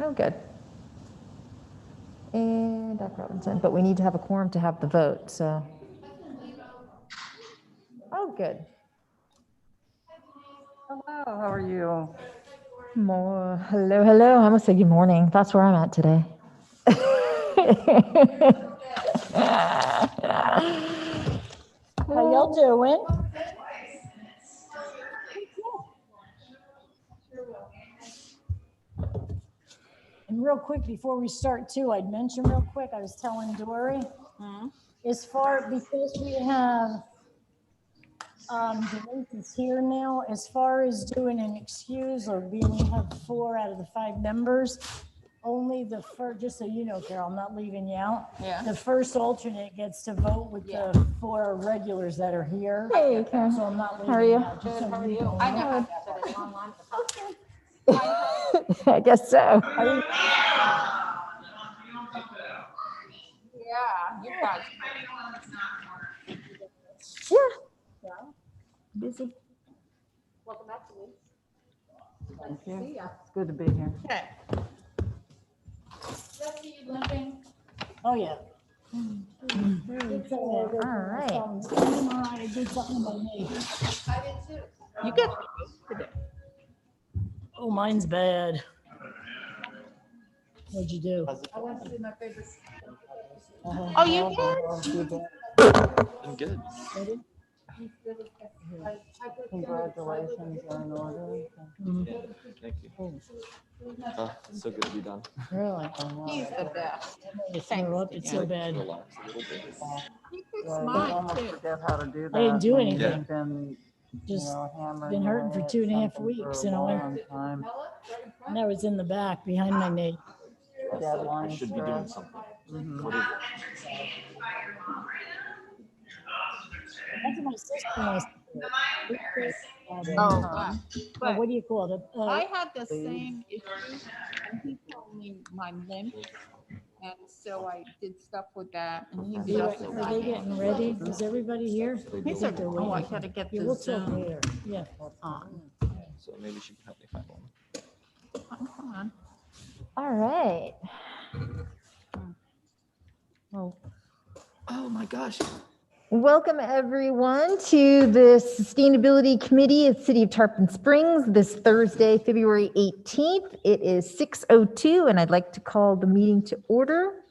Oh, good. And Dr. Robinson, but we need to have a quorum to have the vote, so. Oh, good. Hello, how are you? Hello, hello. I almost said good morning. That's where I'm at today. How y'all doing? And real quick, before we start too, I'd mention real quick, I was telling Dory, because we have Denise is here now, as far as doing an excuse or we have 4 out of the 5 members, only the first, just so you know, Carol, I'm not leaving you out. Yeah. The first alternate gets to vote with the 4 regulars that are here. Hey, Karen. So I'm not How are leaving you? you out. Just so How are you you? know. I know. I guess so. Yeah, you guys. Yeah. Busy. Welcome back to me. Thank you. It's good to be here. Okay. Jesse, you limping? Oh, yeah. All right. I did something about me. I did too. You get today. Oh, mine's bad. What'd you do? I went to do my favorite. Oh, you did? I'm good. Congratulations are in order. Yeah, thank you. It's so good to be done. Really? He's the best. You throw up, it's so bad. Relax a little bit. You fixed Yeah, you mine almost too. forget how to do that. I didn't do when you've anything. Been, Just hammering been hurting for away at 2.5 something weeks, for a and I long time. And that was in the back behind my knee. Deadline I should be doing something. What is it? That's what my sister wants to do. Oh, wow. But What do you call it? I had the same issue, and he told me my limp, and so I did stuff with that, and he adjusted Are my they hand. getting ready? Is everybody here? He said, "Oh, I gotta get Yeah, the we'll talk Zoom later. Yeah. on." So maybe she can help me find one. Come on. All right. Oh my gosh. Welcome everyone to the Sustainability Committee of the City of Tarpon Springs this Thursday, February 18th. It is 6:02 and I'd like to call the meeting to order.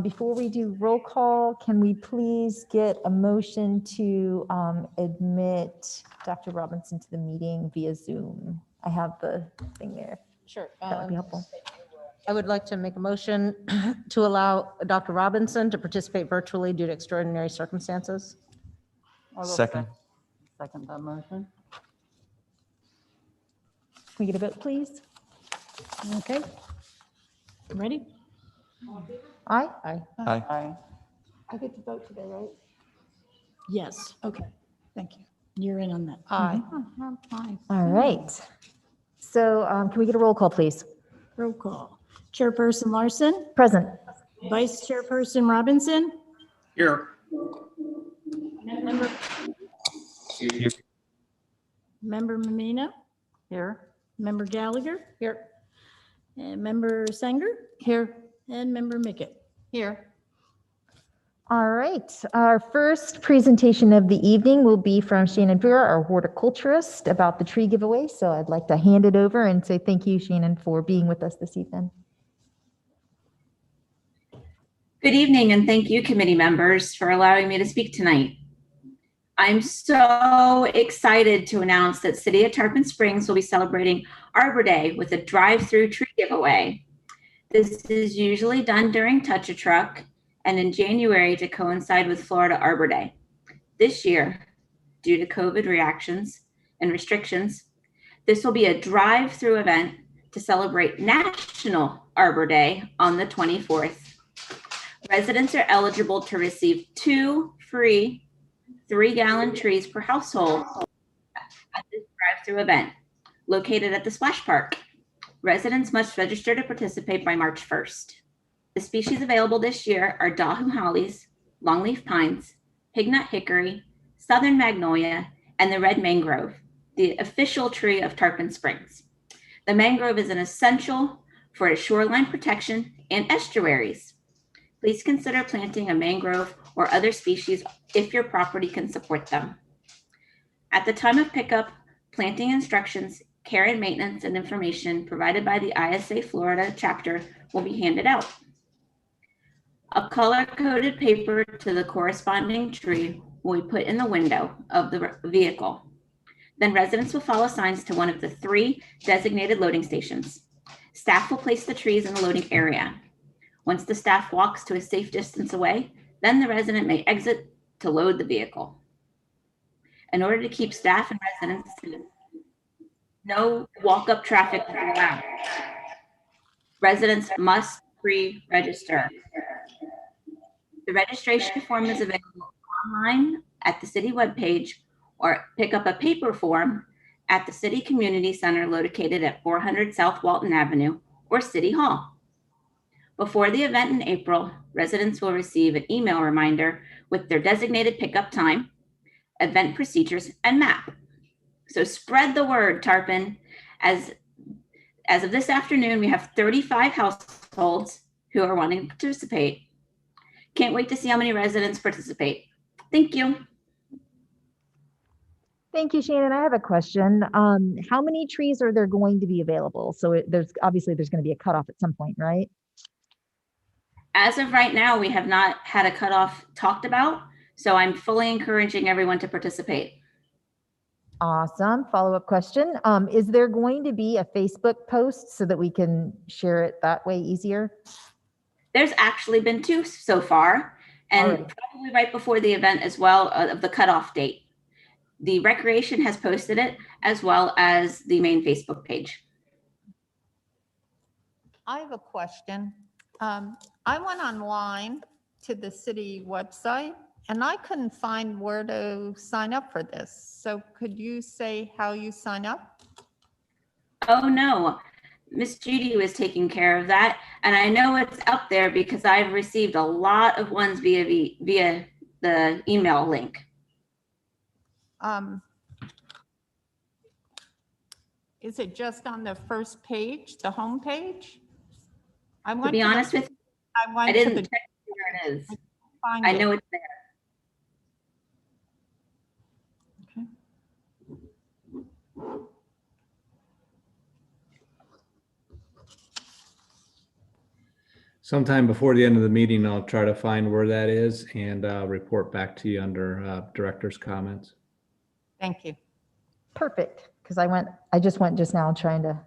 Before we do roll call, can we please get a motion to admit Dr. Robinson to the meeting via Zoom? I have the thing there. Sure. That would be helpful. I would like to make a motion to allow Dr. Robinson to participate virtually due to extraordinary circumstances. I will Second. Second that motion. Can we get a vote, please? Okay. Ready? Aye? Aye. Hi. Aye. I get to vote today, right? Yes. Okay, thank you. You're in on that. Aye. Fine. All right. So can we get a roll call, please? Roll call. Chairperson Larson, Present. Vice Chairperson Robinson, Here. Member Mamina, Here. Member Gallagher, Here. and Member Sanger, Here. and Member Mickett. Here. All right. Our first presentation of the evening will be from Shannon Brewer, our horticulturist, about the tree giveaway. So I'd like to hand it over and say thank you, Shannon, for being with us this evening. Good evening, and thank you, committee members, for allowing me to speak tonight. I'm so excited to announce that City of Tarpon Springs will be celebrating Arbor Day with a drive-through tree giveaway. This is usually done during Touch a Truck and in January to coincide with Florida Arbor Day. This year, due to COVID reactions and restrictions, this will be a drive-through event to celebrate National Arbor Day on the 24th. Residents are eligible to receive 2 free 3-gallon trees per household at this drive-through event located at the Splash Park. Residents must register to participate by March 1st. The species available this year are Dahu hollies, longleaf pines, pignut hickory, southern magnolia, and the red mangrove, the official tree of Tarpon Springs. The mangrove is an essential for its shoreline protection and estuaries. Please consider planting a mangrove or other species if your property can support them. At the time of pickup, planting instructions, care and maintenance, and information provided by the ISA Florida chapter will be handed out. A color-coded paper to the corresponding tree will be put in the window of the vehicle. Then residents will follow signs to one of the 3 designated loading stations. Staff will place the trees in the loading area. Once the staff walks to a safe distance away, then the resident may exit to load the vehicle. In order to keep staff and residents safe, no walk-up traffic will be allowed. Residents must pre-register. The registration form is available online at the city webpage, or pick up a paper form at the City Community Center located at 400 South Walton Avenue or City Hall. Before the event in April, residents will receive an email reminder with their designated pickup time, event procedures, and map. So spread the word, Tarpon. As of this afternoon, we have 35 households who are wanting to participate. Can't wait to see how many residents participate. Thank you. Thank you, Shannon. I have a question. How many trees are there going to be available? So there's going to be a cutoff at some point, right? As of right now, we have not had a cutoff talked about, so I'm fully encouraging everyone to participate. Awesome. Follow-up question. Is there going to be a Facebook post so that we can share it that way easier? There's actually been 2 so far, and Alrighty. probably right before the event as well of the cutoff date. The Recreation has posted it as well as the main Facebook page. I have a question. I went online to the city website and I couldn't find where to sign up for this. So could you say how you sign up? Oh no, Miss Judy was taking care of that. And I know it's up there because I've received a lot of ones via the email link. Is it just on the first page, the home page? To be honest with you, I didn't check where it is. I know it's there. Okay. Sometime before the end of the meeting, I'll try to find where that is and report back to you under director's comments. Thank you. Perfect. Because I just went just now trying to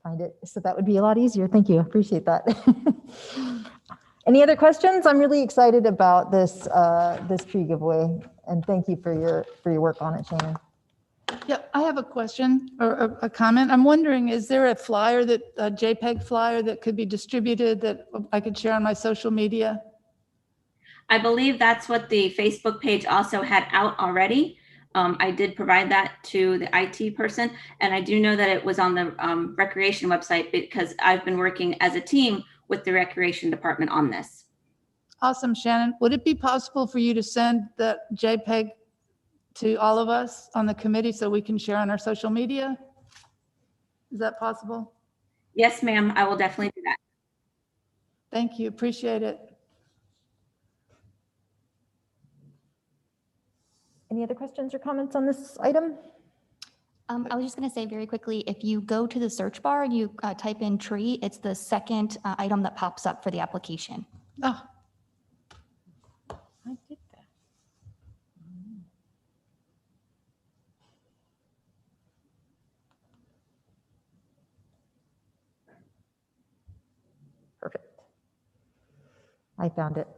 find it. So that would be a lot easier. Thank you. Appreciate that. Any other questions? I'm really excited about this tree giveaway, and thank you for your work on it, Shannon. Yeah, I have a question or a comment. I'm wondering, is there a flyer a JPEG flyer that could be distributed that I could share on my social media? I believe that's what the Facebook page also had out already. I did provide that to the IT person, and I do know that it was on the Recreation website because I've been working as a team with the Recreation department on this. Awesome, Shannon. Would it be possible for you to send the JPEG to all of us on the committee so we can share on our social media? Is that possible? Yes, ma'am. I will definitely do that. Thank you. Appreciate it. Any other questions or comments on this item? I was just going to say very quickly, if you go to the search bar and you type in tree, it's the second item that pops up for the application. Oh, I did that. Perfect. I found it.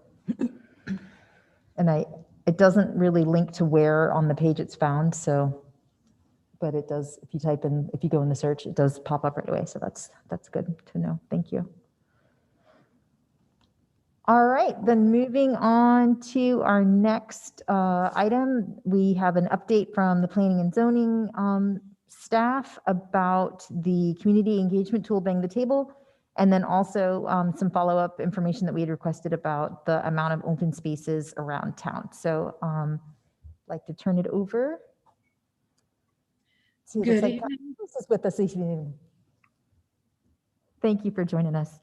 And it doesn't really link to where on the page it's found, so, but it does, if you go in the search, it does pop up right away. So that's good to know. Thank you. All right, then moving on to our next item, we have an update from the planning and zoning staff about the community engagement tool, Bang the Table, and then also some follow-up information that we had requested about the amount of open spaces around town. So I'd like to turn it over to the Good site evening. with us this evening. Thank you for joining us.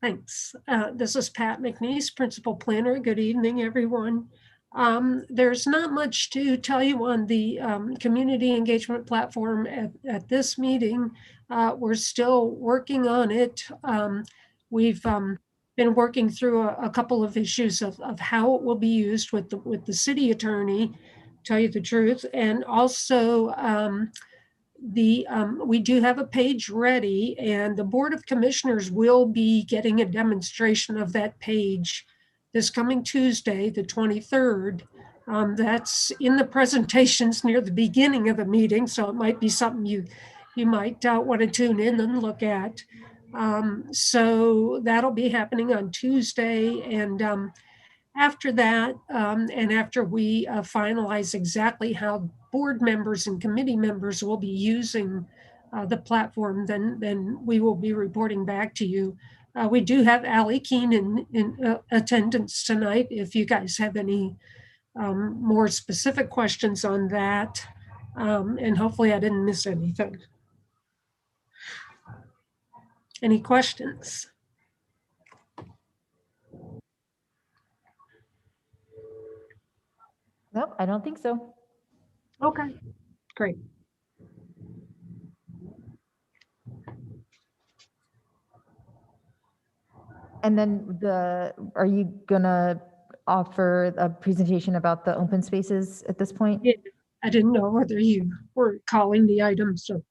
Thanks. This is Pat McNeese, Principal Planner. Good evening, everyone. There's not much to tell you on the community engagement platform at this meeting. We're still working on it. We've been working through a couple of issues of how it will be used with the city attorney, tell you the truth, and also we do have a page ready, and the Board of Commissioners will be getting a demonstration of that page this coming Tuesday, the 23rd. That's in the presentations near the beginning of the meeting, so it might be something you might want to tune in and look at. So that'll be happening on Tuesday, and after that, and after we finalize exactly how board members and committee members will be using the platform, then we will be reporting back to you. We do have Allie Keene in attendance tonight. If you guys have any more specific questions on that, and hopefully I didn't miss anything. Any questions? Nope, I don't think so. Okay, great. And then are you gonna offer a presentation about the open spaces at this point? Yeah, I didn't know whether you were calling the item, so.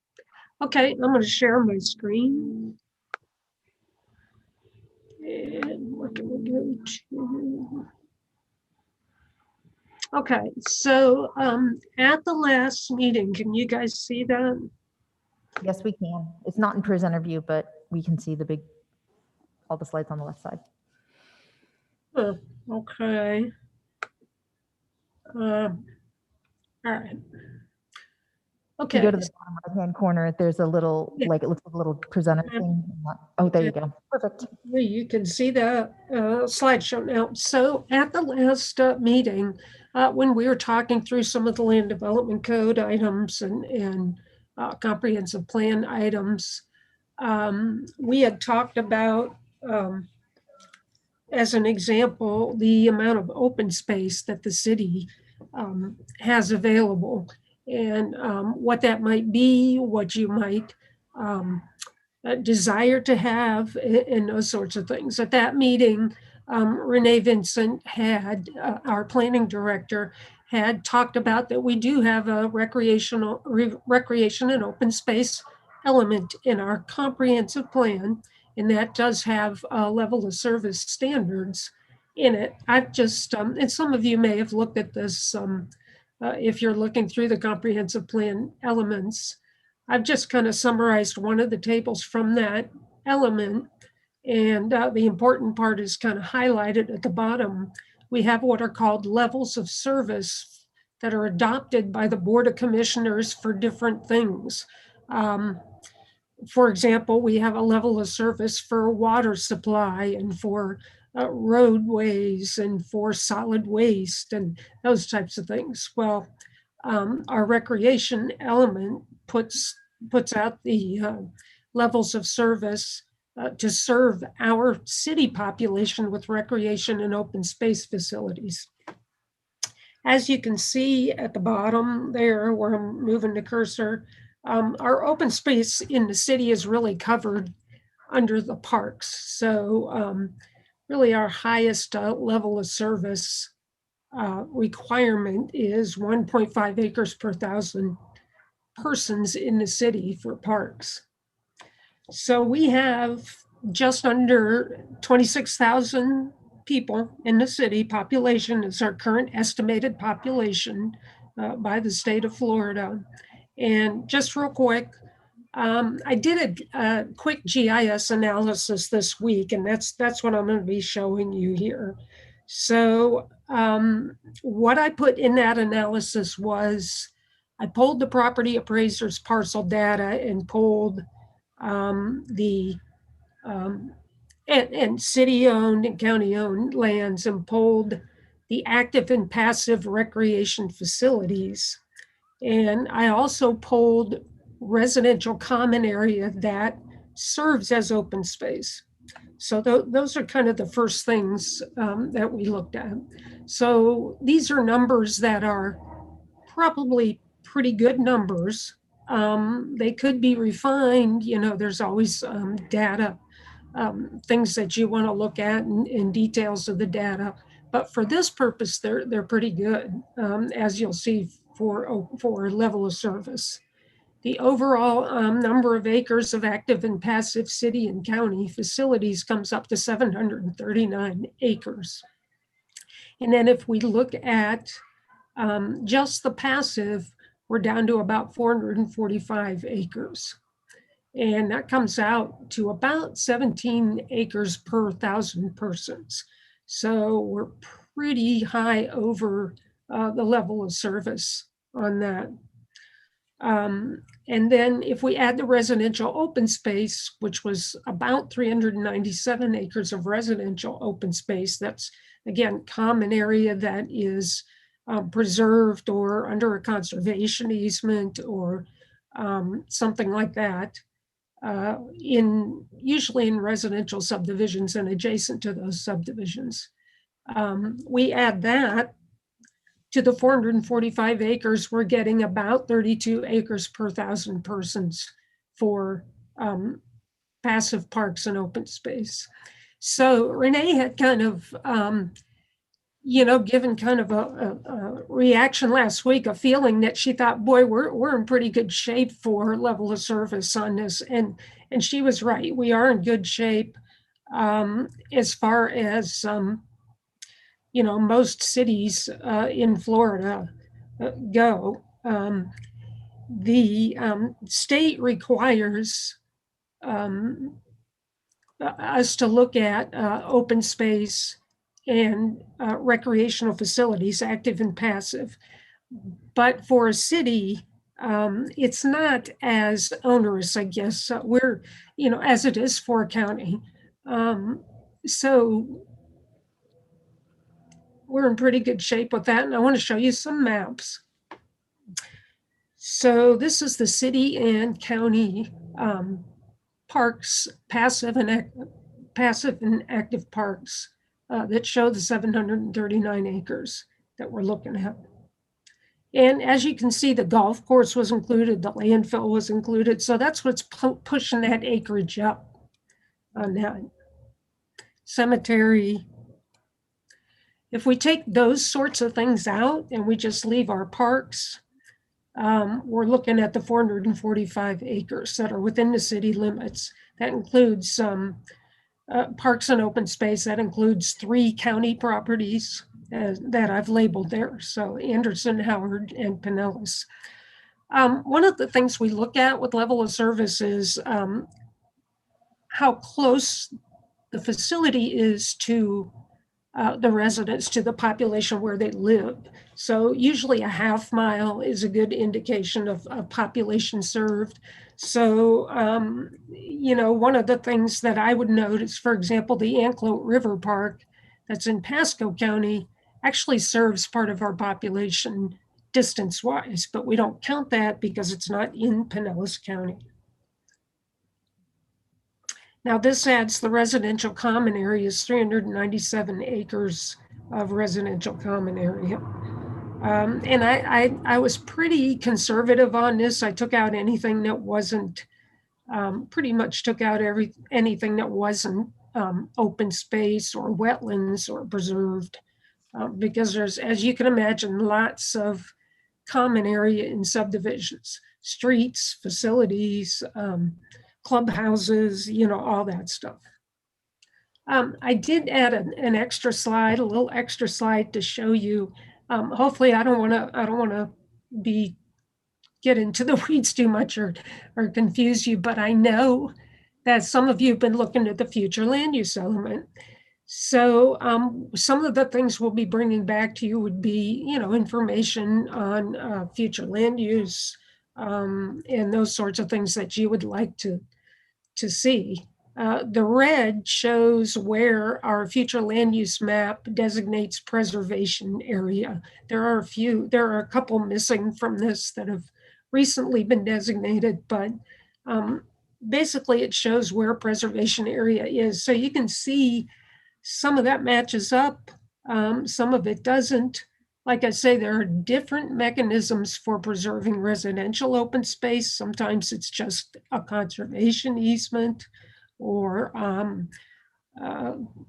Okay, I'm going to share my screen. And what can we go to? Okay, so at the last meeting, can you guys see that? Yes, we can. It's not in presenter view, but we can see all the slides on the left side. Oh, okay. All right. Okay. If you go to the bottom right-hand corner, there's a little, Yeah. like, it looks like a little presenter thing. Oh, there you go. Perfect. You can see the slideshow now. So at the last meeting, when we were talking through some of the land development code items and comprehensive plan items, we had talked about, as an example, the amount of open space that the city has available, and what that might be, what you might desire to have, and those sorts of things. At that meeting, Renee Vincent had, our planning director, had talked about that we do have a recreation and open space element in our comprehensive plan, and that does have a level of service standards in it. I've just, and some of you may have looked at this if you're looking through the comprehensive plan elements. I've just kind of summarized one of the tables from that element, and the important part is kind of highlighted at the bottom. We have what are called levels of service that are adopted by the Board of Commissioners for different things. For example, we have a level of service for water supply and for roadways and for solid waste and those types of things. Well, our recreation element puts out the levels of service to serve our city population with recreation and open space facilities. As you can see at the bottom there, where I'm moving the cursor, our open space in the city is really covered under the parks. So really our highest level of service requirement is 1.5 acres per 1,000 persons in the city for parks. So we have just under 26,000 people in the city. Population is our current estimated population by the state of Florida. And just real quick, I did a quick GIS analysis this week, and that's what I'm going to be showing you here. So what I put in that analysis was I pulled the property appraiser's parcel data and pulled the and city-owned and county-owned lands, and pulled the active and passive recreation facilities. And I also pulled residential common area that serves as open space. So those are kind of the first things that we looked at. So these are numbers that are probably pretty good numbers. They could be refined, there's always data, things that you want to look at and details of the data. But for this purpose, they're pretty good, as you'll see for level of service. The overall number of acres of active and passive city and county facilities comes up to 739 acres. And then if we look at just the passive, we're down to about 445 acres. And that comes out to about 17 acres per 1,000 persons. So we're pretty high over the level of service on that. And then if we add the residential open space, which was about 397 acres of residential open space, that's again, common area that is preserved or under a conservation easement or something like that, usually in residential subdivisions and adjacent to those subdivisions. We add that to the 445 acres, we're getting about 32 acres per 1,000 persons for passive parks and open space. So Renee had kind of, given kind of a reaction last week, a feeling that she thought, boy, we're in pretty good shape for level of service on this. And she was right. We are in good shape as far as most cities in Florida go. The state requires us to look at open space and recreational facilities, active and passive. But for a city, it's not as onerous, I guess. We're, as it is for a county. So we're in pretty good shape with that. And I want to show you some maps. So this is the city and county parks, passive and active parks that show the 739 acres that we're looking at. And as you can see, the golf course was included, the landfill was included. So that's what's pushing that acreage up on that. Cemetery. If we take those sorts of things out and we just leave our parks, we're looking at the 445 acres that are within the city limits. That includes parks and open space. That includes 3 county properties that I've labeled there. So Anderson, Howard, and Pinellas. One of the things we look at with level of service is how close the facility is to the residents, to the population where they live. So usually a half mile is a good indication of population served. So, one of the things that I would note is, for example, the Anclote River Park that's in Pasco County actually serves part of our population distance-wise, but we don't count that because it's not in Pinellas County. Now this adds the residential common areas, 397 acres of residential common area. And I was pretty conservative on this. I took out anything that wasn't, pretty much took out anything that wasn't open space or wetlands or preserved, because there's, as you can imagine, lots of common area in subdivisions, streets, facilities, clubhouses, all that stuff. I did add an extra slide, a little extra slide to show you. Hopefully, I don't want to get into the weeds too much or confuse you, but I know that some of you have been looking at the future land use element. So some of the things we'll be bringing back to you would be, information on future land use and those sorts of things that you would like to see. The red shows where our future land use map designates preservation area. There are a couple missing from this that have recently been designated, but basically it shows where preservation area is. So you can see some of that matches up, some of it doesn't. Like I say, there are different mechanisms for preserving residential open space. Sometimes it's just a conservation easement or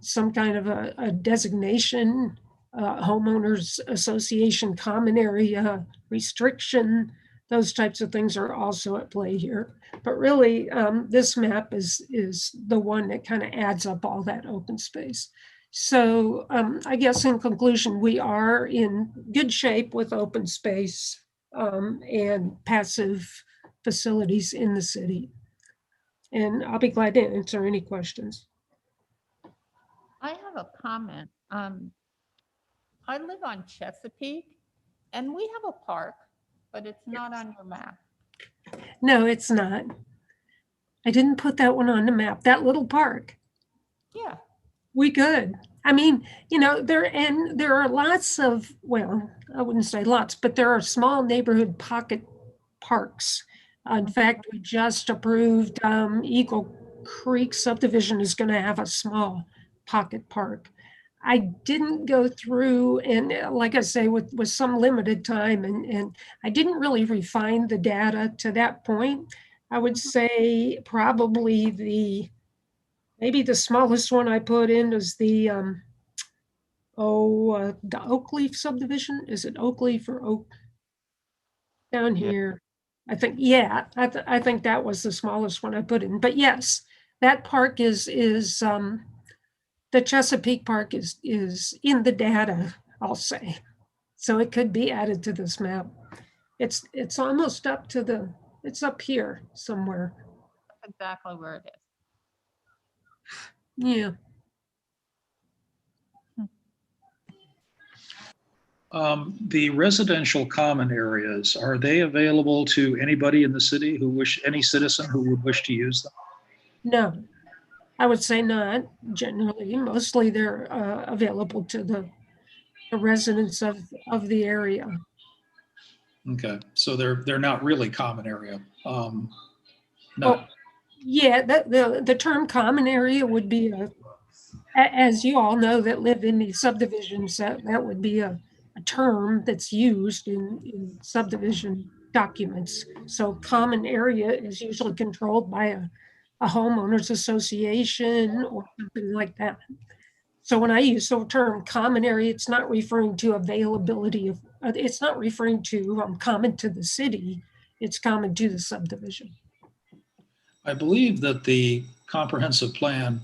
some kind of a designation, homeowners association common area restriction. Those types of things are also at play here. But really, this map is the one that kind of adds up all that open space. So I guess in conclusion, we are in good shape with open space and passive facilities in the city. And I'll be glad to answer any questions. I have a comment. I live on Chesapeake and we have a park, but it's not on your map. No, it's not. I didn't put that one on the map, that little park. Yeah. We could. I mean, you know, there are lots of, well, I wouldn't say lots, but there are small neighborhood pocket parks. In fact, we just approved Eagle Creek subdivision is going to have a small pocket park. I didn't go through and like I say, with some limited time and I didn't really refine the data to that point. I would say probably maybe the smallest one I put in is the Oakleaf subdivision. Is it Oakleaf or Oak? Down here. I think, yeah, I think that was the smallest one I put in. But yes, that park is the Chesapeake Park is in the data, I'll say. So it could be added to this map. It's almost up to it's up here somewhere. That's exactly where it is. Yeah. The residential common areas, are they available to anybody in the city any citizen who would wish to use them? No, I would say not generally. Mostly they're available to the residents of the area. Okay, so they're not really common area. No. Well, yeah, the term common area would be as you all know that live in these subdivisions, that would be a term that's used in subdivision documents. So common area is usually controlled by a homeowners association or something like that. So when I use the term common area, it's not referring to availability of, it's not referring to common to the city, it's common to the subdivision. I believe that the comprehensive plan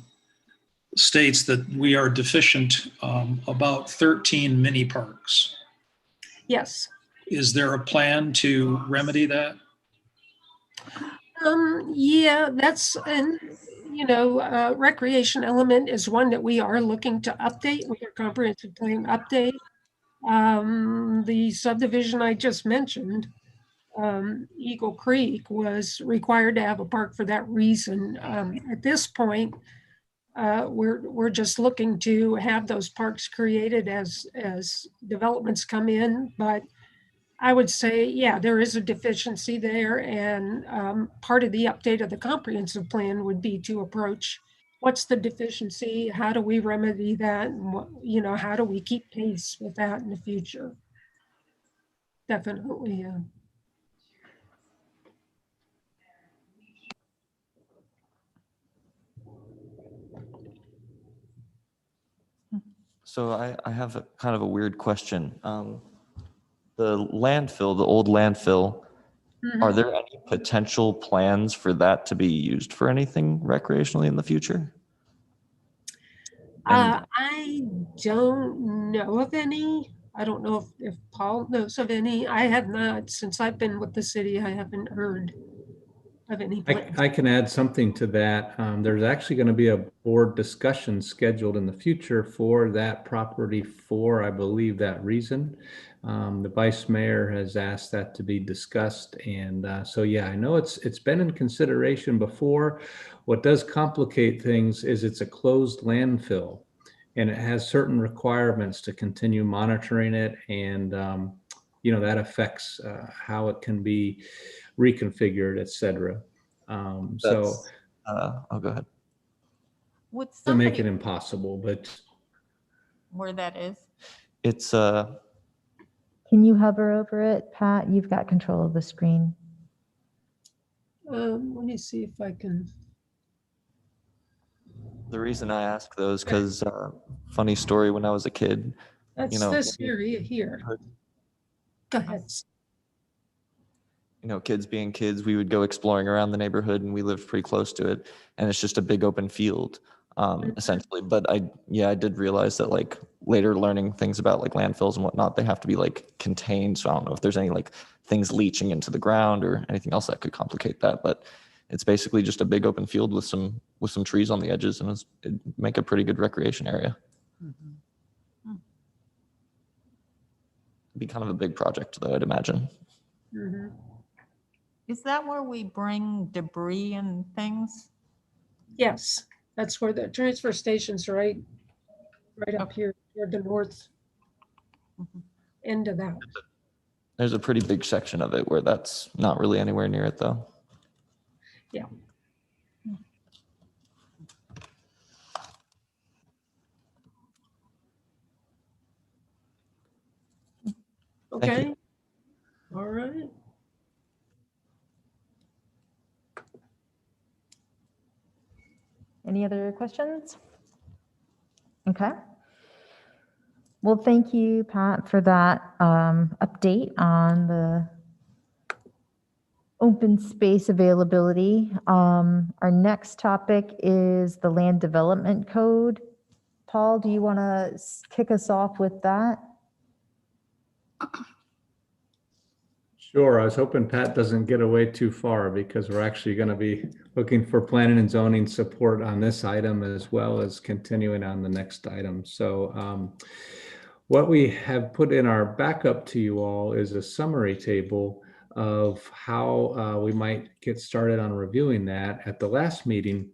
states that we are deficient about 13 mini parks. Yes. Is there a plan to remedy that? Yeah, that's, and you know, recreation element is one that we are looking to update with our comprehensive plan update. The subdivision I just mentioned, Eagle Creek, was required to have a park for that reason. At this point, we're just looking to have those parks created as developments come in, but I would say, yeah, there is a deficiency there, and part of the update of the comprehensive plan would be to approach what's the deficiency, how do we remedy that, and what, you know, how do we keep pace with that in the future? Definitely, yeah. So I have a kind of a weird question. The landfill, the old landfill, are there any potential plans for that to be used for anything recreationally in the future? I don't know of any. I don't know if Paul knows of any. I have not, since I've been with the city, I haven't heard of any plans. I can add something to that. There's actually going to be a board discussion scheduled in the future for that property for, I believe, that reason. The vice mayor has asked that to be discussed. And so, yeah, I know it's been in consideration before. What does complicate things is it's a closed landfill and it has certain requirements to continue monitoring it and that affects how it can be reconfigured, et cetera. So Oh, go ahead. Would to make it somebody, impossible, but where that is? It's Can you hover over it, Pat? You've got control of the screen. Let me see if I can. the reason I ask those because funny story, when I was a kid, That's this area here. Go ahead. Kids being kids, we would go exploring around the neighborhood and we lived pretty close to it. And it's just a big open field, essentially. But I did realize that like later learning things about like landfills and whatnot, they have to be like contained. So I don't know if there's any like things leaching into the ground or anything else that could complicate that. But it's basically just a big open field with some trees on the edges, and it'd make a pretty good recreation area. It'd be kind of a big project though, I'd imagine. Is that where we bring debris and things? Yes, that's where the transfer station's right up here toward the north end of that. There's a pretty big section of it where that's not really anywhere near it though. Yeah. Thank Okay. All right. Any other questions? Okay. Well, thank you, Pat, for that update on the open space availability. Our next topic is the Land Development Code. Paul, do you want to kick us off with that? sure. I was hoping Pat doesn't get away too far because we're actually going to be looking for planning and zoning support on this item as well as continuing on the next item. So what we have put in our backup to you all is a summary table of how we might get started on reviewing that. At the last meeting,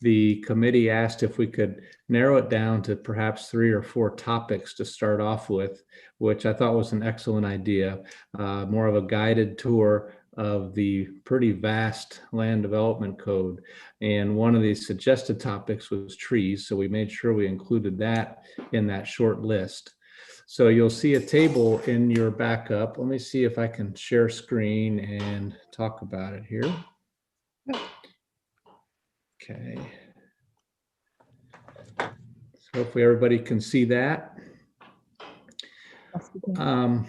the committee asked if we could narrow it down to perhaps 3 or 4 topics to start off with, which I thought was an excellent idea, more of a guided tour of the pretty vast land development code. And one of the suggested topics was trees, so we made sure we included that in that short list. So you'll see a table in your backup. Let me see if I can share screen and talk about it here. Okay. So hopefully everybody can see that. And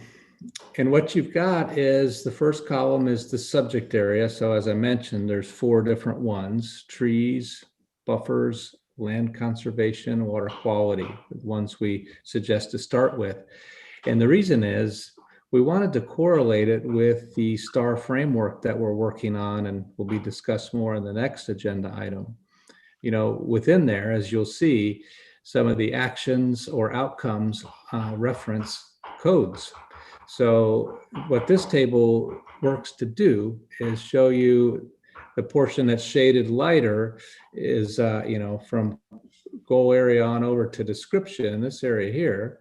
what you've got is the first column is the subject area. So as I mentioned, there's 4 different ones: trees, buffers, land conservation, water quality, the ones we suggest to start with. And the reason is we wanted to correlate it with the STAR framework that we're working on and will be discussed more in the next agenda item. Within there, as you'll see, some of the actions or outcomes reference codes. So what this table works to do is show you the portion that's shaded lighter is, from goal area on over to description. This area here,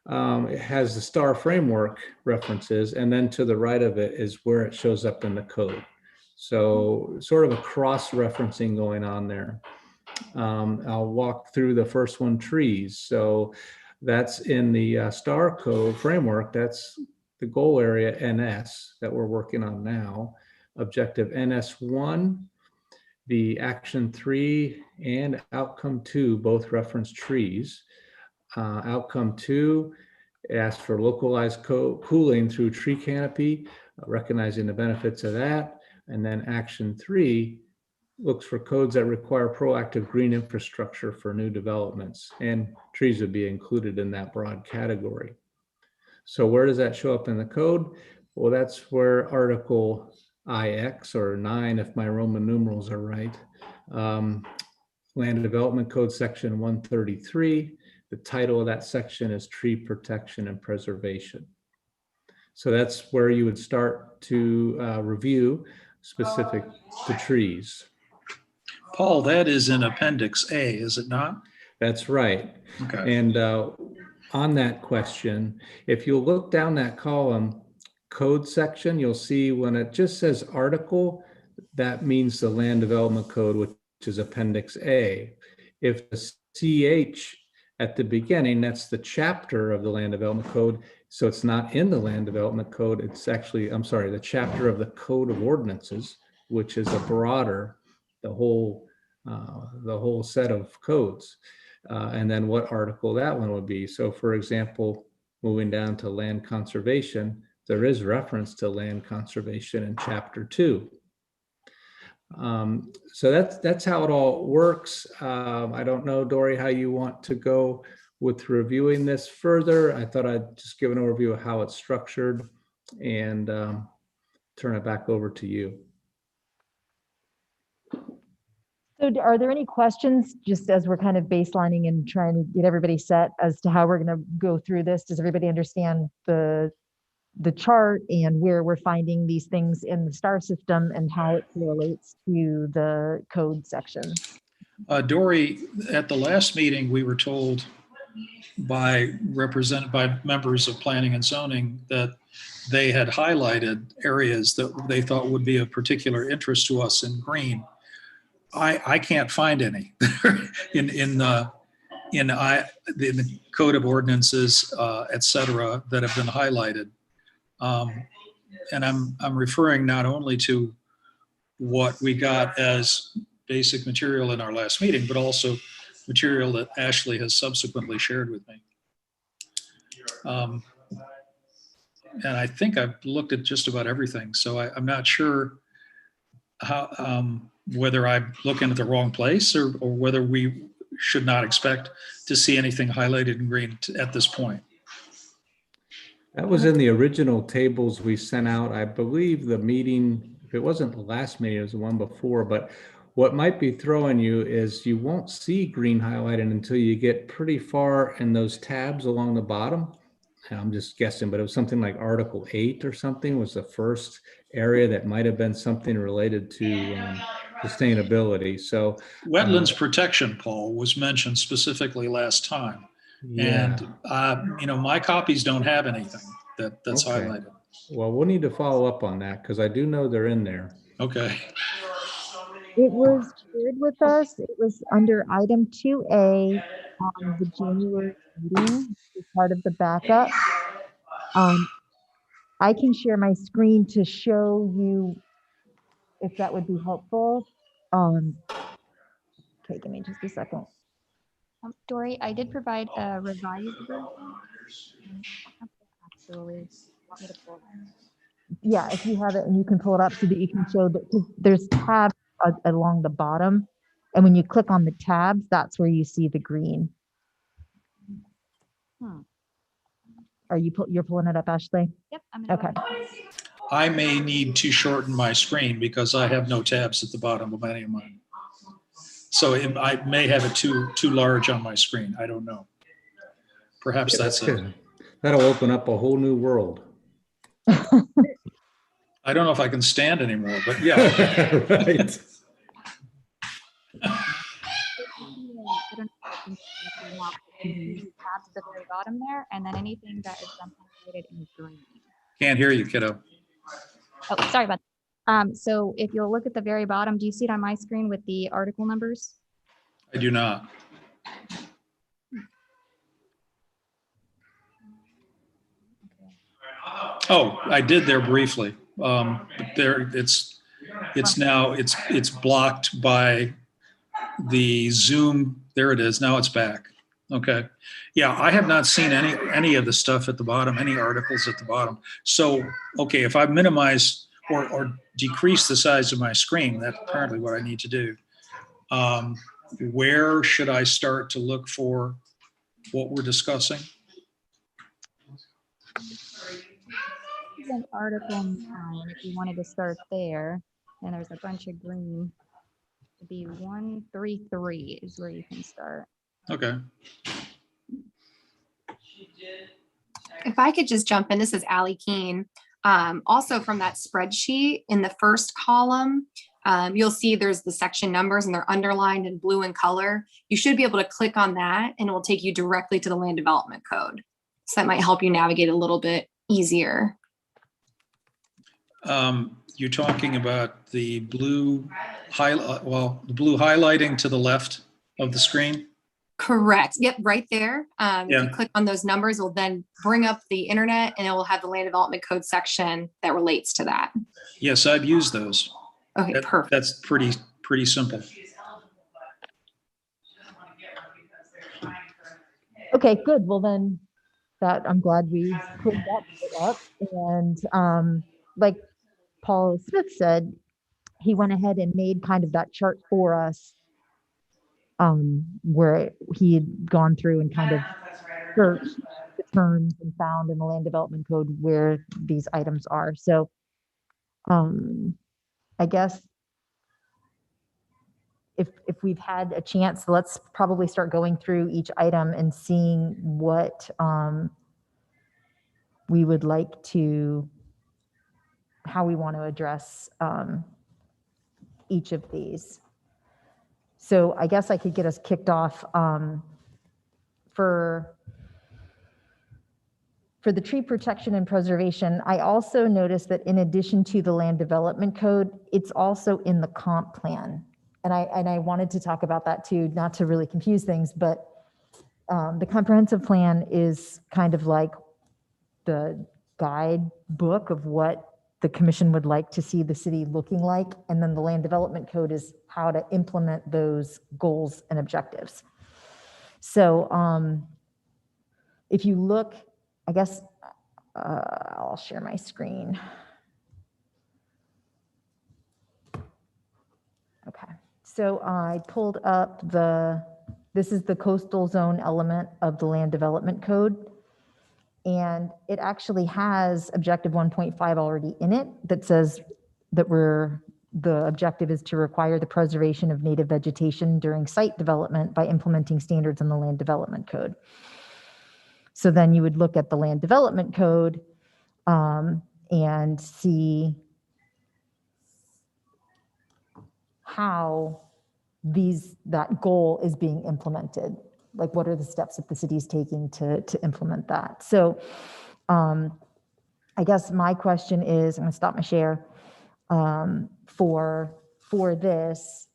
it has the STAR framework references, and then to the right of it is where it shows up in the code. So sort of a cross-referencing going on there. I'll walk through the first one, trees. So that's in the STAR code framework. That's the goal area NS that we're working on now. Objective NS1, the action 3 and outcome 2 both reference trees. Outcome 2 asks for localized cooling through tree canopy, recognizing the benefits of that. And then action 3 looks for codes that require proactive green infrastructure for new developments, and trees would be included in that broad category. So where does that show up in the code? Well, that's where Article IX, or 9 if my Roman numerals are right, Land Development Code Section 133. The title of that section is Tree Protection and Preservation. So that's where you would start to review specific to trees. Paul, that is in Appendix A, is it not? That's right. Okay. And on that question, if you look down that column, code section, you'll see when it just says article, that means the Land Development Code, which is Appendix A. If the CH at the beginning, that's the chapter of the Land Development Code. So it's not in the Land Development Code. It's actually, I'm sorry, the chapter of the Code of Ordinances, which is a broader, the whole set of codes. And then what article that one would be. So for example, moving down to land conservation, there is reference to land conservation in chapter 2. So that's how it all works. I don't know, Dory, how you want to go with reviewing this further. I thought I'd just give an overview of how it's structured and turn it back over to you. So are there any questions, just as we're kind of baselining and trying to get everybody set as to how we're going to go through this? Does everybody understand the chart and where we're finding these things in the star system and how it relates to the code sections? Dory, at the last meeting, we were told by members of planning and zoning that they had highlighted areas that they thought would be of particular interest to us in green. I can't find any in the Code of Ordinances, et cetera, that have been highlighted. And I'm referring not only to what we got as basic material in our last meeting, but also material that Ashley has subsequently shared with me. And I think I've looked at just about everything. So I'm not sure how, whether I'm looking at the wrong place or whether we should not expect to see anything highlighted in green at this point. That was in the original tables we sent out. I believe the meeting, if it wasn't the last meeting, it was the one before, but what might be throwing you is you won't see green highlighted until you get pretty far in those tabs along the bottom. And I'm just guessing, but it was something like Article 8 or something was the first area that might have been something related to sustainability. So Wetlands protection, Paul, was mentioned specifically last time. Yeah. And, you know, my copies don't have anything that's Okay. highlighted. Well, we'll need to follow up on that because I do know they're in there. Okay. It was shared with us. It was under item 2A on the January meeting, as part of the backup. I can share my screen to show you if that would be helpful. Okay, give me just a second. Dory, I did provide a revised version. Actually, want me to pull it? Yeah, if you have it and you can pull it up so that you can show that, 'cause there's tabs along the bottom. And when you click on the tabs, that's where you see the green. Are you're pulling it up, Ashley? Yep. I'm gonna Okay. I may need to shorten my screen because I have no tabs at the bottom of any of mine. So I may have it too large on my screen. I don't know. Perhaps that's it. That'll open up a whole new world. I don't know if I can stand anymore, but yeah. Right. Tabs at the very bottom there, and then anything that is highlighted in green. Can't hear you, kiddo. Oh, sorry about that. So if you'll look at the very bottom, do you see it on my screen with the article numbers? I do not. Oh, I did there briefly. But there it's blocked by the Zoom. There it is. Now it's back. Okay. Yeah, I have not seen any of the stuff at the bottom, any articles at the bottom. So, okay, if I minimize or decrease the size of my screen, that's apparently what I need to do. Where should I start to look for what we're discussing? An article 9, if you wanted to start there, and there's a bunch of green. It'd be 133 is where you can start. Okay. If I could just jump in, this is Allie Keene. Also from that spreadsheet in the first column, you'll see there's the section numbers and they're underlined in blue in color. You should be able to click on that and it will take you directly to the land development code. So that might help you navigate a little bit easier. You're talking about the blue the blue highlighting to the left of the screen? Correct. Yep, right there. If Yeah. you click on those numbers, it'll then bring up the internet and it will have the land development code section that relates to that. Yes, I've used those. Okay, perfect. That's pretty simple. Okay, good. Well, then that I'm glad we put that bit up. And like Paul Smith said, he went ahead and made kind of that chart for us where he had gone through and kind of searched the terms and found in the land development code where these items are. So I guess if we've had a chance, let's probably start going through each item and seeing what we would like to, how we want to address each of these. So I guess I could get us kicked off for the tree protection and preservation. I also noticed that in addition to the land development code, it's also in the comp plan. And I wanted to talk about that too, not to really confuse things, but the comprehensive plan is kind of like the guidebook of what the commission would like to see the city looking like. And then the land development code is how to implement those goals and objectives. So if you look, I guess I'll share my screen. Okay, so I pulled up this is the coastal zone element of the land development code. And it actually has objective 1.5 already in it that says that the objective is to require the preservation of native vegetation during site development by implementing standards in the land development code. So then you would look at the land development code and see how that goal is being implemented. Like, what are the steps that the city is taking to implement that? So I guess my question is, I'm gonna stop my share for this.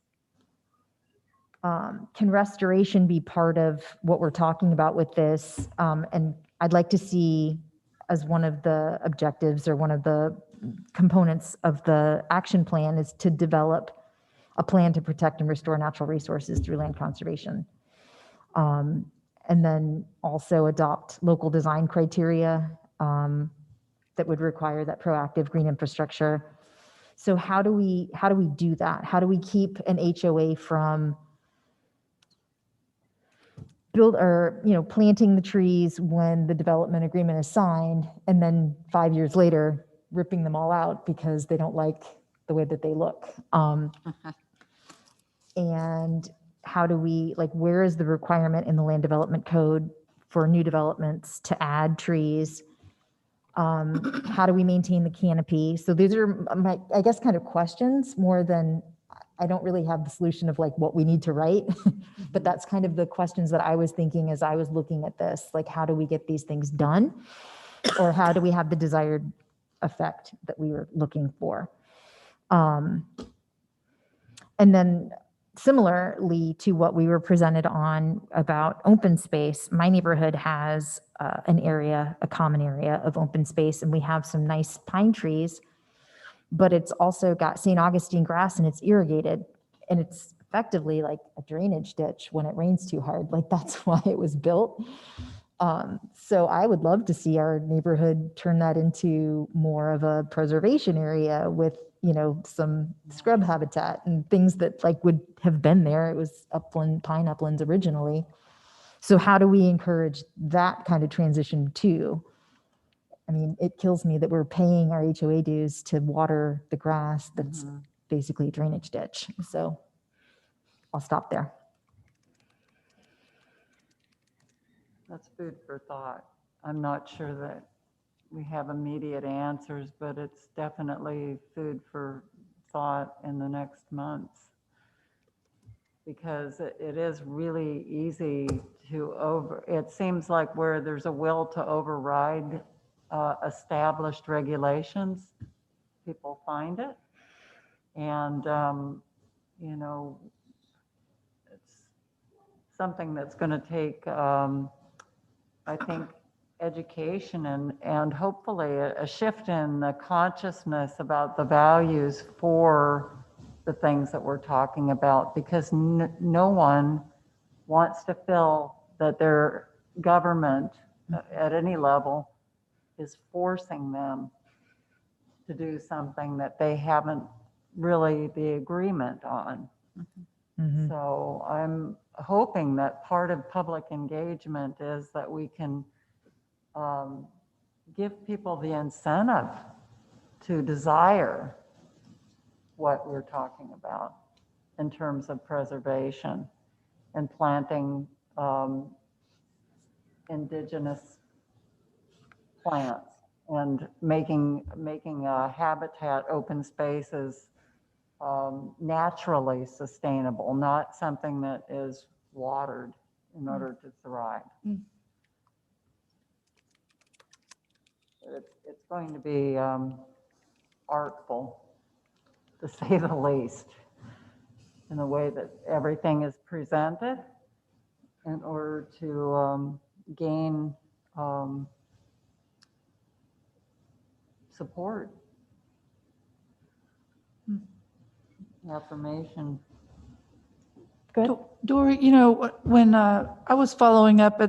Can restoration be part of what we're talking about with this? And I'd like to see as one of the objectives or one of the components of the action plan is to develop a plan to protect and restore natural resources through land conservation. And then also adopt local design criteria that would require that proactive green infrastructure. So how do we do that? How do we keep an HOA from planting the trees when the development agreement is signed, and then 5 years later ripping them all out because they don't like the way that they look? And how do we, where is the requirement in the land development code for new developments to add trees? How do we maintain the canopy? So these are my, I guess, kind of questions more than, I don't really have the solution of what we need to write, but that's kind of the questions that I was thinking as I was looking at this, how do we get these things done? Or how do we have the desired effect that we were looking for? And then similarly to what we were presented on about open space, my neighborhood has a common area of open space, and we have some nice pine trees, but it's also got St. Augustine grass and it's irrigated, and it's effectively like a drainage ditch when it rains too hard. That's why it was built. So I would love to see our neighborhood turn that into more of a preservation area with some scrub habitat and things that would have been there. It was pine uplands originally. So how do we encourage that kind of transition too? I mean, it kills me that we're paying our HOA dues to water the grass that's basically a drainage ditch. So I'll stop there. That's food for thought. I'm not sure that we have immediate answers, but it's definitely food for thought in the next months. Because it is really easy to it seems like where there's a will to override established regulations, people find it. And, you know, it's something that's going to take, I think, education and hopefully a shift in the consciousness about the values for the things that we're talking about, because no one wants to feel that their government at any level is forcing them to do something that they haven't really the agreement on. Mhm. So I'm hoping that part of public engagement is that we can give people the incentive to desire what we're talking about in terms of preservation and planting indigenous plants and making habitat open spaces naturally sustainable, not something that is watered in order to thrive. It's going to be artful, to say the least, in the way that everything is presented in order to gain support, affirmation. Dory, you know, when I was following up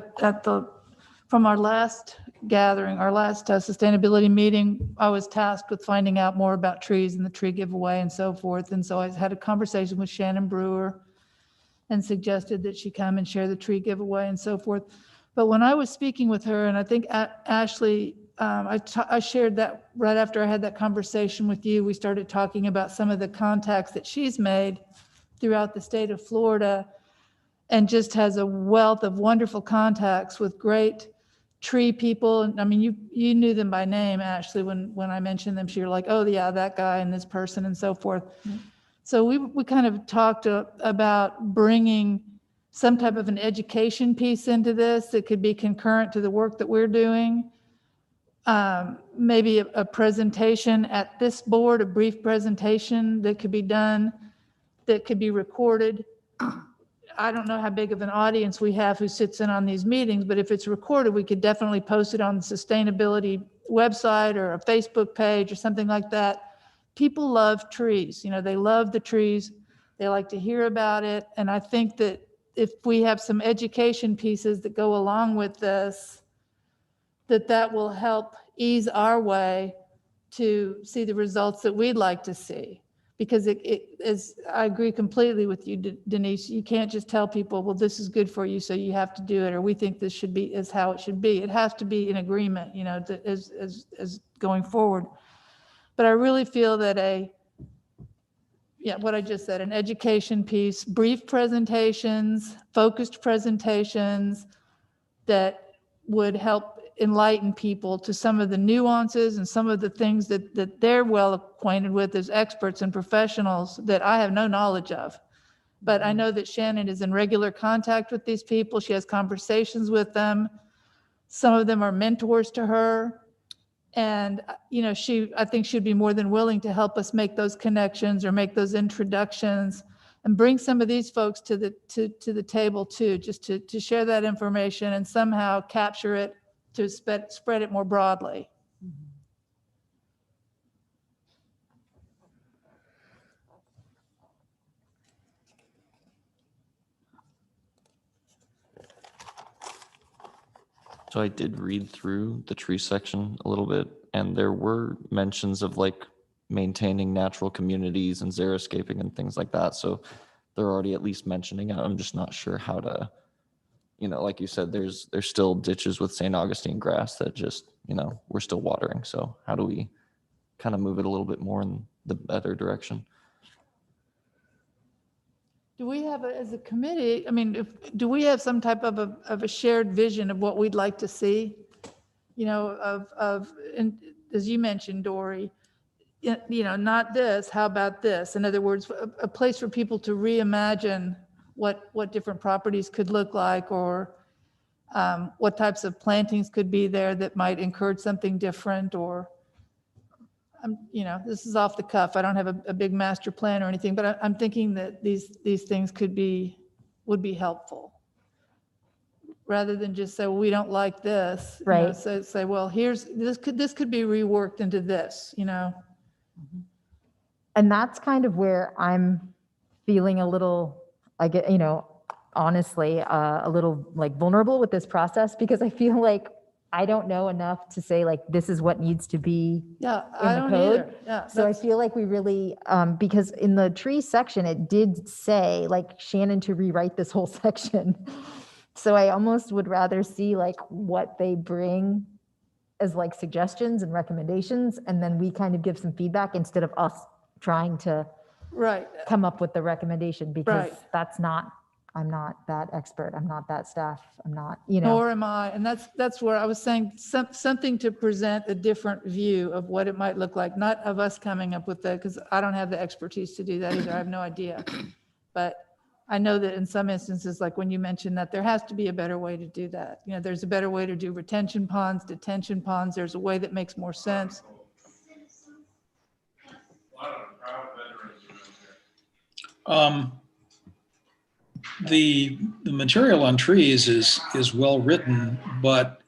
from our last gathering, our last sustainability meeting, I was tasked with finding out more about trees and the tree giveaway and so forth. And so I had a conversation with Shannon Brewer and suggested that she come and share the tree giveaway and so forth. But when I was speaking with her, and I think Ashley, I shared that right after I had that conversation with you, we started talking about some of the contacts that she's made throughout the state of Florida, and just has a wealth of wonderful contacts with great tree people. And I mean, you knew them by name, Ashley, when I mentioned them. You're like, oh yeah, that guy and this person and so forth. Mm-hmm. So we kind of talked about bringing some type of an education piece into this that could be concurrent to the work that we're doing. Maybe a presentation at this board, a brief presentation that could be done, that could be recorded. I don't know how big of an audience we have who sits in on these meetings, but if it's recorded, we could definitely post it on the sustainability website or a Facebook page or something like that. People love trees. You know, they love the trees. They like to hear about it. And I think that if we have some education pieces that go along with this, that will help ease our way to see the results that we'd like to see. Because it is, I agree completely with you, Denise. You can't just tell people, well, this is good for you, so you have to do it, or we think this is how it should be. It has to be in agreement, you know, as going forward. But I really feel that what I just said, an education piece, brief presentations, focused presentations that would help enlighten people to some of the nuances and some of the things that they're well acquainted with as experts and professionals that I have no knowledge of. But I know that Shannon is in regular contact with these people. She has conversations with them. Some of them are mentors to her. And, you know, I think she'd be more than willing to help us make those connections or make those introductions and bring some of these folks to the table too, just to share that information and somehow capture it to spread it more broadly. So I did read through the tree section a little bit, and there were mentions of like maintaining natural communities and xeriscaping and things like that. So they're already at least mentioning it. I'm just not sure how to, you know, like you said, there's still ditches with St. Augustine grass that just, you know, we're still watering. So how do we kind of move it a little bit more in the better direction? Do we have, as a committee, I mean, do we have some type of a shared vision of what we'd like to see? You know, and as you mentioned, Dory, not this, how about this? In other words, a place for people to reimagine what different properties could look like, or what types of plantings could be there that might encourage something different, or, this is off the cuff. I don't have a big master plan or anything, but I'm thinking that these things would be helpful. Rather than just say, well, we don't like this, Right. So say, well, this could be reworked into this, And that's kind of where I'm feeling a little, honestly, a little like vulnerable with this process, because I feel like I don't know enough to say like, this is what needs to be Yeah, in I the don't code. either. Yeah. So I feel like we really, because in the tree section, it did say like Shannon to rewrite this whole section. So I almost would rather see like what they bring as like suggestions and recommendations, and then we kind of give some feedback instead of us trying to Right. come up with the recommendation, because Right. I'm not that expert. I'm not that staff. I'm not, Nor am I. And that's where I was saying something to present a different view of what it might look like, not of us coming up with that, because I don't have the expertise to do that either. I have no idea. But I know that in some instances, like when you mentioned that, there has to be a better way to do that. There's a better way to do retention ponds, detention ponds. There's a way that makes more sense. The material on trees is well written, but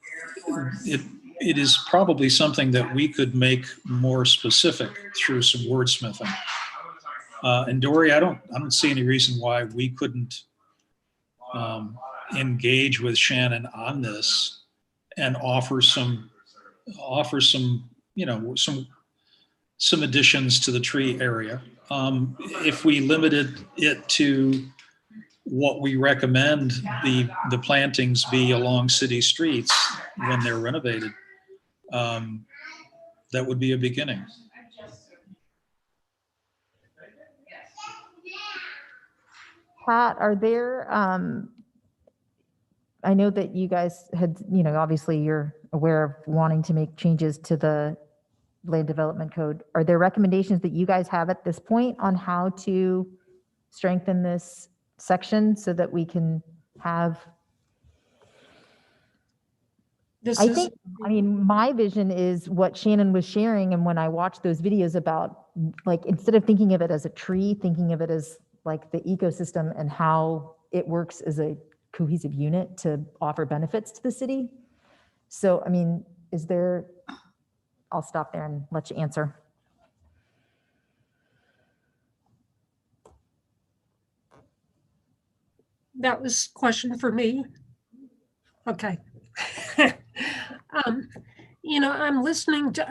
it is probably something that we could make more specific through some wordsmithing. And Dory, I don't see any reason why we couldn't engage with Shannon on this and offer some some additions to the tree area. If we limited it to what we recommend the plantings be along city streets when they're renovated, that would be a beginning. Pat, are there, I know that you guys had, obviously you're aware of wanting to make changes to the land development code. Are there recommendations that you guys have at this point on how to strengthen this section so that we can have, my vision is what Shannon was sharing. And when I watched those videos about, like, instead of thinking of it as a tree, thinking of it as like the ecosystem and how it works as a cohesive unit to offer benefits to the city. So, I'll stop there and let you answer. That was a question for me. Okay. I'm listening to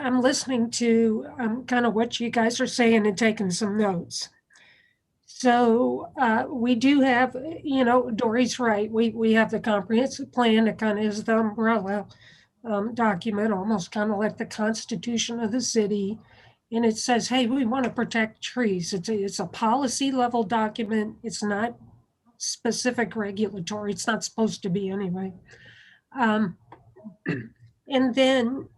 kind of what you guys are saying and taking some notes. So we do have, Dory's right. We have the comprehensive plan that kind of is the umbrella document, almost kind of like the Constitution of the city. And it says, hey, we want to protect trees. It's a policy level document. It's not specific regulatory. It's not supposed to be anyway. And then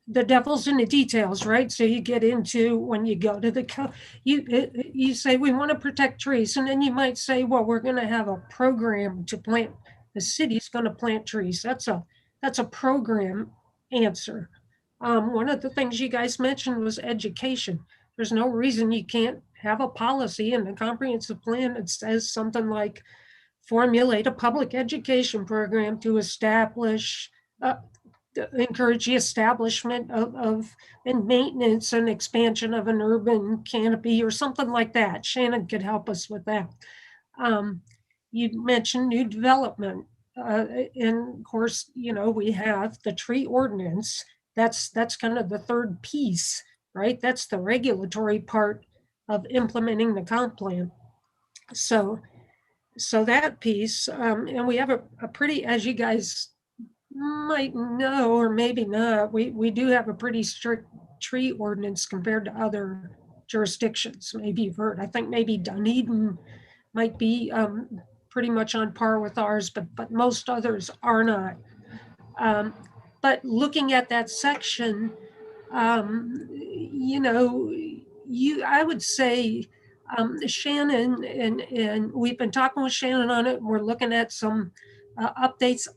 the devil's in the details, right? So you get into when you go to the you say we want to protect trees, and then you might say, well, we're going to have a program to plant. The city's going to plant trees. That's a program answer. One of the things you guys mentioned was education. There's no reason you can't have a policy in the comprehensive plan that says something like formulate a public education program to establish encourage the establishment of and maintenance and expansion of an urban canopy or something like that. Shannon could help us with that. You mentioned new development. And of course, we have the tree ordinance. That's kind of the third piece, right? That's the regulatory part of implementing the comp plan. So that piece, and we have a pretty, as you guys might know, or maybe not, we do have a pretty strict tree ordinance compared to other jurisdictions. Maybe you've heard, I think maybe Dunedin might be pretty much on par with ours, but most others are not. But looking at that section, You know, I would say Shannon, and we've been talking with Shannon on it. We're looking at some updates.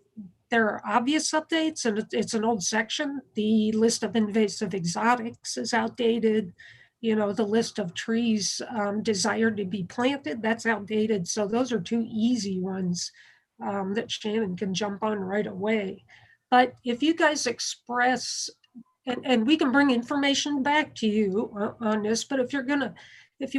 There are obvious updates, and it's an old section. The list of invasive exotics is outdated. You know, the list of trees desired to be planted, that's outdated. So those are two easy ones that Shannon can jump on right away. But if you guys express, and we can bring information back to you on this, but if you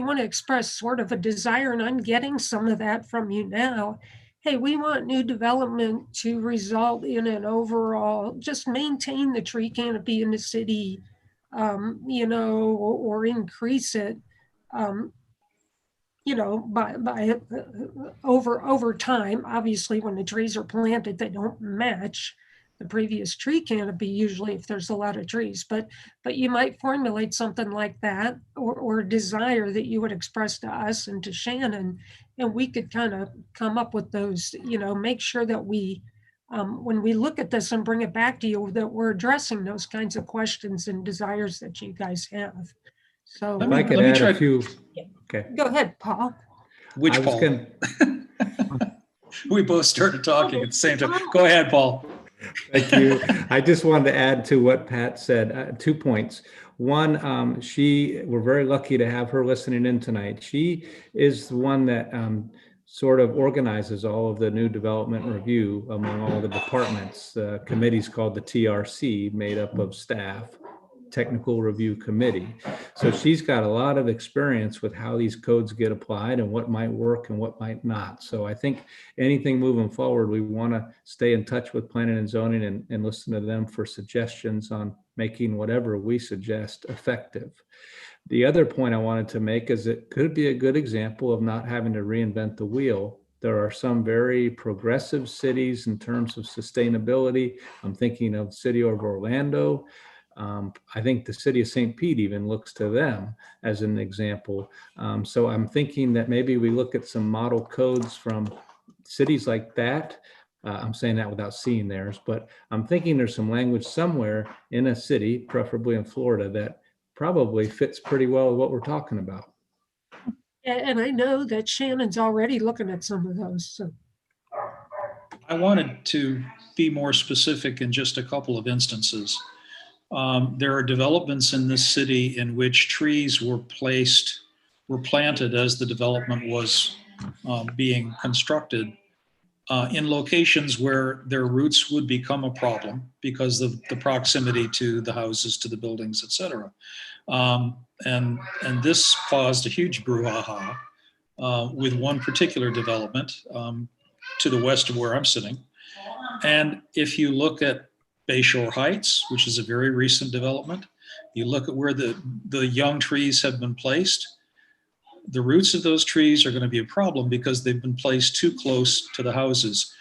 want to express sort of a desire, and I'm getting some of that from you now, hey, we want new development to result in an overall, just maintain the tree canopy in the city, you know, or increase it, you know, by over time. Obviously, when the trees are planted, they don't match the previous tree canopy usually if there's a lot of trees, but you might formulate something like that, or a desire that you would express to us and to Shannon, and we could kind of come up with those, you know, make sure that we, when we look at this and bring it back to you, that we're addressing those kinds of questions and desires that you guys have. So If I could add a few, okay. Go ahead, Paul. Which Paul? We both started talking at the same time. Go ahead, Paul. Thank you. I just wanted to add to what Pat said, 2 points. One, we're very lucky to have her listening in tonight. She is the one that sort of organizes all of the new development review among all the departments. The committee's called the TRC, made up of staff, Technical Review Committee. So she's got a lot of experience with how these codes get applied and what might work and what might not. So I think anything moving forward, we want to stay in touch with planning and zoning and listen to them for suggestions on making whatever we suggest effective. The other point I wanted to make is it could be a good example of not having to reinvent the wheel. There are some very progressive cities in terms of sustainability. I'm thinking of the city of Orlando. I think the city of St. Pete even looks to them as an example. So I'm thinking that maybe we look at some model codes from cities like that. I'm saying that without seeing theirs, but I'm thinking there's some language somewhere in a city, preferably in Florida, that probably fits pretty well with what we're talking about. And I know that Shannon's already looking at some of those. So I wanted to be more specific in just a couple of instances. There are developments in this city in which trees were planted as the development was being constructed in locations where their roots would become a problem because of the proximity to the houses, to the buildings, et cetera. And this caused a huge brouhaha with one particular development to the west of where I'm sitting. And if you look at Bayshore Heights, which is a very recent development, you look at where the young trees have been placed, the roots of those trees are going to be a problem because they've been placed too close to the houses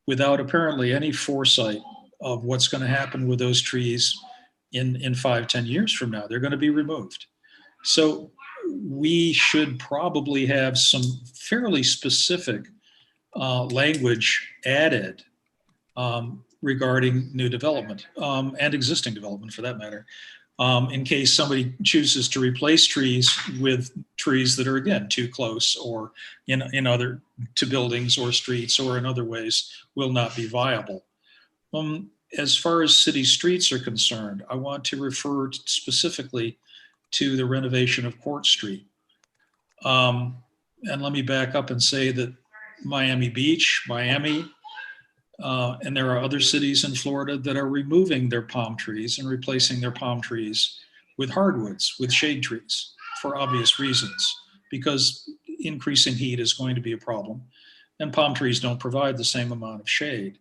without apparently any foresight of what's going to happen with those trees in 5-10 years from now. They're going to be removed. So we should probably have some fairly specific language added regarding new development and existing development for that matter, in case somebody chooses to replace trees with trees that are, again, too close or in other to buildings or streets or in other ways will not be viable. As far as city streets are concerned, I want to refer specifically to the renovation of Court Street. And let me back up and say that Miami Beach, Miami, and there are other cities in Florida that are removing their palm trees and replacing their palm trees with hardwoods, with shade trees, for obvious reasons, because increasing heat is going to be a problem, and palm trees don't provide the same amount of shade.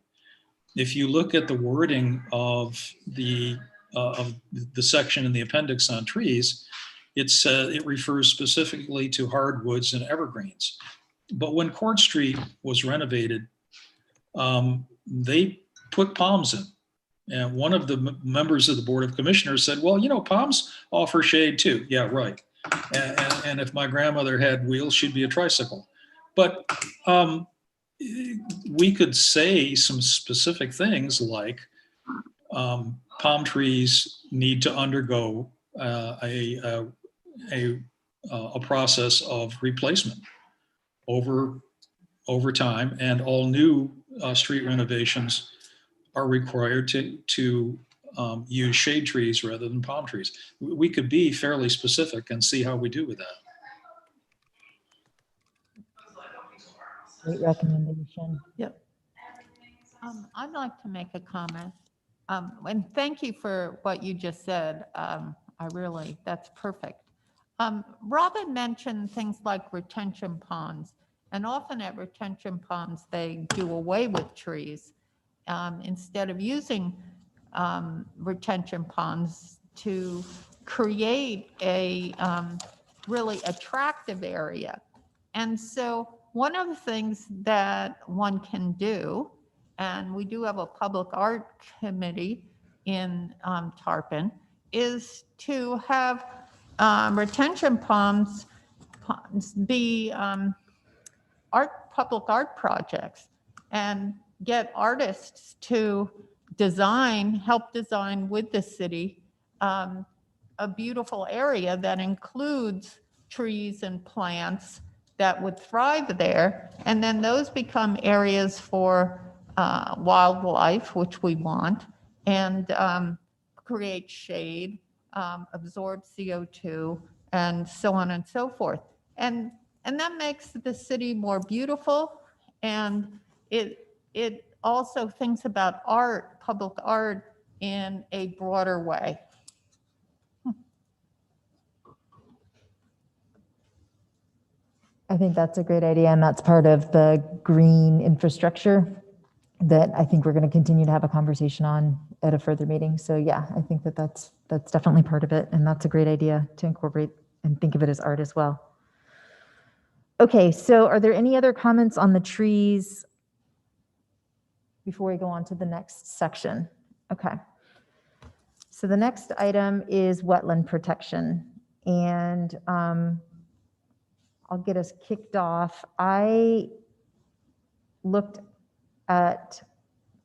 If you look at the wording of the section in the appendix on trees, it refers specifically to hardwoods and evergreens. But when Court Street was renovated, they put palms in. And one of the members of the Board of Commissioners said, well, you know, palms offer shade too. Yeah, right. And if my grandmother had wheels, she'd be a tricycle. But we could say some specific things like palm trees need to undergo a process of replacement over time, and all new street renovations are required to use shade trees rather than palm trees. We could be fairly specific and see how we do with that. Great recommendation. Yep. I'd like to make a comment. And thank you for what you just said. That's perfect. Robin mentioned things like retention ponds, and often at retention ponds, they do away with trees instead of using retention ponds to create a really attractive area. And so one of the things that one can do, and we do have a public art committee in Tarpon, is to have retention ponds be public art projects, and get artists to help design with the city a beautiful area that includes trees and plants that would thrive there. And then those become areas for wildlife, which we want, and create shade, absorb CO2, and so on and so forth. And that makes the city more beautiful, and it also thinks about art, public art, in a broader way. I think that's a great idea, and that's part of the green infrastructure that I think we're going to continue to have a conversation on at a further meeting. So yeah, I think that's definitely part of it, and that's a great idea to incorporate and think of it as art as well. Okay, so are there any other comments on the trees before we go on to the next section? Okay. So the next item is wetland protection, and I'll get us kicked off. I looked at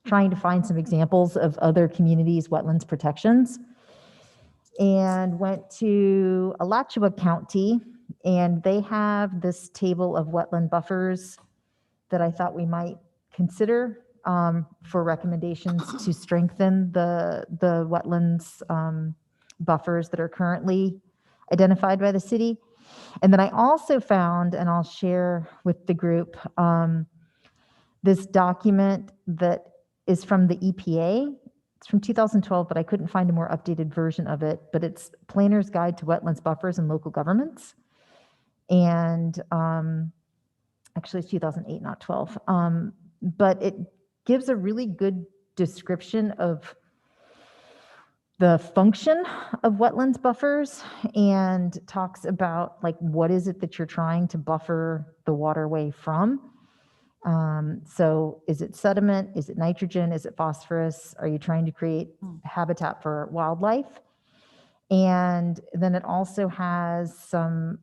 trying to find some examples of other communities' wetlands protections, and went to Alachua County, and they have this table of wetland buffers that I thought we might consider for recommendations to strengthen the wetlands buffers that are currently identified by the city. And then I also found, and I'll share with the group, this document that is from the EPA. It's from 2012, but I couldn't find a more updated version of it. But it's Planner's Guide to Wetlands Buffers in Local Governments. And actually it's 2008, not 12. But it gives a really good description of the function of wetlands buffers, and talks about like what is it that you're trying to buffer the waterway from. So is it sediment? Is it nitrogen? Is it phosphorus? Are you trying to create habitat for wildlife? And then it also has some,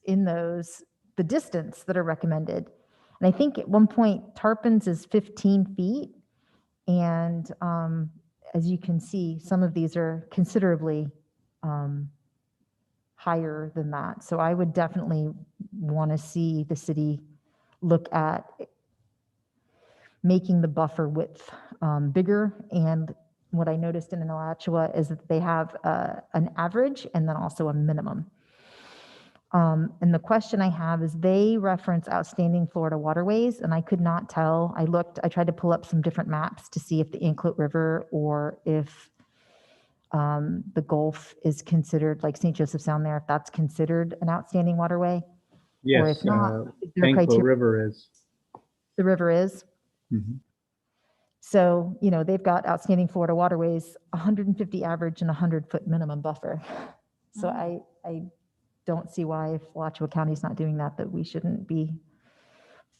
in those, the distance that are recommended. And I think at one point, Tarpon's is 15 feet. And as you can see, some of these are considerably higher than that. So I would definitely want to see the city look at making the buffer width bigger. And what I noticed in Alachua is that they have an average and then also a minimum. And the question I have is, they reference outstanding Florida waterways, and I could not tell. I tried to pull up some different maps to see if the Anclote River or if the Gulf is considered, like St. Joseph Sound there, if that's considered an outstanding waterway. Yes, or if not, is there Anclote criteria? River is. The river is. Mhm. So, they've got outstanding Florida waterways, 150 average and 100-foot minimum buffer. So I don't see why, if Alachua County is not doing that, that we shouldn't be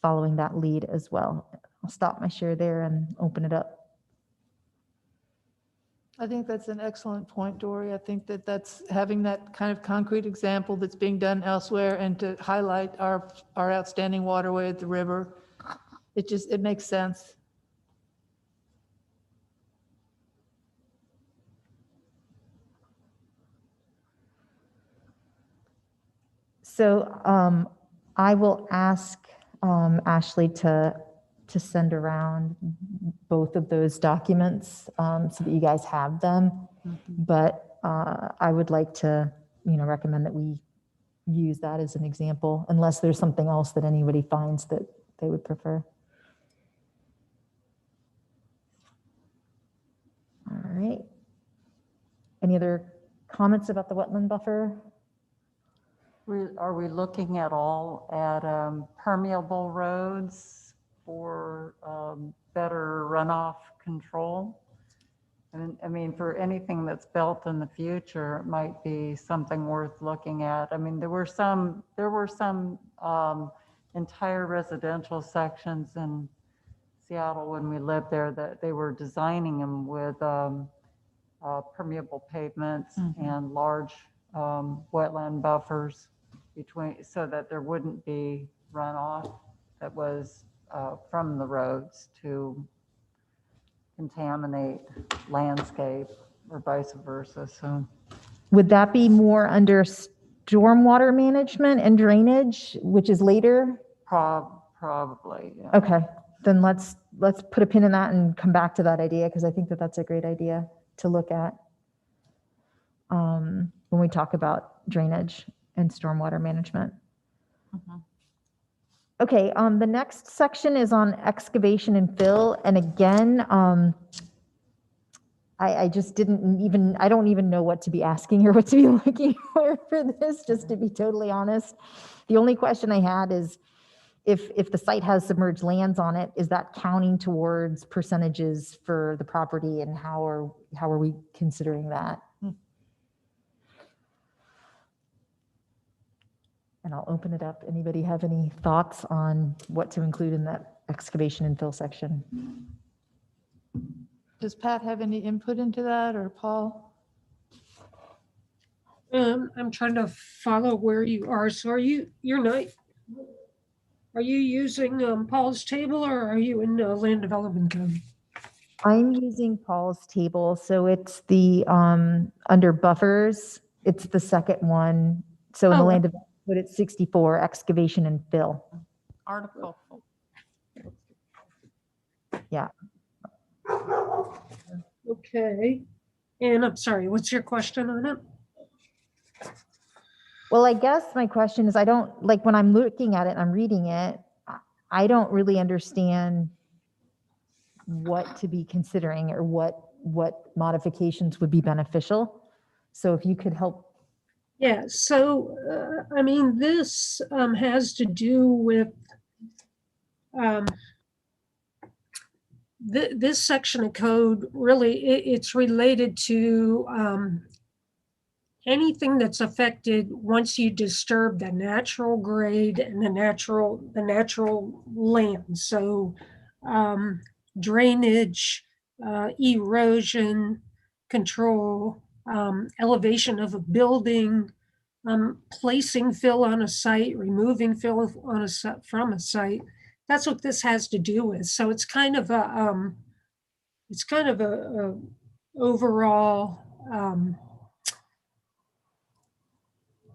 following that lead as well. I'll stop my share there and open it up. I think that's an excellent point, Dory. I think that's having that kind of concrete example that's being done elsewhere, and to highlight our outstanding waterway at the river. It makes sense. So I will ask Ashley to send around both of those documents so that you guys have them. But I would like to, recommend that we use that as an example, unless there's something else that anybody finds that they would prefer. All right. Any other comments about the wetland buffer? Are we looking at all at permeable roads for better runoff control? And I mean, for anything that's built in the future, it might be something worth looking at. I mean, there were some entire residential sections in Seattle when we lived there that they were designing them with permeable pavements and large wetland buffers between, so that there wouldn't be runoff that was from the roads to contaminate landscape or vice versa. So Would that be more under stormwater management and drainage, which is later? probably, yeah. Okay, then let's put a pin in that and come back to that idea, because I think that that's a great idea to look at when we talk about drainage and stormwater management. Okay, the next section is on excavation and fill. And again, I just I don't even know what to be asking or what to be looking for this, just to be totally honest. The only question I had is if the site has submerged lands on it, is that counting towards percentages for the property, and how are we considering that? And I'll open it up. Anybody have any thoughts on what to include in that excavation and fill section? Does Pat have any input into that, or Paul? I'm trying to follow where you are. So are you using Paul's table, or are you in land development code? I'm using Paul's table. So it's the under buffers, it's the second one. So in the land development code, it's 64, excavation and fill. Article. Yeah. Okay. And I'm sorry, what's your question on it? Well, I guess my question is, I don't, like, when I'm looking at it and I'm reading it, I don't really understand what to be considering or what modifications would be beneficial. So if you could help. Yeah, so, I mean, this has to do with this section of code. Really, it's related to anything that's affected once you disturb the natural grade and the natural land. So drainage, erosion control, elevation of a building, placing fill on a site, removing fill on from a site. That's what this has to do with. So it's kind of a overall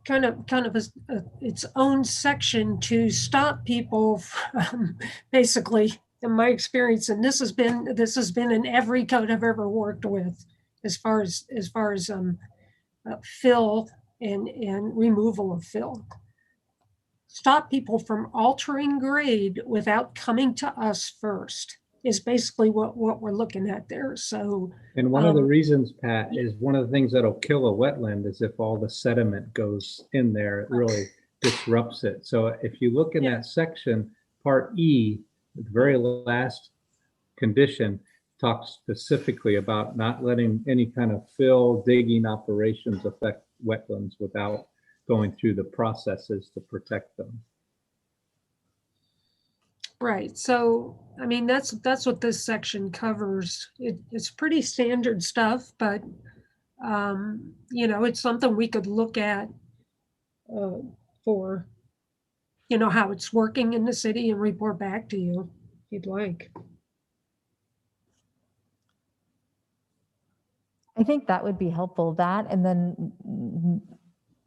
kind of its own section to stop people from basically, in my experience, and this has been in every code I've ever worked with, as far as fill and removal of fill. Stop people from altering grade without coming to us first is basically what we're looking at there. So, and one of the reasons, Pat, is one of the things that'll kill a wetland is if all the sediment goes in there, it really disrupts it. So if you look in that section, part E, the very last condition talks specifically about not letting any kind of fill digging operations affect wetlands without going through the processes to protect them. Right. So, I mean, that's what this section covers. It's pretty standard stuff, but, it's something we could look at for, how it's working in the city and report back to you if you'd like. I think that would be helpful, that, and then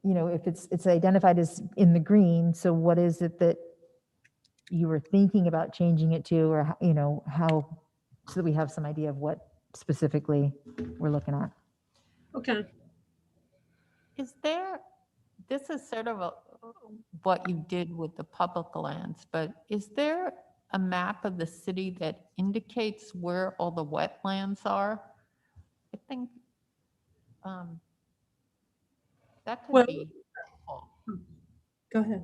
if it's identified as in the green, so what is it that you were thinking about changing it to, or, how, so that we have some idea of what specifically we're looking at. Okay. This is sort of what you did with the public lands, but is there a map of the city that indicates where all the wetlands are? I think that could Well, be helpful. Go ahead.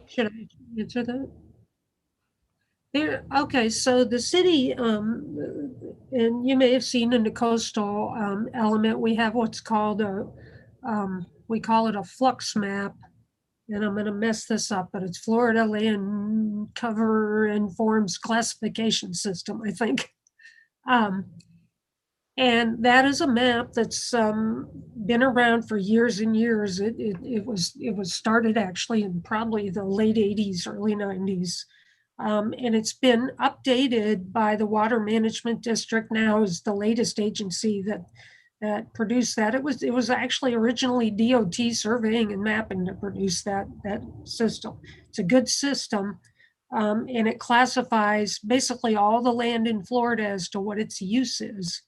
Should I answer that? Okay, so the city, and you may have seen in the coastal element, we have what's called we call it a flux map. And I'm going to mess this up, but it's Florida Land Cover and Forms Classification System, I think. And that is a map that's been around for years and years. It was started actually in probably the late 80s, early 90s. And it's been updated by the Water Management District. Now is the latest agency that produced that. It was actually originally DOT surveying and mapping to produce that system. It's a good system. And it classifies basically all the land in Florida as to what its use is.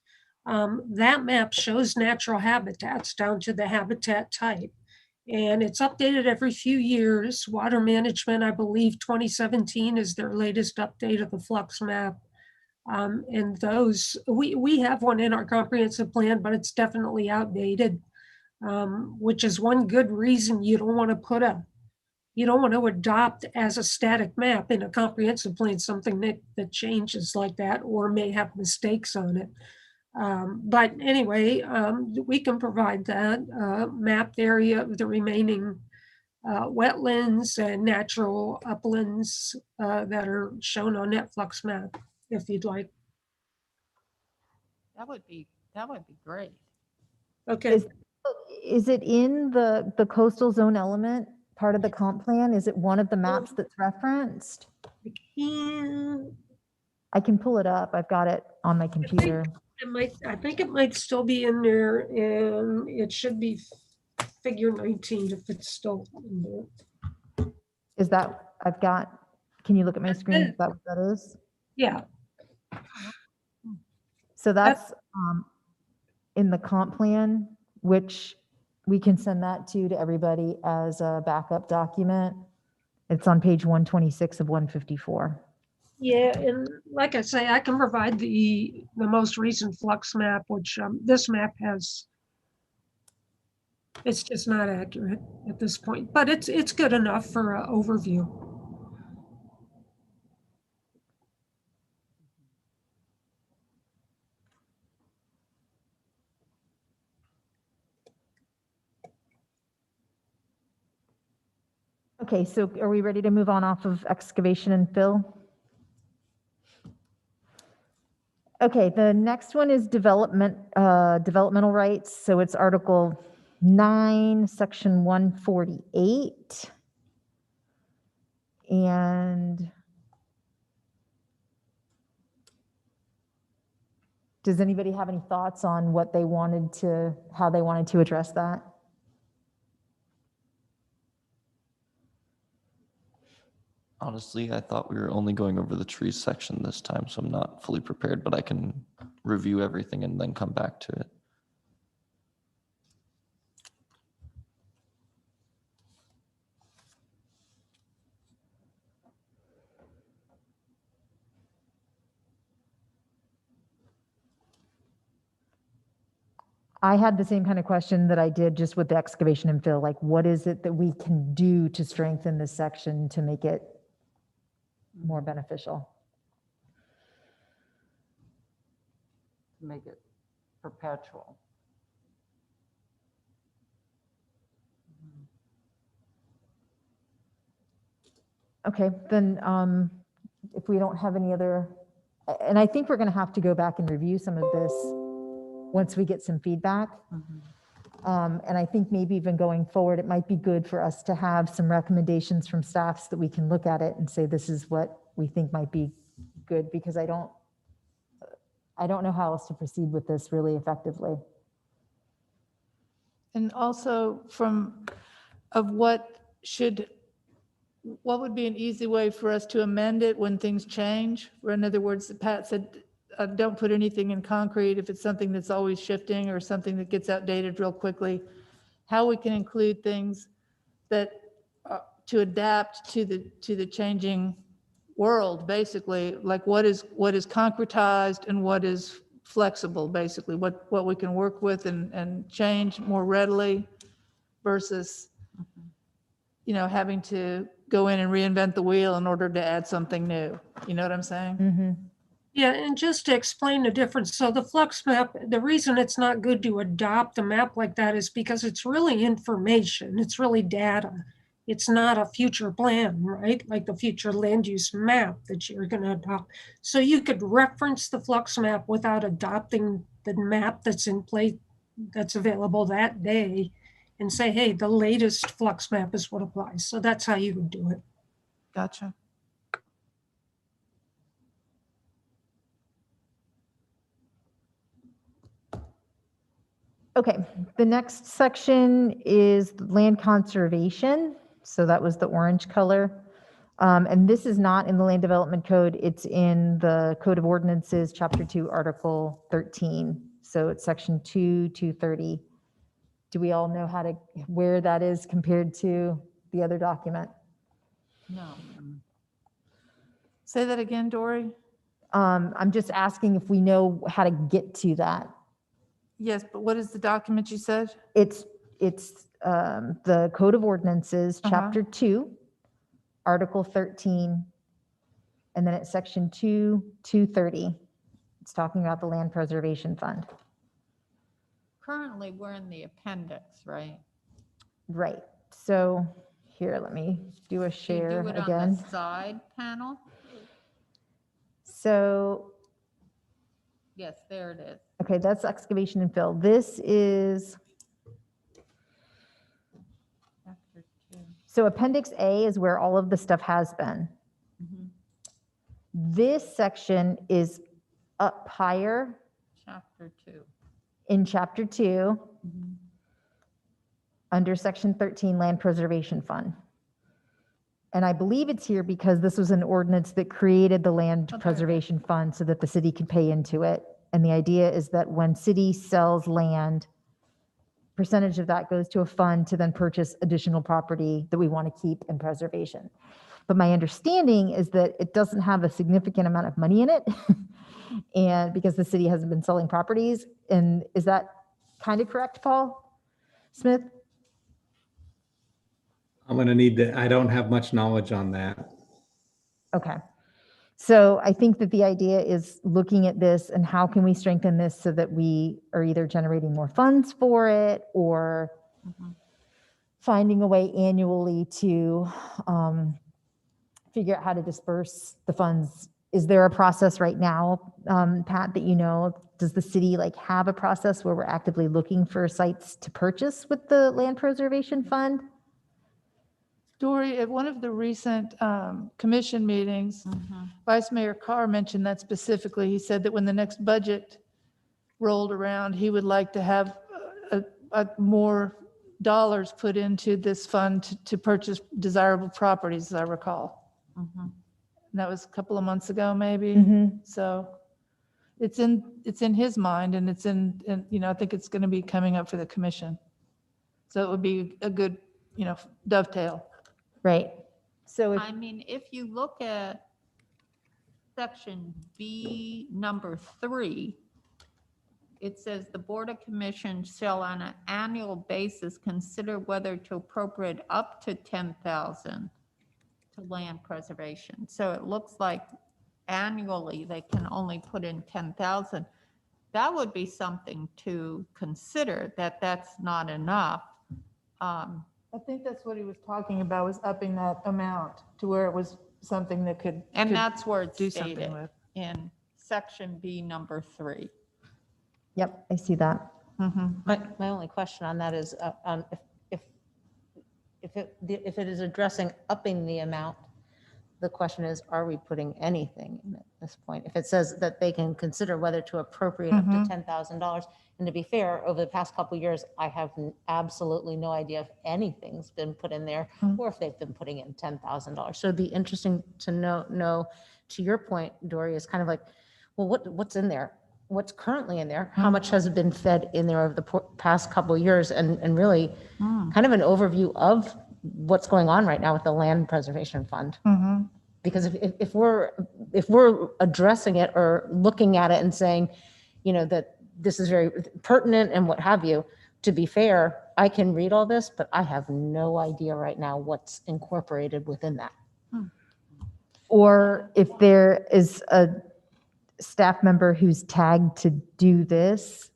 That map shows natural habitats down to the habitat type. And it's updated every few years. Water Management, I believe 2017 is their latest update of the flux map. And those, we have one in our comprehensive plan, but it's definitely outdated, which is one good reason you don't want to adopt as a static map in a comprehensive plan, something that changes like that or may have mistakes on it. But anyway, we can provide that mapped area of the remaining wetlands and natural uplands that are shown on that flux map, if you'd like. That would be great. Okay. Is it in the coastal zone element part of the comp plan? Is it one of the maps that's referenced? Yeah. I can pull it up. I've got it on my computer. I think it might still be in there, and it should be figure 19 if it's still in there. Is that, can you look at my screen? Is that what that is? Yeah. So that's in the comp plan, which we can send that to everybody as a backup document. It's on page 126 of 154. Yeah, and like I say, I can provide the most recent flux map, which this map has. It's just not accurate at this point, but it's good enough for an overview. Okay, so are we ready to move on off of excavation and fill? Okay, the next one is developmental rights. So it's Article 9, Section 148. And does anybody have any thoughts on how they wanted to address that? Honestly, I thought we were only going over the trees section this time, so I'm not fully prepared, but I can review everything and then come back to it. I had the same kind of question that I did just with the excavation and fill, like what is it that we can do to strengthen this section to make it more beneficial? To make it perpetual. Okay, then if we don't have any other, and I think we're going to have to go back and review some of this once we get some feedback. And I think maybe even going forward, it might be good for us to have some recommendations from staff so that we can look at it and say, this is what we think might be good, because I don't know how else to proceed with this really effectively. And also what would be an easy way for us to amend it when things change? Or in other words, Pat said, don't put anything in concrete if it's something that's always shifting or something that gets outdated real quickly. How we can include things that to adapt to the changing world, basically, like what is concretized and what is flexible, basically, what we can work with and change more readily versus, having to go in and reinvent the wheel in order to add something new. You know what I'm saying? Mm-hmm. Yeah, and just to explain the difference, so the flux map, the reason it's not good to adopt a map like that is because it's really information, it's really data. It's not a future plan, right? Like the future land use map that you're going to adopt. So you could reference the flux map without adopting the map that's in place, that's available that day, and say, hey, the latest flux map is what applies. So that's how you would do it. Gotcha. Okay, the next section is land conservation. So that was the orange color. And this is not in the Land Development Code. It's in the Code of Ordinances, Chapter 2, Article 13. So it's Section 230. Do we all know where that is compared to the other document? No. Say that again, Dory. I'm just asking if we know how to get to that. Yes, but what is the document you said? It's the Code of Ordinances, Chapter 2, Article 13, and then it's Section 230. It's talking about the Land Preservation Fund. Currently, we're in the appendix, right? Right. So here, let me do a share Do you do it again. on the side panel? So, Yes, there it is. okay, that's excavation and fill. This is, Chapter 2. so Appendix A is where all of the stuff has been. Mhm. This section is up higher Chapter 2. in Chapter 2, under Section 13, Land Preservation Fund. And I believe it's here because this was an ordinance that created the Land Preservation Fund so that the city could pay into it. And the idea is that when city sells land, percentage of that goes to a fund to then purchase additional property that we want to keep in preservation. But my understanding is that it doesn't have a significant amount of money in it, and because the city hasn't been selling properties. And is that kind of correct, Paul Smith? I'm going to need to, I don't have much knowledge on that. Okay. So I think that the idea is looking at this and how can we strengthen this so that we are either generating more funds for it or finding a way annually to figure out how to disperse the funds. Is there a process right now, Pat, that you know? Does the city have a process where we're actively looking for sites to purchase with the Land Preservation Fund? Dory, at one of the recent commission meetings, Vice Mayor Carr mentioned that specifically. He said that when the next budget rolled around, he would like to have more dollars put into this fund to purchase desirable properties, as I recall. And that was a couple of months ago, maybe. So it's in his mind, and it's in I think it's going to be coming up for the commission. So it would be a good, dovetail. Right. So if, I mean, if you look at section B, number 3, it says the Board of Commissions shall on an annual basis consider whether to appropriate up to 10,000 to land preservation. So it looks like annually they can only put in 10,000. That would be something to consider, that's not enough. I think that's what he was talking about, was upping that amount to where it was something that could. And could that's where it's do something stated with. in section B, number 3. yep, I see that. My only question on that is if it is addressing upping the amount, The question is, are we putting anything in at this point? If it says that they can consider whether to appropriate up to $10,000, and to be fair, over the past couple of years, I have absolutely no idea if anything's been put in there or if they've been putting in $10,000. So it'd be interesting to know, to your point, Dory, is kind of like, well, what's in there? What's currently in there? How much has been fed in there over the past couple of years? And really kind of an overview of what's going on right now with the Land Preservation Fund. Because if we're addressing it or looking at it and saying, that this is very pertinent and what have you, to be fair, I can read all this, but I have no idea right now what's incorporated within that. Or if there is a staff member who's tagged to do this,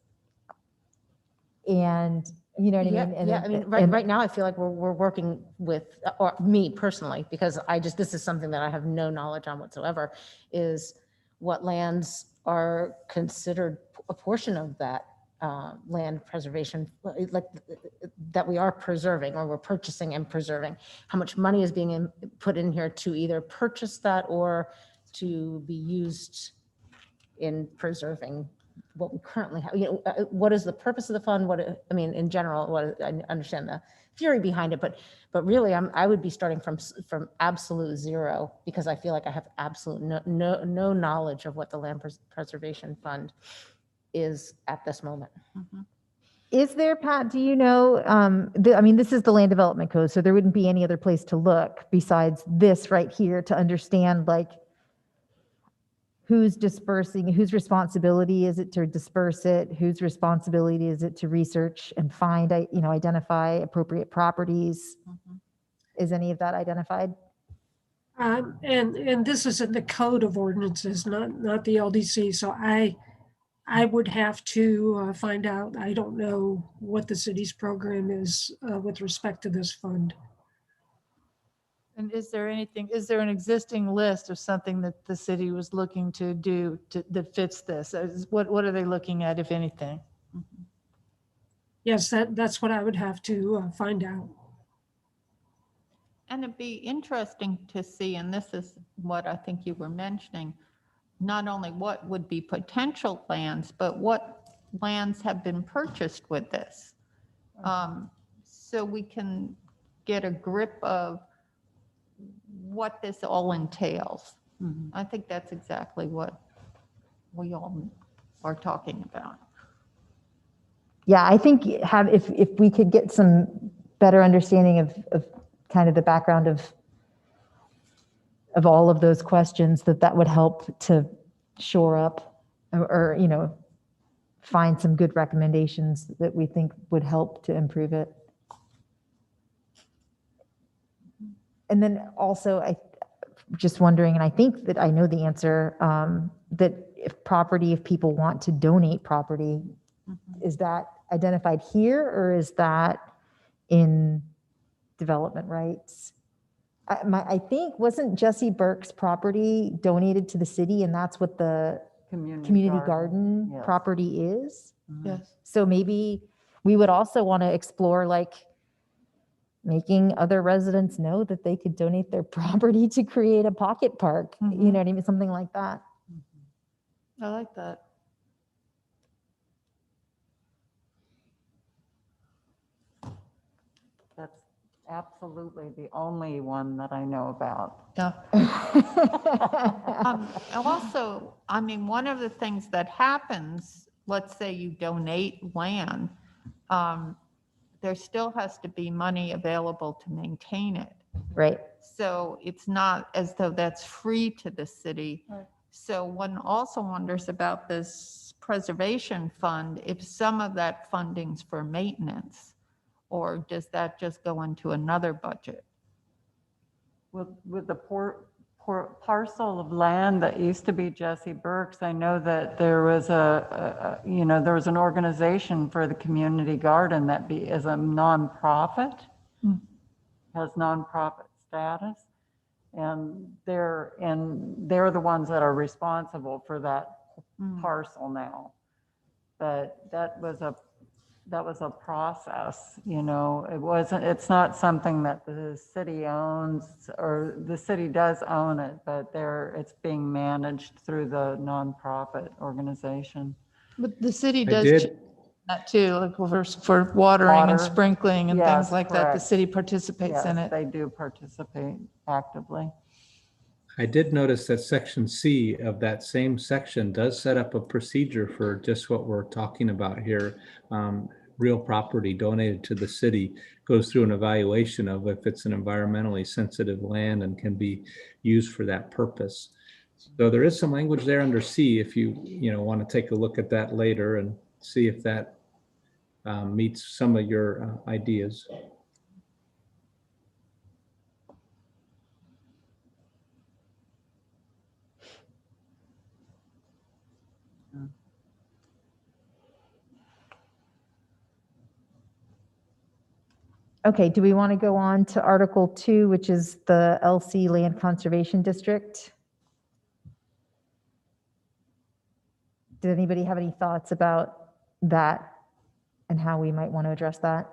and you know what I mean? And, I mean, right now, I feel like we're working with, or me personally, because this is something that I have no knowledge on whatsoever, is what lands are considered a portion of that land preservation, like that we are preserving or we're purchasing and preserving. How much money is being put in here to either purchase that or to be used in preserving what we currently have. What is the purpose of the fund? In general, I understand the theory behind it, but really I would be starting from absolute zero, because I feel like I have absolute no knowledge of what the Land Preservation Fund is at this moment. Is there, Pat, do you know, this is the Land Development Code, so there wouldn't be any other place to look besides this right here to understand like who's dispersing, whose responsibility is it to disperse it, whose responsibility is it to research and find, identify appropriate properties. Is any of that identified? And this is in the code of ordinances, not the LDC. So I would have to find out. I don't know what the city's program is with respect to this fund. And is there an existing list of something that the city was looking to do that fits this? What are they looking at, if anything? Yes, that's what I would have to find out. And it'd be interesting to see, and this is what I think you were mentioning, not only what would be potential lands, but what lands have been purchased with this. So we can get a grip of what this all entails. I think that's exactly what we all are talking about. Yeah, I think if we could get some better understanding of kind of the background of all of those questions, that would help to shore up or find some good recommendations that we think would help to improve it. And then also, I just wondering, and I think that I know the answer, that if people want to donate property, is that identified here or is that in development rights? I think, wasn't Jesse Burke's property donated to the city, and that's what the community garden Yes. property is? Yes. So maybe we would also want to explore like making other residents know that they could donate their property to create a pocket park, you know what I mean? Something like that. I like that. That's absolutely the only one that I know about. Yeah. Also, one of the things that happens, let's say you donate land, there still has to be money available to maintain it. Right. So it's not as though that's free to the city. Right. So one also wonders about this preservation fund, if some of that funding's for maintenance, or does that just go into another budget? With the parcel of land that used to be Jesse Burke's, I know that there was there was an organization for the community garden that is a nonprofit, has nonprofit status, and they're the ones that are responsible for that parcel now. But that was that was a process, you know, it's not something that the city owns, or the city does own it, but it's being managed through the nonprofit organization. But the city I does did, that too, like for watering and Water. sprinkling and Yes, things like that. The correct. city participates in Yes, it. they do participate actively. I did notice that section C of that same section does set up a procedure for just what we're talking about here. Real property donated to the city goes through an evaluation of if it's an environmentally sensitive land and can be used for that purpose. So there is some language there under C if you want to take a look at that later and see if that meets some of your ideas. Okay, do we want to go on to Article 2, which is the LC Land Conservation District? Did anybody have any thoughts about that and how we might want to address that?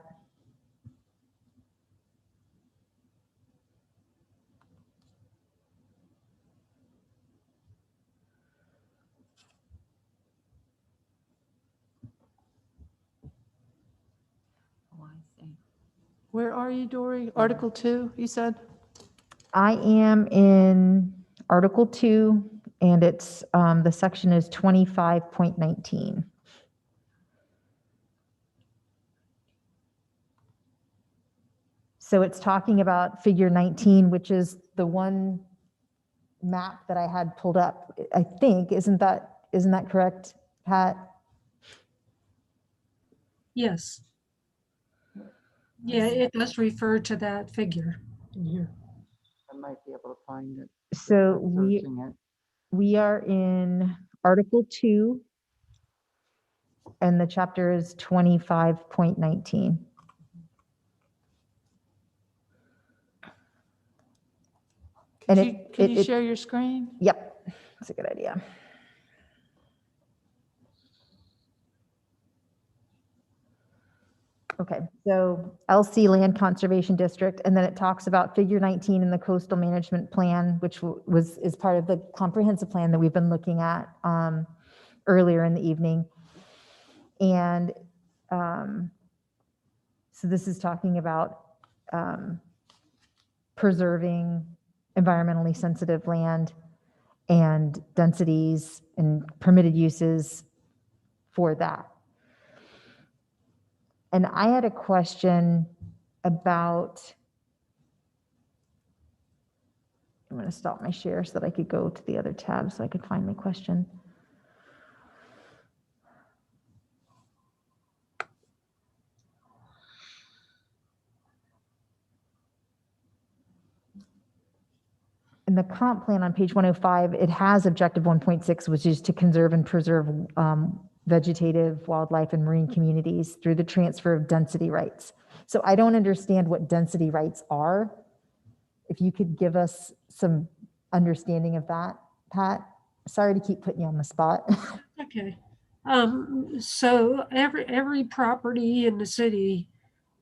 Where are you, Dory? Article 2, you said? I am in Article 2, and it's the section is 25.19. So it's talking about figure 19, which is the one map that I had pulled up. I think, isn't that correct, Pat? Yes. Yeah, it does refer to that figure in here. I might be able to find it. So Searching it. we are in Article 2, and the chapter is 25.19. And Could you share your screen? Yep, that's a good idea. Okay, so LC Land Conservation District, and then it talks about figure 19 in the coastal management plan, which is part of the comprehensive plan that we've been looking at earlier in the evening. And so this is talking about preserving environmentally sensitive land and densities and permitted uses for that. And I had a question about, I'm going to stop my share so that I could go to the other tab so I could find my question. In the comp plan on page 105, it has objective 1.6, which is to conserve and preserve vegetative, wildlife, and marine communities through the transfer of density rights. So I don't understand what density rights are. If you could give us some understanding of that, Pat. Sorry to keep putting you on the spot. Okay. So every property in the city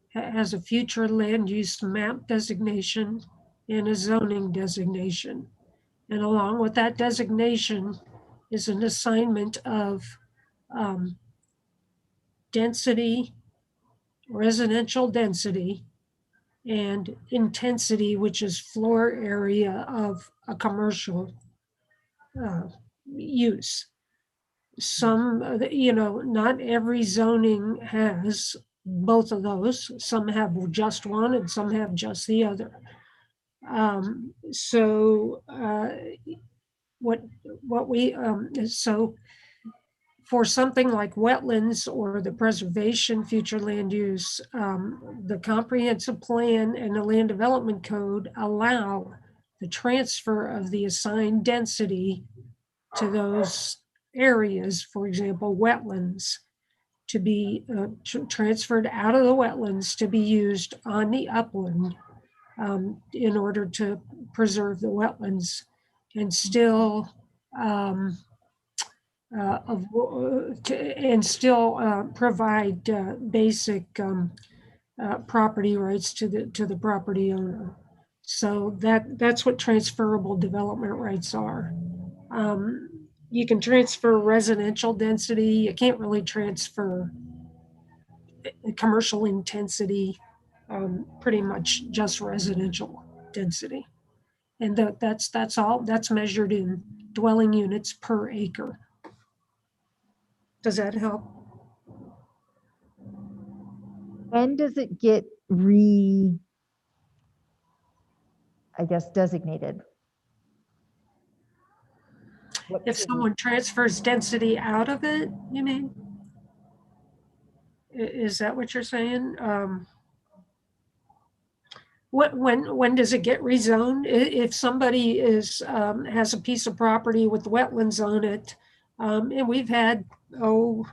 has a future land use map designation and a zoning designation. And along with that designation is an assignment of density, residential density, and intensity, which is floor area of a commercial use. Some, not every zoning has both of those. Some have just one and some have just the other. So for something like wetlands or the preservation future land use, the comprehensive plan and the land development code allow the transfer of the assigned density to those areas, for example, wetlands, to be transferred out of the wetlands to be used on the upland in order to preserve the wetlands and still and still provide basic property rights to the property owner. So that's what transferable development rights are. You can transfer residential density. You can't really transfer commercial intensity, pretty much just residential density. And that's all, that's measured in dwelling units per acre. Does that help? When does it get designated? If someone transfers density out of it, you mean? Is that what you're saying? When does it get rezoned? If somebody has a piece of property with wetlands on it, and we've had, 3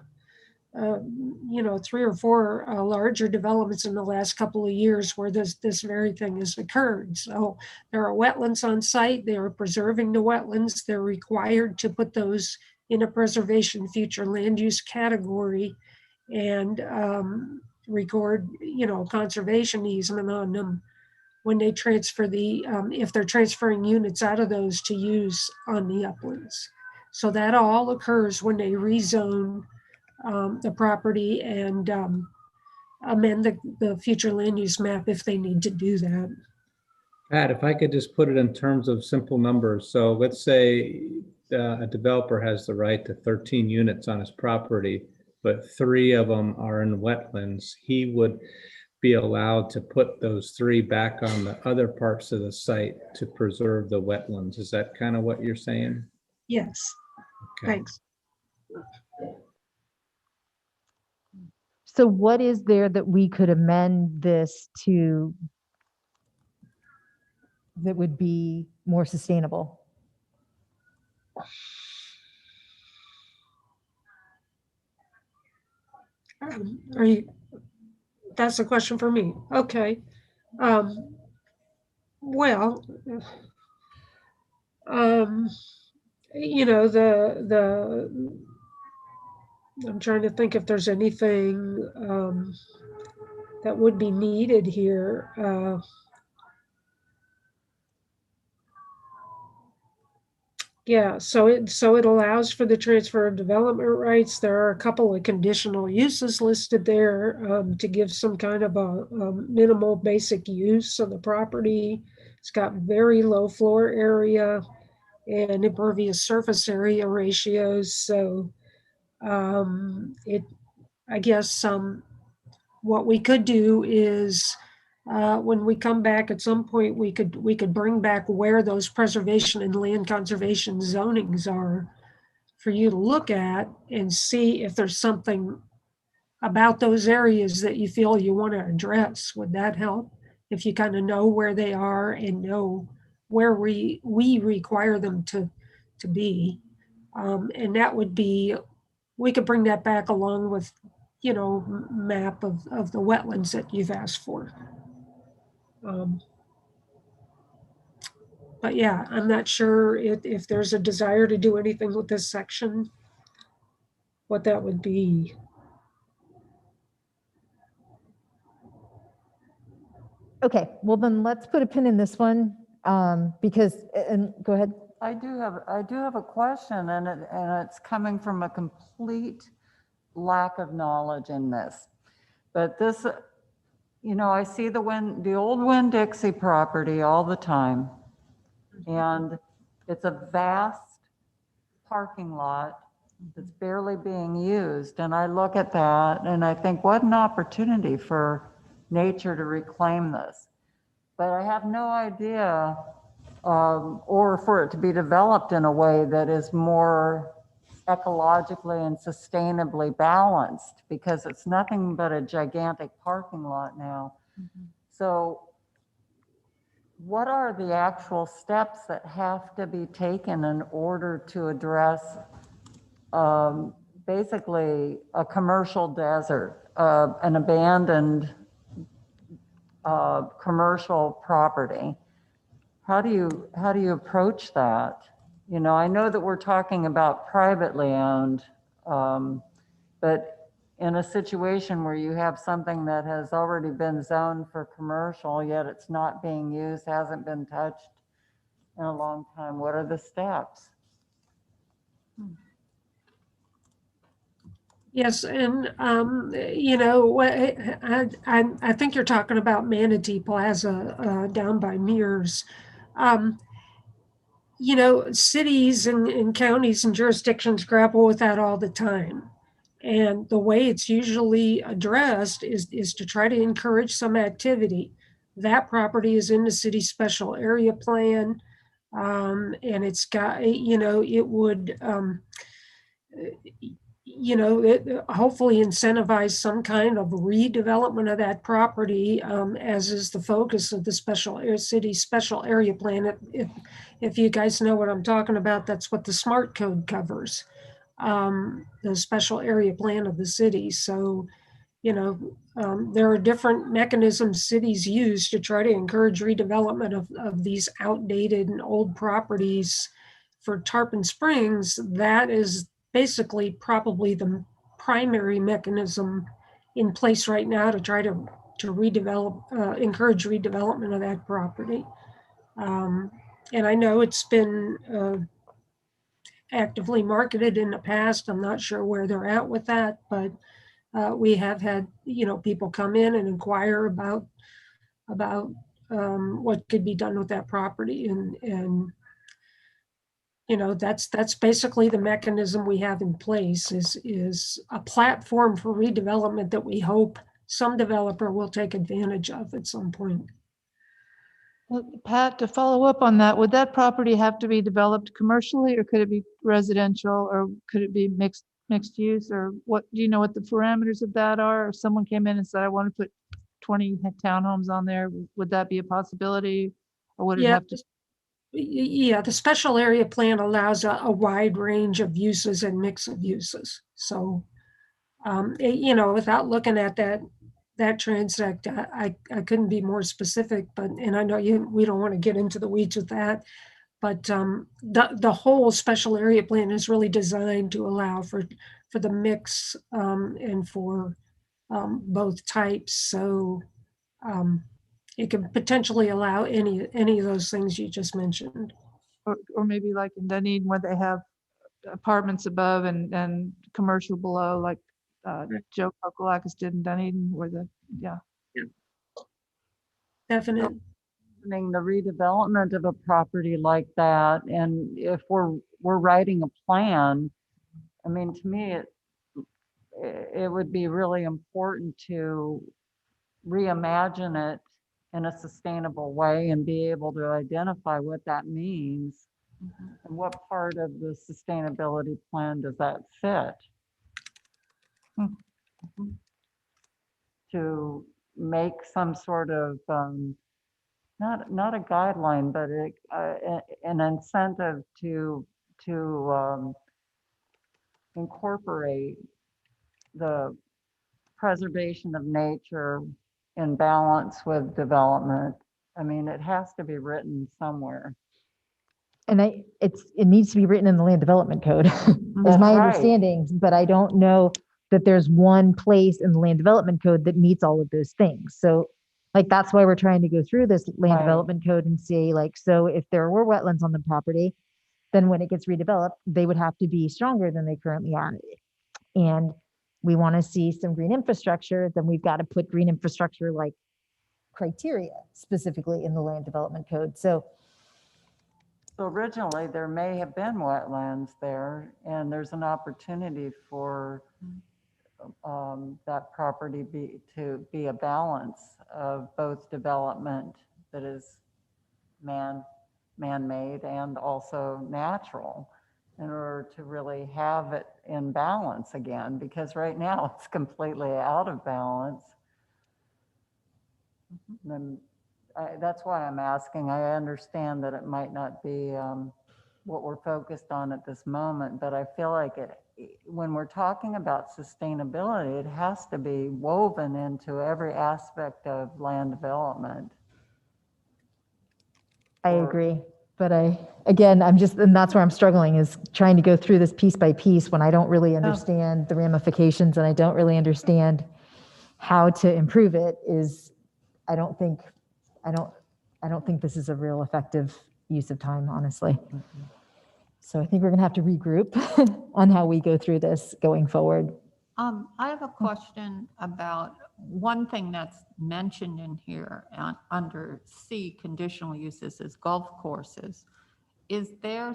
or 4 larger developments in the last couple of years where this very thing has occurred. So there are wetlands on site. They are preserving the wetlands. They're required to put those in a preservation future land use category and record, conservation easement on them when they transfer if they're transferring units out of those to use on the uplands. So that all occurs when they rezone the property and amend the future land use map if they need to do that. Pat, if I could just put it in terms of simple numbers. So let's say a developer has the right to 13 units on his property, but 3 of them are in wetlands. He would be allowed to put those 3 back on the other parts of the site to preserve the wetlands. Is that kind of what you're saying? Yes. Okay. Thanks. So what is there that we could amend this to that would be more sustainable? That's a question for me. Okay. Well, I'm trying to think if there's anything that would be needed here. Yeah, so it allows for the transfer of development rights. There are a couple of conditional uses listed there to give some kind of a minimal basic use of the property. It's got very low floor area and impervious surface area ratios. So I guess what we could do is when we come back at some point, we could bring back where those preservation and land conservation zonings are for you to look at and see if there's something about those areas that you feel you want to address. Would that help? If you kind of know where they are and know where we require them to be. And that would be, we could bring that back along with, map of the wetlands that you've asked for. But yeah, I'm not sure if there's a desire to do anything with this section, what that would be. Okay, well then let's put a pin in this one because, and go ahead. I do have a question, and it's coming from a complete lack of knowledge in this. But this, I see the old Winn-Dixie property all the time, and it's a vast parking lot that's barely being used. And I look at that and I think, what an opportunity for nature to reclaim this. But I have no idea, or for it to be developed in a way that is more ecologically and sustainably balanced, because it's nothing but a gigantic parking lot now. Mm-hmm. So what are the actual steps that have to be taken in order to address basically a commercial desert, an abandoned commercial property? How do you approach that? you know, I know that we're talking about privately owned, but in a situation where you have something that has already been zoned for commercial, yet it's not being used, hasn't been touched in a long time, what are the steps? Yes, and you know, I think you're talking about Manatee Plaza down by Mears. You know, cities and counties and jurisdictions grapple with that all the time. And the way it's usually addressed is to try to encourage some activity. That property is in the city special area plan. And it's got, you know, it would, you know, hopefully incentivize some kind of redevelopment of that property, as is the focus of the city special area plan. If you guys know what I'm talking about, that's what the SMART code covers, the special area plan of the city. So, you know, there are different mechanisms cities use to try to encourage redevelopment of these outdated and old properties. For Tarpon Springs, that is basically probably the primary mechanism in place right now to try to redevelop, encourage redevelopment of that property. And I know it's been actively marketed in the past. I'm not sure where they're at with that, but we have had, you know, people come in and inquire about what could be done with that property, and you know, that's basically the mechanism we have in place, is a platform for redevelopment that we hope some developer will take advantage of at some point. Well, Pat, to follow up on that, would that property have to be developed commercially, or could it be residential, or could it be mixed use, or what, do you know what the parameters of that are? If someone came in and said, I want to put 20 townhomes on there, would that be a possibility? Or would it have to? Yeah, the special area plan allows a wide range of uses and mix of uses. So, you know, without looking at that transect, I couldn't be more specific, but, and I know we don't want to get into the weeds with that, but the whole special area plan is really designed to allow for the mix, and for both types. So it could potentially allow any of those things you just mentioned. Or maybe like in Dunedin, where they have apartments above and commercial below, like Joe Kokolakis did in Dunedin, where yeah. Definitely. The redevelopment of a property like that, and if we're writing a plan, I mean, to me, it would be really important to reimagine it in a sustainable way and be able to identify what that means, and what part of the sustainability plan does that fit. To make some sort of not a guideline, but an incentive to incorporate the preservation of nature in balance with development. I mean, it has to be written somewhere. And it needs to be written in the land development code, is my understanding, but I don't know that there's one place in the land development code that meets all of those things. So like, that's why we're trying to go through this land development code and see, like, so if there were wetlands on the property, then when it gets redeveloped, they would have to be stronger than they currently are. And we want to see some green infrastructure, then we've got to put green infrastructure like criteria specifically in the land development code. So originally there may have been wetlands there, and there's an opportunity for that property to be a balance of both development that is man-made and also natural, in order to really have it in balance again, because right now it's completely out of balance. And that's why I'm asking. I understand that it might not be what we're focused on at this moment, but I feel like when we're talking about sustainability, it has to be woven into every aspect of land development. I agree. But and that's where I'm struggling, is trying to go through this piece by piece when I don't really understand the ramifications and I don't really understand how to improve it. I don't think this is a real effective use of time, honestly. So I think we're gonna have to regroup on how we go through this going forward. I have a question about one thing that's mentioned in here under C, conditional uses, is golf courses. Is there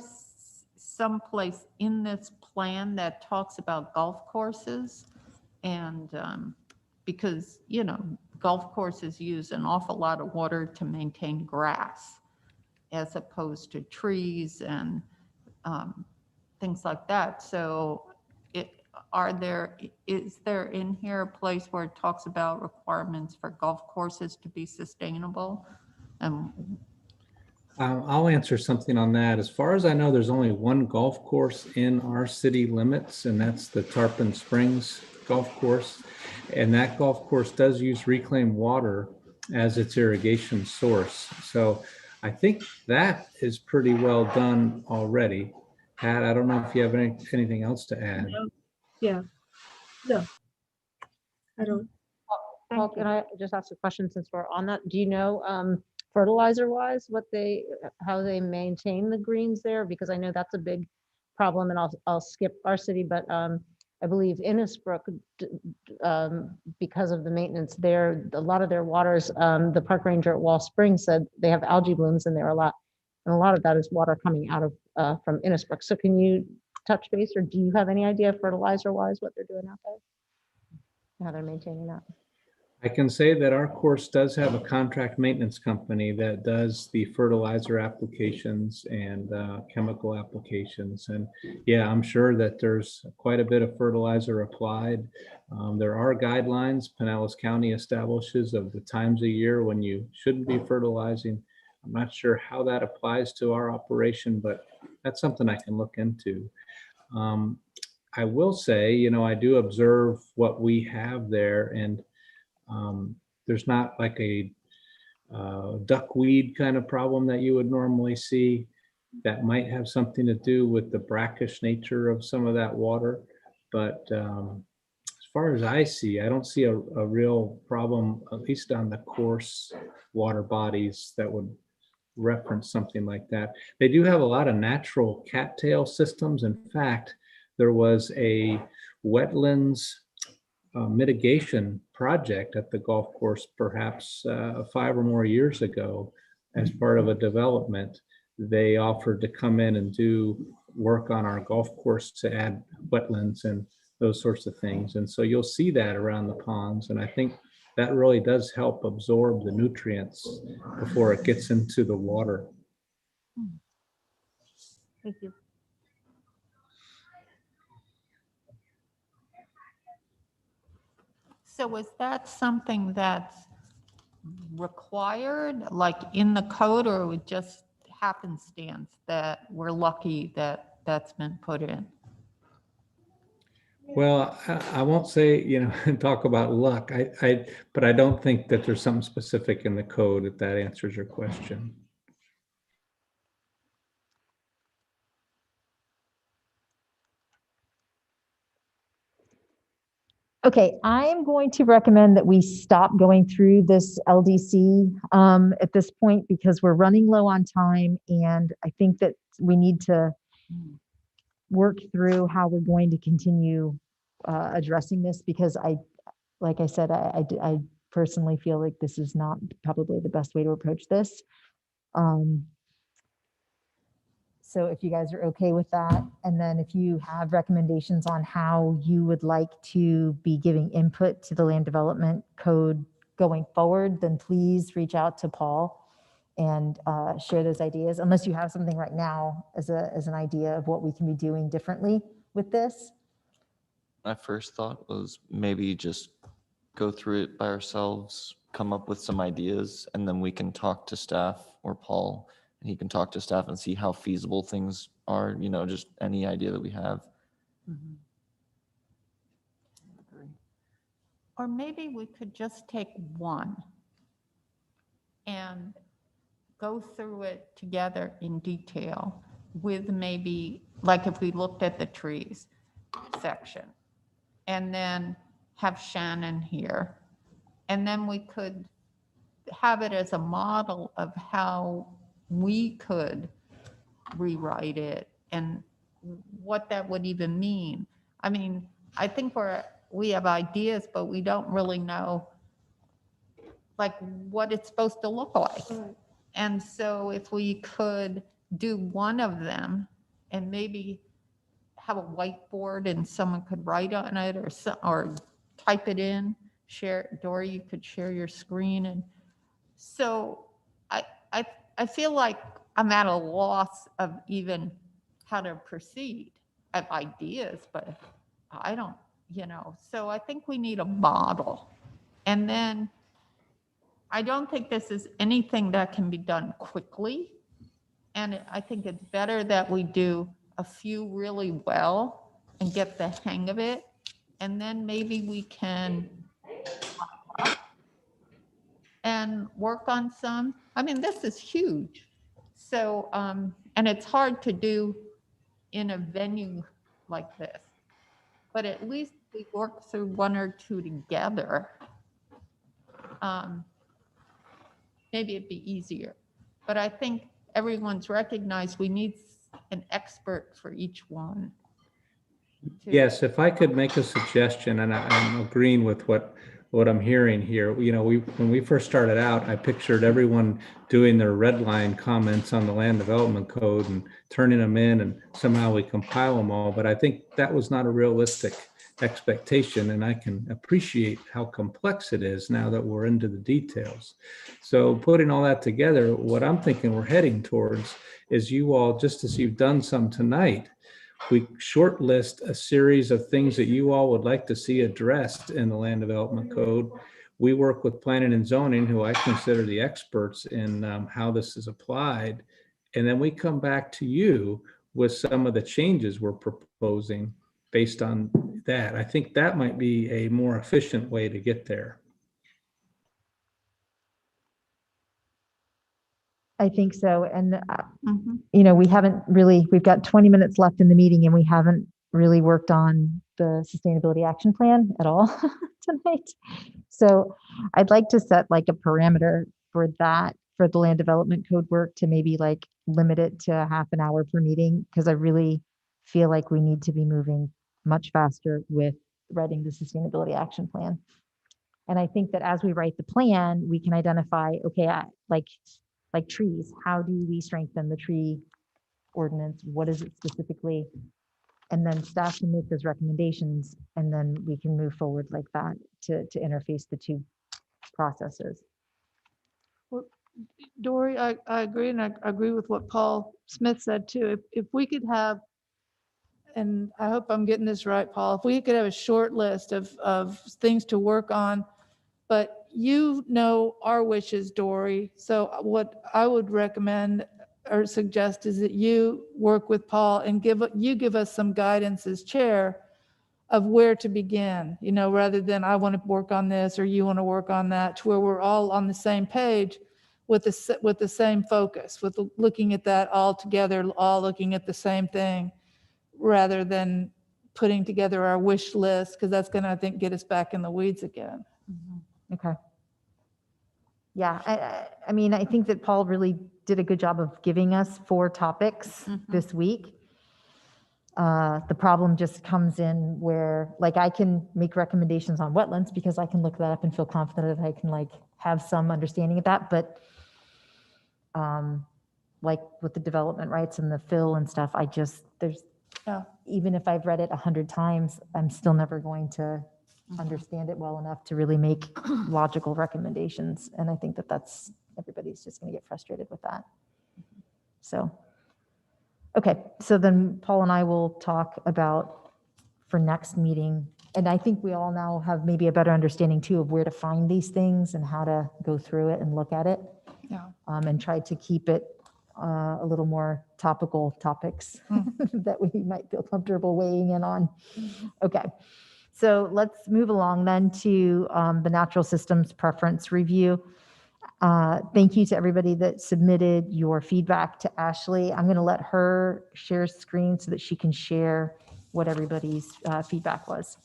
some place in this plan that talks about golf courses? And because, golf courses use an awful lot of water to maintain grass as opposed to trees and things like that. So is there in here a place where it talks about requirements for golf courses to be sustainable? I'll answer something on that. As far as I know, there's only one golf course in our city limits, and that's the Tarpon Springs Golf Course. And that golf course does use reclaimed water as its irrigation source. So I think that is pretty well done already. Pat, I don't know if you have anything else to add. Yeah. No, I don't. Paul, can I just ask a question since we're on that? Do you know, fertilizer wise, how they maintain the greens there? Because I know that's a big problem, and I'll skip our city, but I believe Innisbrook, because of the maintenance there, a lot of their waters, the park ranger at Wall Springs said they have algae blooms in there a lot. And a lot of that is water coming out of from Innisbrook. So can you touch base, or do you have any idea fertilizer wise what they're doing out there? How they're maintaining that? I can say that our course does have a contract maintenance company that does the fertilizer applications and chemical applications. And yeah, I'm sure that there's quite a bit of fertilizer applied. There are guidelines Pinellas County establishes of the times a year when you shouldn't be fertilizing. I'm not sure how that applies to our operation, but that's something I can look into. I will say, I do observe what we have there, and there's not like a duckweed kind of problem that you would normally see. That might have something to do with the brackish nature of some of that water. But as far as I see, I don't see a real problem, at least on the coarse water bodies, that would reference something like that. They do have a lot of natural cattail systems. In fact, there was a wetlands mitigation project at the golf course perhaps 5 or more years ago. As part of a development, they offered to come in and do work on our golf course to add wetlands and those sorts of things. And so you'll see that around the ponds, and I think that really does help absorb the nutrients before it gets into the water. Thank you. So is that something that's required, like in the code, or it just happenstance that we're lucky that that's been put in? Well, I won't say, talk about luck. But I don't think that there's something specific in the code, if that answers your question. Okay, I'm going to recommend that we stop going through this LDC at this point, because we're running low on time, and I think that we need to work through how we're going to continue addressing this, because like I said, I personally feel like this is not probably the best way to approach this. So if you guys are okay with that, and then if you have recommendations on how you would like to be giving input to the land development code going forward, then please reach out to Paul and share those ideas, unless you have something right now as an idea of what we can be doing differently with this. My first thought was maybe just go through it by ourselves, come up with some ideas, and then we can talk to staff or Paul, and he can talk to staff and see how feasible things are, just any idea that we have. Mm-hmm. Or maybe we could just take one and go through it together in detail with maybe, like if we looked at the trees section, and then have Shannon here. And then we could have it as a model of how we could rewrite it and what that would even mean. I mean, I think we have ideas, but we don't really know like what it's supposed to look like. And so if we could do one of them and maybe have a whiteboard and someone could write on it or type it in, share, Dory, you could share your screen. And so I feel like I'm at a loss of even how to proceed. I have ideas, but I don't, so I think we need a model. And then I don't think this is anything that can be done quickly. And I think it's better that we do a few really well and get the hang of it. And then maybe we can and work on some. I mean, this is huge. So, and it's hard to do in a venue like this, but at least we work through one or two together. Maybe it'd be easier, but I think everyone's recognized we need an expert for each one. Yes, if I could make a suggestion, and I'm agreeing with what I'm hearing here. When we first started out, I pictured everyone doing their red line comments on the land development code and turning them in, and somehow we compile them all. But I think that was not a realistic expectation, and I can appreciate how complex it is now that we're into the details. So putting all that together, what I'm thinking we're heading towards is you all, just as you've done some tonight, we shortlist a series of things that you all would like to see addressed in the land development code. We work with planning and zoning, who I consider the experts in how this is applied. And then we come back to you with some of the changes we're proposing based on that. I think that might be a more efficient way to get there. I think so. And, we've got 20 minutes left in the meeting and we haven't really worked on the sustainability action plan at all tonight. So I'd like to set like a parameter for that, for the land development code work, to maybe like limit it to half an hour per meeting, because I really feel like we need to be moving much faster with writing the sustainability action plan. And I think that as we write the plan, we can identify, okay, like trees, how do we strengthen the tree ordinance? What is it specifically? And then staff can make those recommendations, and then we can move forward like that to interface the two processes. Dory, I agree, and I agree with what Paul Smith said too. If we could have, and I hope I'm getting this right, Paul, if we could have a short list of things to work on, but our wishes, Dory. So what I would recommend or suggest is that you work with Paul and give us some guidance as chair of where to begin, rather than I want to work on this or you want to work on that, to where we're all on the same page with the same focus, with looking at that all together, all looking at the same thing, rather than putting together our wish list, because that's going to, I think, get us back in the weeds again. Okay. Yeah, I mean, I think that Paul really did a good job of giving us 4 topics this week. The problem just comes in where, like, I can make recommendations on wetlands because I can look that up and feel confident that I can like have some understanding of that. But like with the development rights and the fill and stuff, even if I've read it 100 times, I'm still never going to understand it well enough to really make logical recommendations. And I think that everybody's just going to get frustrated with that. So, okay. So then Paul and I will talk about for next meeting. And I think we all now have maybe a better understanding too of where to find these things and how to go through it and look at it. Yeah. And try to keep it a little more topical topics that we might feel comfortable weighing in on. Okay. So let's move along then to the natural systems preference review. Thank you to everybody that submitted your feedback to Ashley. I'm going to let her share screen so that she can share what everybody's feedback was.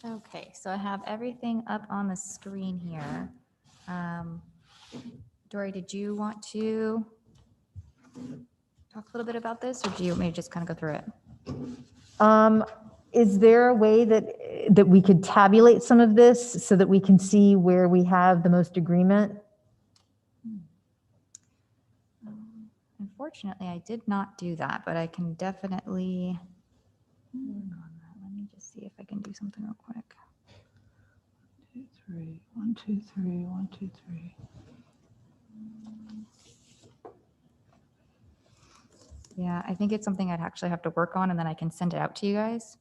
Okay, so I have everything up on the screen here. Dory, did you want to talk a little bit about this, or do you want me to just kind of go through it? Is there a way that we could tabulate some of this so that we can see where we have the most agreement? Unfortunately, I did not do that, but I can definitely, let me just see if I can do something real quick. 2, 3, 1, 2, 3, 1, 2, 3. Yeah, I think it's something I'd actually have to work on, and then I can send it out to you guys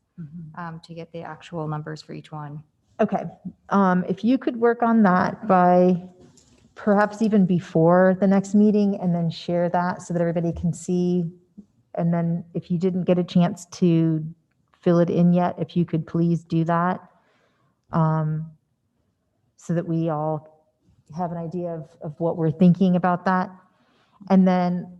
to get the actual numbers for each one. Okay, if you could work on that by perhaps even before the next meeting and then share that so that everybody can see. And then if you didn't get a chance to fill it in yet, if you could please do that so that we all have an idea of what we're thinking about that. And then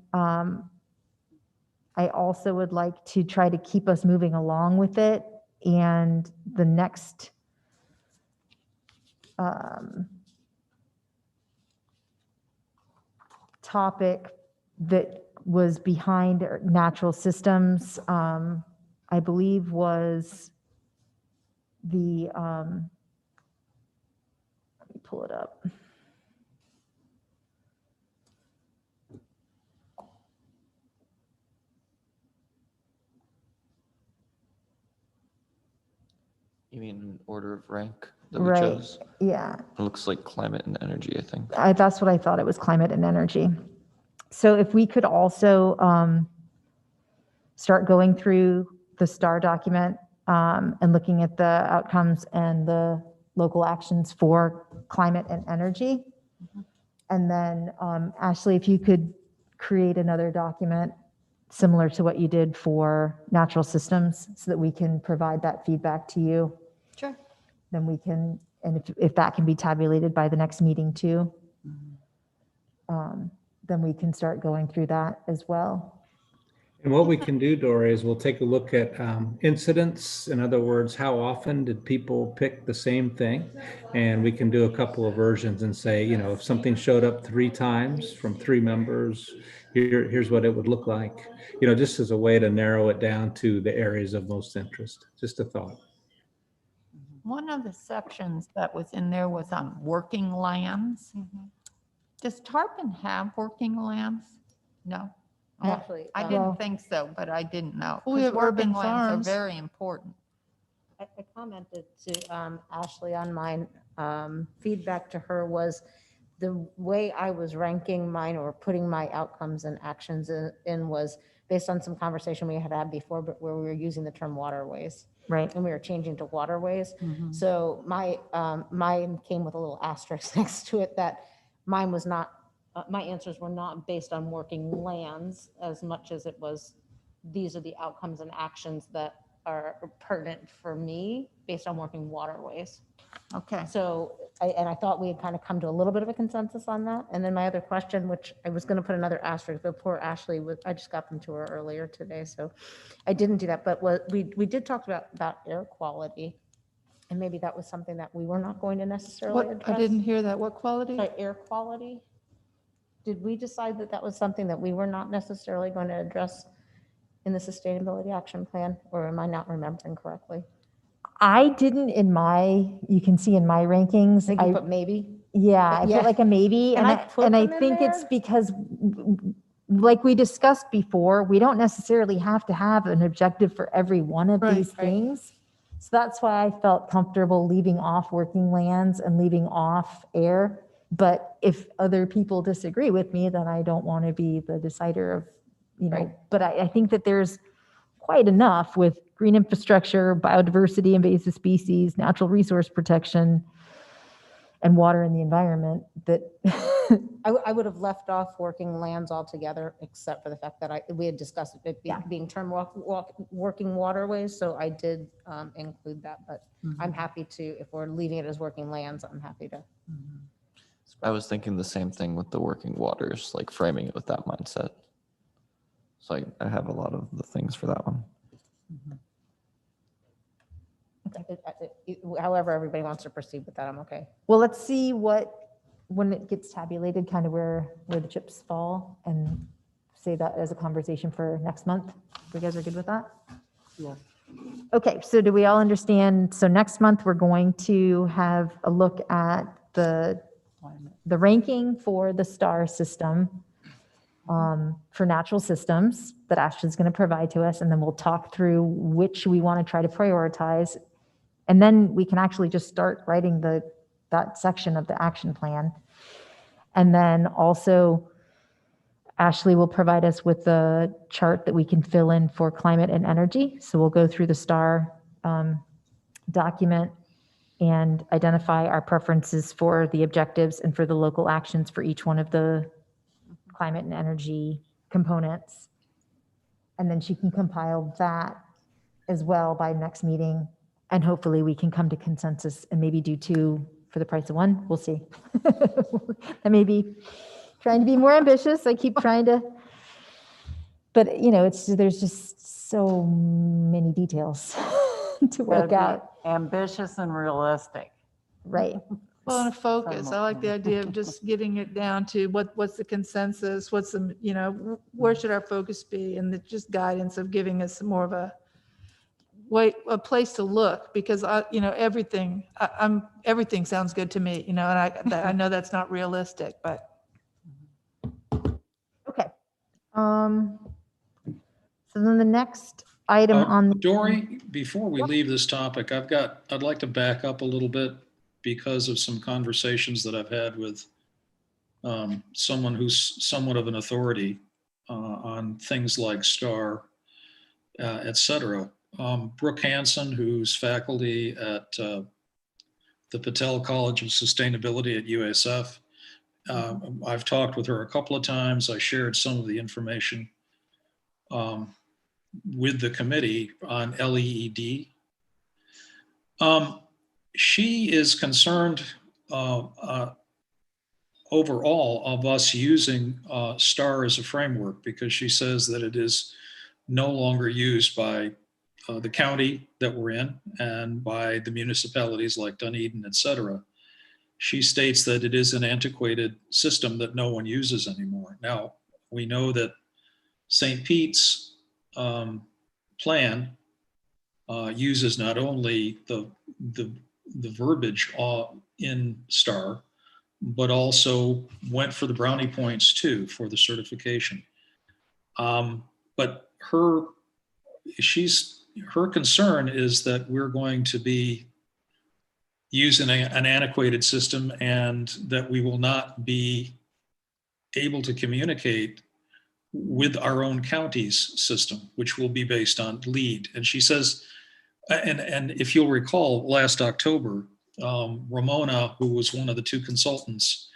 I also would like to try to keep us moving along with it. And the next topic that was behind natural systems, I believe was the, let me pull it up. You mean in order of rank that we Right, chose? yeah. It looks like climate and energy, I think. That's what I thought, it was climate and energy. So if we could also start going through the STAR document and looking at the outcomes and the local actions for climate and energy. And then Ashley, if you could create another document similar to what you did for natural systems so that we can provide that feedback to you. Sure. Then we can, and if that can be tabulated by the next meeting too, then we can start going through that as well. And what we can do, Dory, is we'll take a look at incidents. In other words, how often did people pick the same thing? And we can do a couple of versions and say, you know, if something showed up 3 times from 3 members, here's what it would look like. You know, just as a way to narrow it down to the areas of most interest. Just a thought. One of the sections that was in there was on working lands. Does Tarpon have working lands? No. Well, Actually, I didn't think so, but I didn't know. We have 'Cause working urban lands farms. are very important. I commented to Ashley on mine. Feedback to her was the way I was ranking mine or putting my outcomes and actions in was based on some conversation we had had before, but where we were using the term waterways. Right. And we were changing to waterways. So mine came with a little asterisk next to it that mine was not, my answers were not based on working lands as much as it was, these are the outcomes and actions that are pertinent for me based on working waterways. Okay. So I thought we had kind of come to a little bit of a consensus on that. And then my other question, which I was going to put another asterisk, but poor Ashley, I just got them to her earlier today, so I didn't do that. But what we did talk about air quality, and maybe that was something that we were not going to necessarily What, address. I didn't hear that. What quality? Sorry, air quality. Did we decide that that was something that we were not necessarily going to address in the sustainability action plan, or am I not remembering correctly? I didn't in my, you can see in my rankings. I think you put maybe. Yeah, I Yeah. put like a maybe, And I put and I them in think it's there? because, like we discussed before, we don't necessarily have to have an objective for every one of Right, these right. things. So that's why I felt comfortable leaving off working lands and leaving off air. But if other people disagree with me, then I don't want to be the decider of, you know, Right. but I think that there's quite enough with green infrastructure, biodiversity, invasive species, natural resource protection, and water in the environment that I would have left off working lands altogether, except for the fact that we had discussed it Yeah. being term working waterways, so I did include that, but I'm happy to, if we're leaving it as working lands, I'm happy to. I was thinking the same thing with the working waters, like framing it with that mindset. So I have a lot of the things for that one. However everybody wants to proceed with that, I'm okay. Well, let's see when it gets tabulated, kind of where the chips fall, and say that as a conversation for next month. If you guys are good with that? Yeah. Okay, so do we all understand? So next month, we're going to have a look at the ranking for the STAR system for natural systems that Ashton's going to provide to us, and then we'll talk through which we want to try to prioritize. And then we can actually just start writing that section of the action plan. And then also, Ashley will provide us with the chart that we can fill in for climate and energy. So we'll go through the STAR document and identify our preferences for the objectives and for the local actions for each one of the climate and energy components. And then she can compile that as well by next meeting. And hopefully we can come to consensus and maybe do 2 for the price of 1. We'll see. I may be trying to be more ambitious. I keep trying to, but there's just so many details to work out. Ambitious and realistic. Right. Well, and a focus. I like the idea of just getting it down to what's the consensus, what's the, where should our focus be, and just guidance of giving us more of a place to look, because everything sounds good to me, and I know that's not realistic, but. Okay. So then the next item on Dory, before we leave this topic, I'd like to back up a little bit because of some conversations that I've had with someone who's somewhat of an authority on things like STAR, et cetera. Brooke Hansen, who's faculty at the Patel College of Sustainability at USF. I've talked with her a couple of times. I shared some of the information with the committee on LEED. She is concerned overall of us using STAR as a framework, because she says that it is no longer used by the county that we're in and by the municipalities like Dunedin, et cetera. She states that it is an antiquated system that no one uses anymore. Now, we know that St. Pete's plan uses not only the verbiage in STAR, but also went for the brownie points too for the certification. But her concern is that we're going to be using an antiquated system and that we will not be able to communicate with our own county's system, which will be based on LEED. And she says, and if you'll recall, last October, Ramona, who was one of the 2 consultants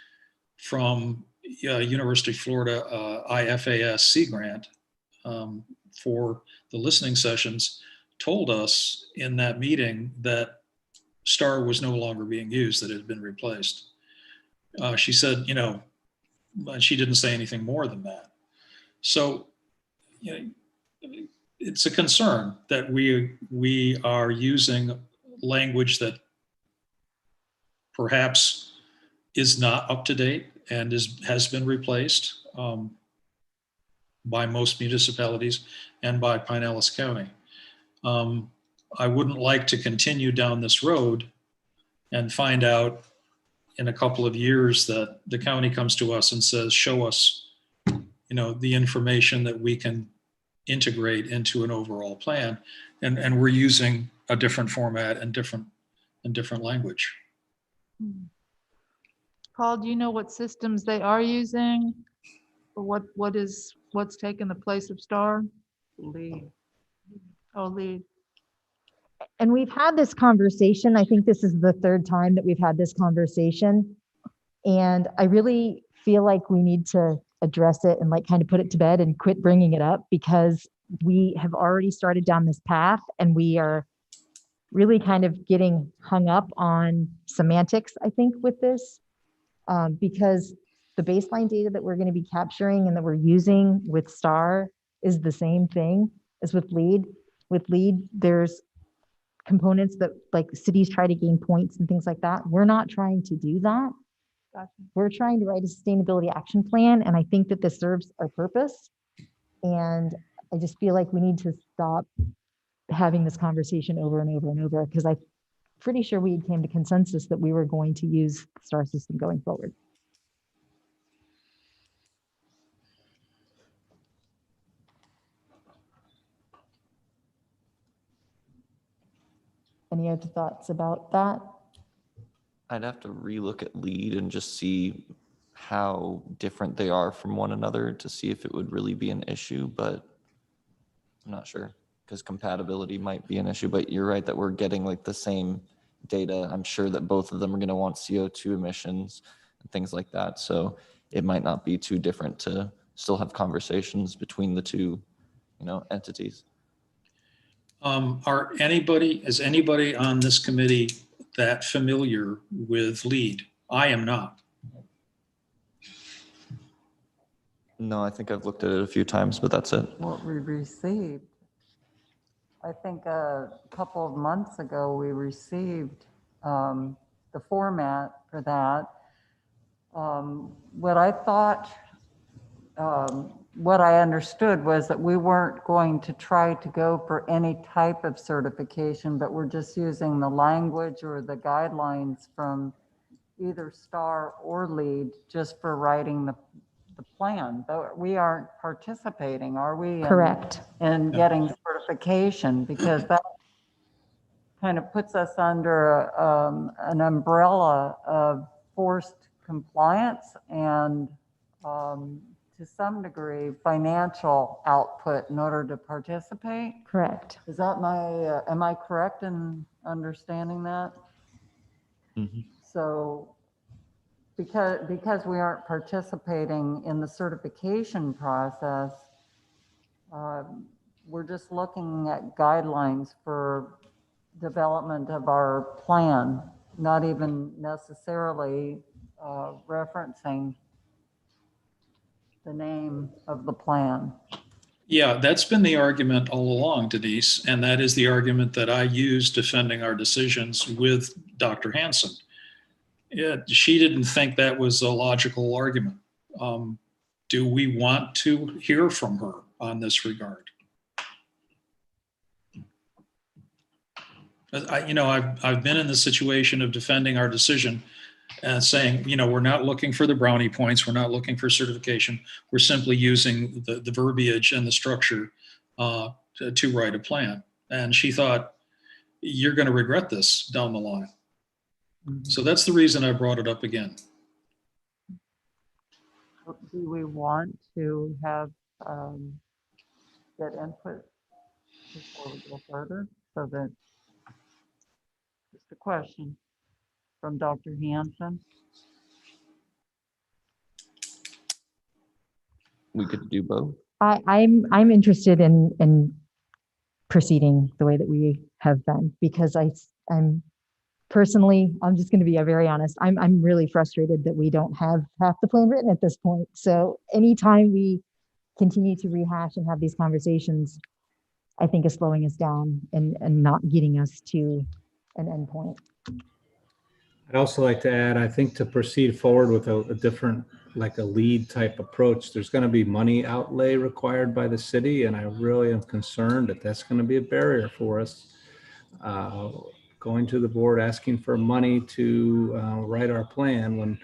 from University of Florida IFAS Sea Grant for the listening sessions, told us in that meeting that STAR was no longer being used, that it had been replaced. She said, she didn't say anything more than that. So, it's a concern that we are using language that perhaps is not up to date and has been replaced by most municipalities and by Pinellas County. I wouldn't like to continue down this road and find out in a couple of years that the county comes to us and says, show us, the information that we can integrate into an overall plan. And we're using a different format and different language. Paul, do you know what systems they are using? Or what's taken the place of STAR? LEED. Oh, LEED. And we've had this conversation. I think this is the 3rd time that we've had this conversation. And I really feel like we need to address it and like kind of put it to bed and quit bringing it up, because we have already started down this path and we are really kind of getting hung up on semantics, I think, with this, because the baseline data that we're going to be capturing and that we're using with STAR is the same thing as with LEED. With LEED, there's components that like cities try to gain points and things like that. We're not trying to do that. We're trying to write a sustainability action plan, and I think that this serves our purpose. And I just feel like we need to stop having this conversation over and over and over, because I'm pretty sure we came to consensus that we were going to use the STAR system going forward. Any other thoughts about that? I'd have to relook at LEED and just see how different they are from one another to see if it would really be an issue, but I'm not sure, because compatibility might be an issue. But you're right that we're getting like the same data. I'm sure that both of them are going to want CO2 emissions and things like that. So it might not be too different to still have conversations between the two, entities. Is anybody on this committee that familiar with LEED? I am not. No, I think I've looked at it a few times, but that's it. What we received, I think a couple of months ago, we received the format for that. What I thought, what I understood was that we weren't going to try to go for any type of certification, but we're just using the language or the guidelines from either STAR or LEED just for writing the plan. But we aren't participating, are we? Correct. In getting certification, because that kind of puts us under an umbrella of forced compliance and to some degree financial output in order to participate. Correct. Is that am I correct in understanding that? Mm-hmm. So because we aren't participating in the certification process, we're just looking at guidelines for development of our plan, not even necessarily referencing the name of the plan. Yeah, that's been the argument all along, Denise, and that is the argument that I used defending our decisions with Dr. Hansen. She didn't think that was a logical argument. Do we want to hear from her on this regard? I've been in the situation of defending our decision and saying, we're not looking for the brownie points. We're not looking for certification. We're simply using the verbiage and the structure to write a plan. And she thought, you're going to regret this down the line. So that's the reason I brought it up again. Do we want to have get input before we go further? So that, just a question from Dr. Hansen. We could do both. I'm interested in proceeding the way that we have been, because I'm personally, I'm just going to be very honest. I'm really frustrated that we don't have half the plan written at this point. So anytime we continue to rehash and have these conversations, I think is slowing us down and not getting us to an end point. I'd also like to add, I think to proceed forward with a different, like a LEED type approach, there's going to be money outlay required by the city. And I really am concerned that that's going to be a barrier for us. Going to the board, asking for money to write our plan, when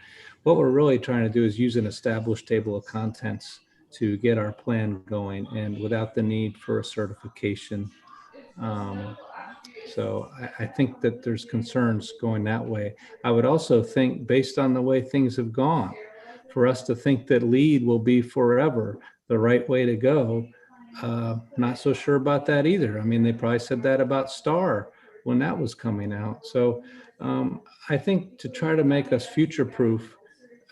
what we're really trying to do is use an established table of contents to get our plan going, and without the need for a certification. So I think that there's concerns going that way. I would also think, based on the way things have gone, for us to think that LEED will be forever the right way to go, not so sure about that either. I mean, they probably said that about STAR when that was coming out. So I think to try to make us future-proof,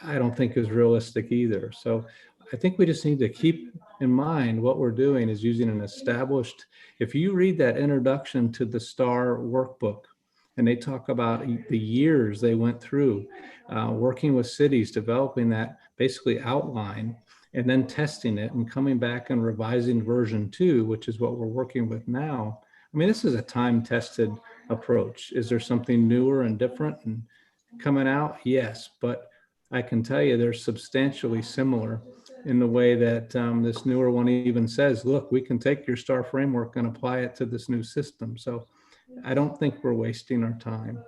I don't think is realistic either. So I think we just need to keep in mind what we're doing is using an established, if you read that introduction to the STAR workbook, and they talk about the years they went through working with cities, developing that basically outline, and then testing it and coming back and revising version 2, which is what we're working with now. I mean, this is a time-tested approach. Is there something newer and different and coming out? Yes, but I can tell you they're substantially similar in the way that this newer one even says, look, we can take your STAR framework and apply it to this new system. So I don't think we're wasting our time.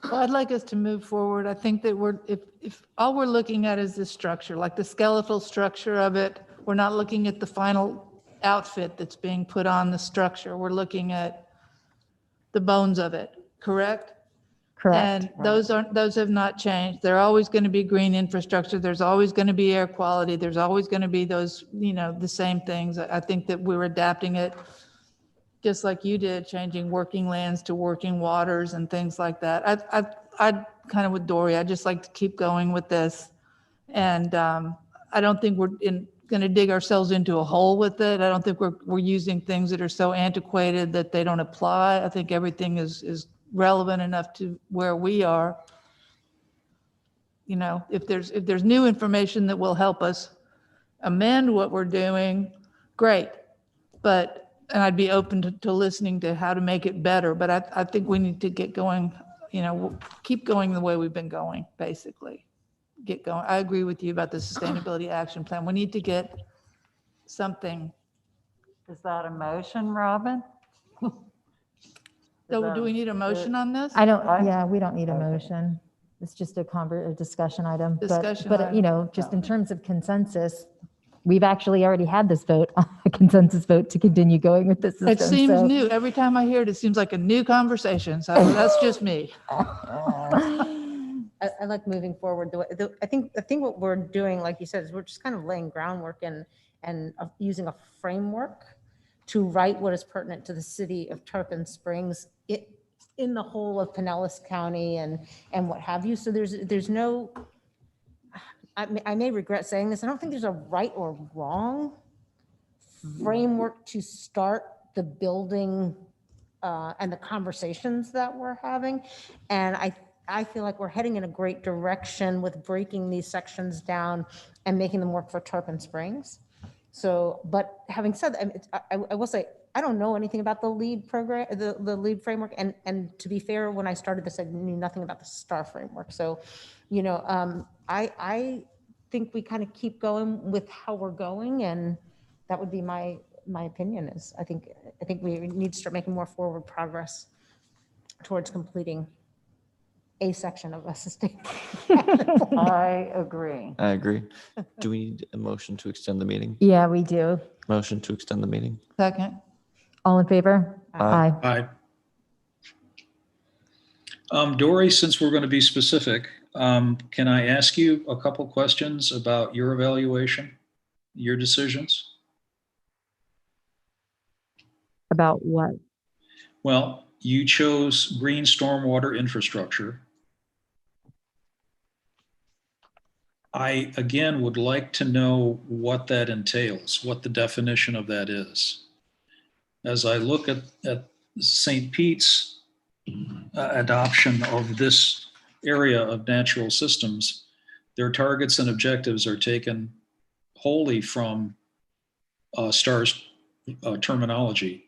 Well, I'd like us to move forward. I think that if all we're looking at is the structure, like the skeletal structure of it, we're not looking at the final outfit that's being put on the structure. We're looking at the bones of it, correct? Correct. And those have not changed. There are always going to be green infrastructure. There's always going to be air quality. There's always going to be those, the same things. I think that we're adapting it just like you did, changing working lands to working waters and things like that. I kind of with Dory, I just like to keep going with this. And I don't think we're going to dig ourselves into a hole with it. I don't think we're using things that are so antiquated that they don't apply. I think everything is relevant enough to where we are. If there's new information that will help us amend what we're doing, great. And I'd be open to listening to how to make it better. But I think we need to get going, keep going the way we've been going, basically. Get going. I agree with you about the Sustainability Action Plan. We need to get something. Is that a motion, Robin? So do we need a motion on this? We don't need a motion. It's just a discussion item. Discussion But item. just in terms of consensus, we've actually already had this vote, a consensus vote to continue going with this system. It seems so. new. Every time I hear it, it seems like a new conversation. So that's just me. I like moving forward. I think what we're doing, like you said, is we're just kind of laying groundwork and using a framework to write what is pertinent to the city of Tarpon Springs in the whole of Pinellas County and what have you. So there's no, I may regret saying this, I don't think there's a right or wrong framework to start the building and the conversations that we're having. And I feel like we're heading in a great direction with breaking these sections down and making them work for Tarpon Springs. So, but having said that, I will say, I don't know anything about the LEED program, the LEED framework. And to be fair, when I started this, I knew nothing about the STAR framework. So, I think we kind of keep going with how we're going. And that would be my opinion is I think we need to start making more forward progress towards completing a section of a sustainable. I agree. I agree. Do we need a motion to extend the meeting? Yeah, we do. Motion to extend the meeting. Second. All in favor? Aye. Dory, since we're going to be specific, can I ask you a couple questions about your evaluation, your decisions? About what? Well, you chose green stormwater infrastructure. I, again, would like to know what that entails, what the definition of that is. As I look at St. Pete's adoption of this area of natural systems, their targets and objectives are taken wholly from STAR's terminology.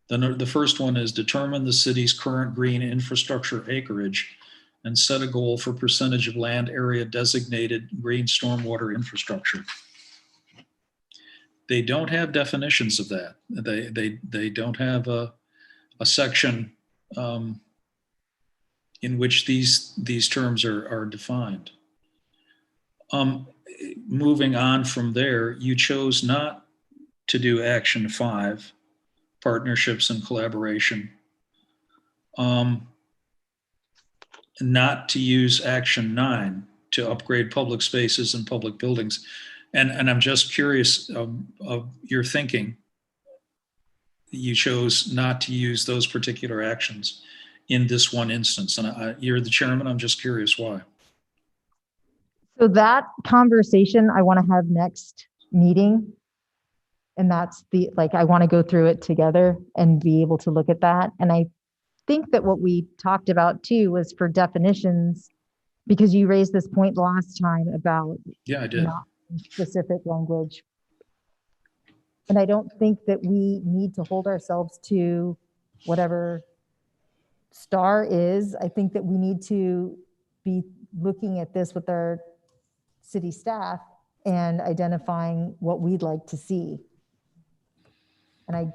The first one is determine the city's current green infrastructure acreage and set a goal for percentage of land area designated green stormwater infrastructure. They don't have definitions of that. They don't have a section in which these terms are defined. Moving on from there, you chose not to do action 5, partnerships and collaboration. Not to use action 9 to upgrade public spaces and public buildings. And I'm just curious of your thinking you chose not to use those particular actions in this one instance. And you're the chairman. I'm just curious why. So that conversation I want to have next meeting. And that's I want to go through it together and be able to look at that. And I think that what we talked about too was for definitions, because you raised this point last time about Yeah, I did. not specific language. And I don't think that we need to hold ourselves to whatever STAR is. I think that we need to be looking at this with our city staff and identifying what we'd like to see. And I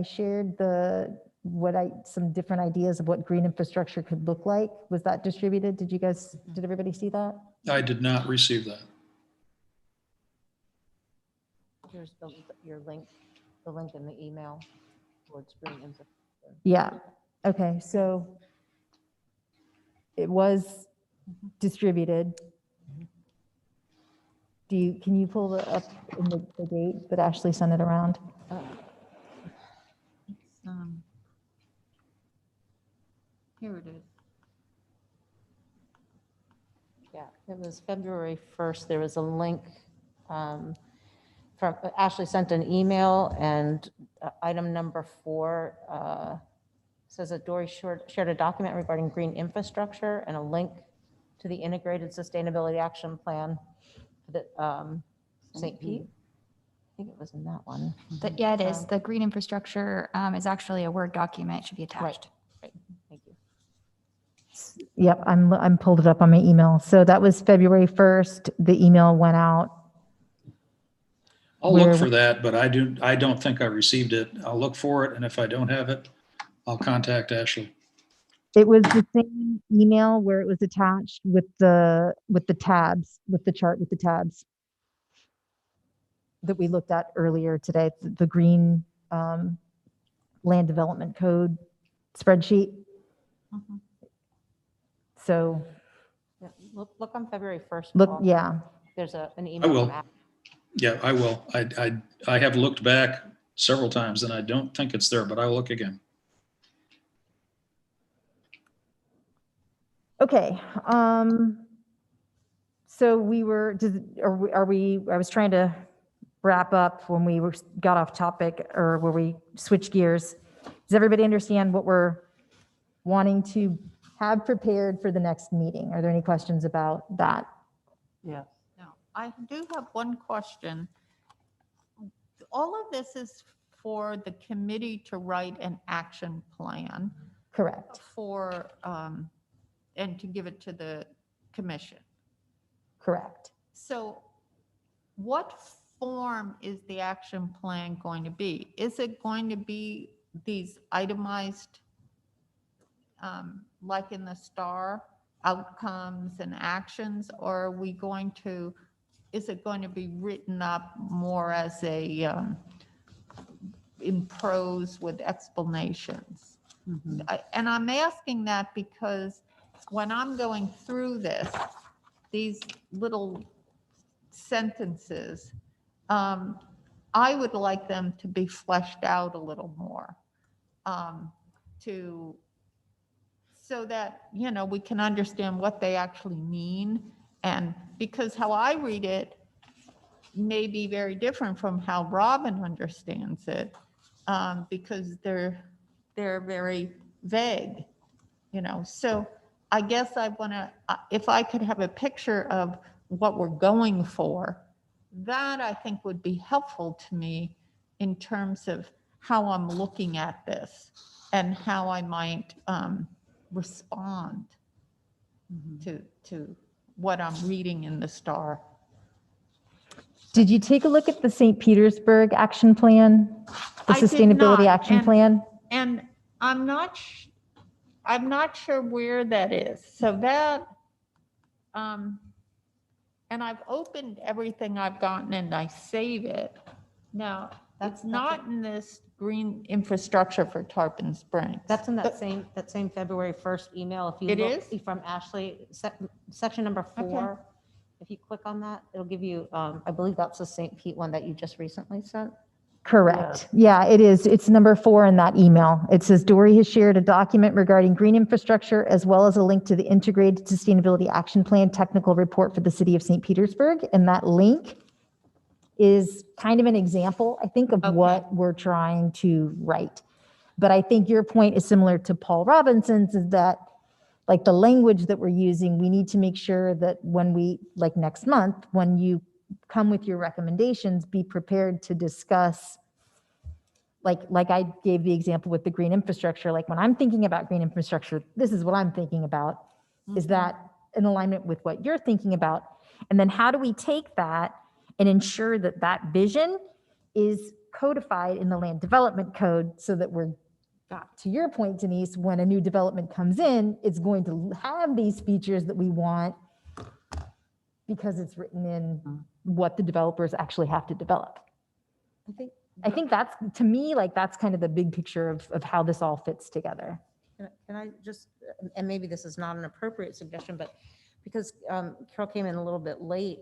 shared some different ideas of what green infrastructure could look like. Was that distributed? Did everybody see that? I did not receive that. Here's your link, the link in the email towards green infrastructure. Yeah. Okay. So it was distributed. Can you pull up in the date that Ashley sent it around? Here it is. Yeah, it was February 1st. There was a link from Ashley sent an email, and item number 4 says that Dory shared a document regarding green infrastructure and a link to the integrated sustainability action plan that St. Pete. I think it was in that one. Yeah, it is. The green infrastructure is actually a Word document. It should be attached. Right. Thank you. Yep, I'm pulled it up on my email. So that was February 1st. The email went out. I'll look for that, but I don't think I received it. I'll look for it, and if I don't have it, I'll contact Ashley. It was the same email where it was attached with the tabs, with the chart with the tabs that we looked at earlier today, the green land development code spreadsheet. Mm-hmm. So yeah, look on February 1st. look, Paul. yeah. There's an email. I will. From Ashley. Yeah, I will. I have looked back several times and I don't think it's there, but I'll look again. Okay. So I was trying to wrap up when we got off topic, or where we switched gears. Does everybody understand what we're wanting to have prepared for the next meeting? Are there any questions about that? Yeah. No, I do have one question. All of this is for the committee to write an action plan Correct. for, and to give it to the commission. Correct. So what form is the action plan going to be? Is it going to be these itemized, like in the STAR, outcomes and actions, or are we going to, is it going to be written up more as in prose with explanations? Mm-hmm. And I'm asking that because when I'm going through this, these little sentences, I would like them to be fleshed out a little more, so that, we can understand what they actually mean. And because how I read it may be very different from how Robin understands it, because they're very vague, So I guess I want to, if I could have a picture of what we're going for, that I think would be helpful to me in terms of how I'm looking at this and how I might respond to what I'm reading in the STAR. Did you take a look at the St. Petersburg action plan, the I did sustainability not, action plan? And I'm not sure where that is. So that, and I've opened everything I've gotten and I save it. Now, it's not in this green infrastructure for Tarpon Springs. That's in that same February 1st email. If you It look is? from Ashley, section number 4, Okay. if you click on that, it'll give you, I believe that's the St. Pete one that you just recently sent. Correct. Yeah, it is. It's number 4 in that email. It says Dory has shared a document regarding green infrastructure as well as a link to the Integrated Sustainability Action Plan technical report for the city of St. Petersburg. And that link is kind of an example, I think, of what we're trying to write. But I think your point is similar to Paul Robinson's, is that like the language that we're using, we need to make sure that when we, like next month, when you come with your recommendations, be prepared to discuss, like I gave the example with the green infrastructure. Like when I'm thinking about green infrastructure, this is what I'm thinking about. Is that in alignment with what you're thinking about? And then how do we take that and ensure that that vision is codified in the land development code so that we're, to your point, Denise, when a new development comes in, it's going to have these features that we want because it's written in what the developers actually have to develop. I think that's, to me, like that's kind of the big picture of how this all fits together. Can I just, and maybe this is not an appropriate suggestion, but because Carol came in a little bit late,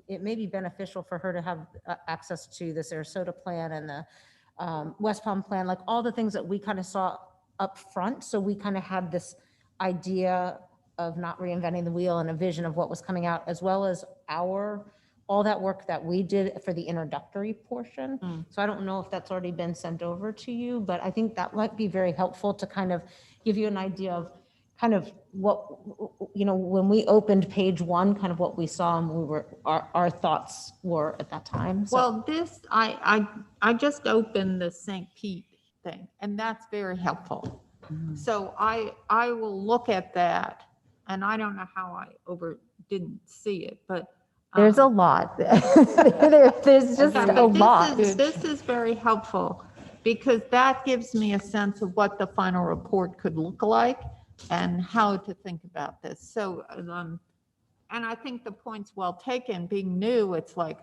it may be beneficial for her to have access to the Sarasota plan and the West Palm plan, like all the things that we kind of saw up front. So we kind of had this idea of not reinventing the wheel and a vision of what was coming out, as well as all that work that we did for the introductory portion. So I don't know if that's already been sent over to you, but I think that might be very helpful to kind of give you an idea of kind of what, when we opened page 1, kind of what we saw and our thoughts were at that time. So. Well, this, I just opened the St. Pete thing, and that's very helpful. So I will look at that, and I don't know how I didn't see it, but there's a lot. There's just a lot. This is very helpful because that gives me a sense of what the final report could look like and how to think about this. So, and I think the point's well taken. Being new, it's like,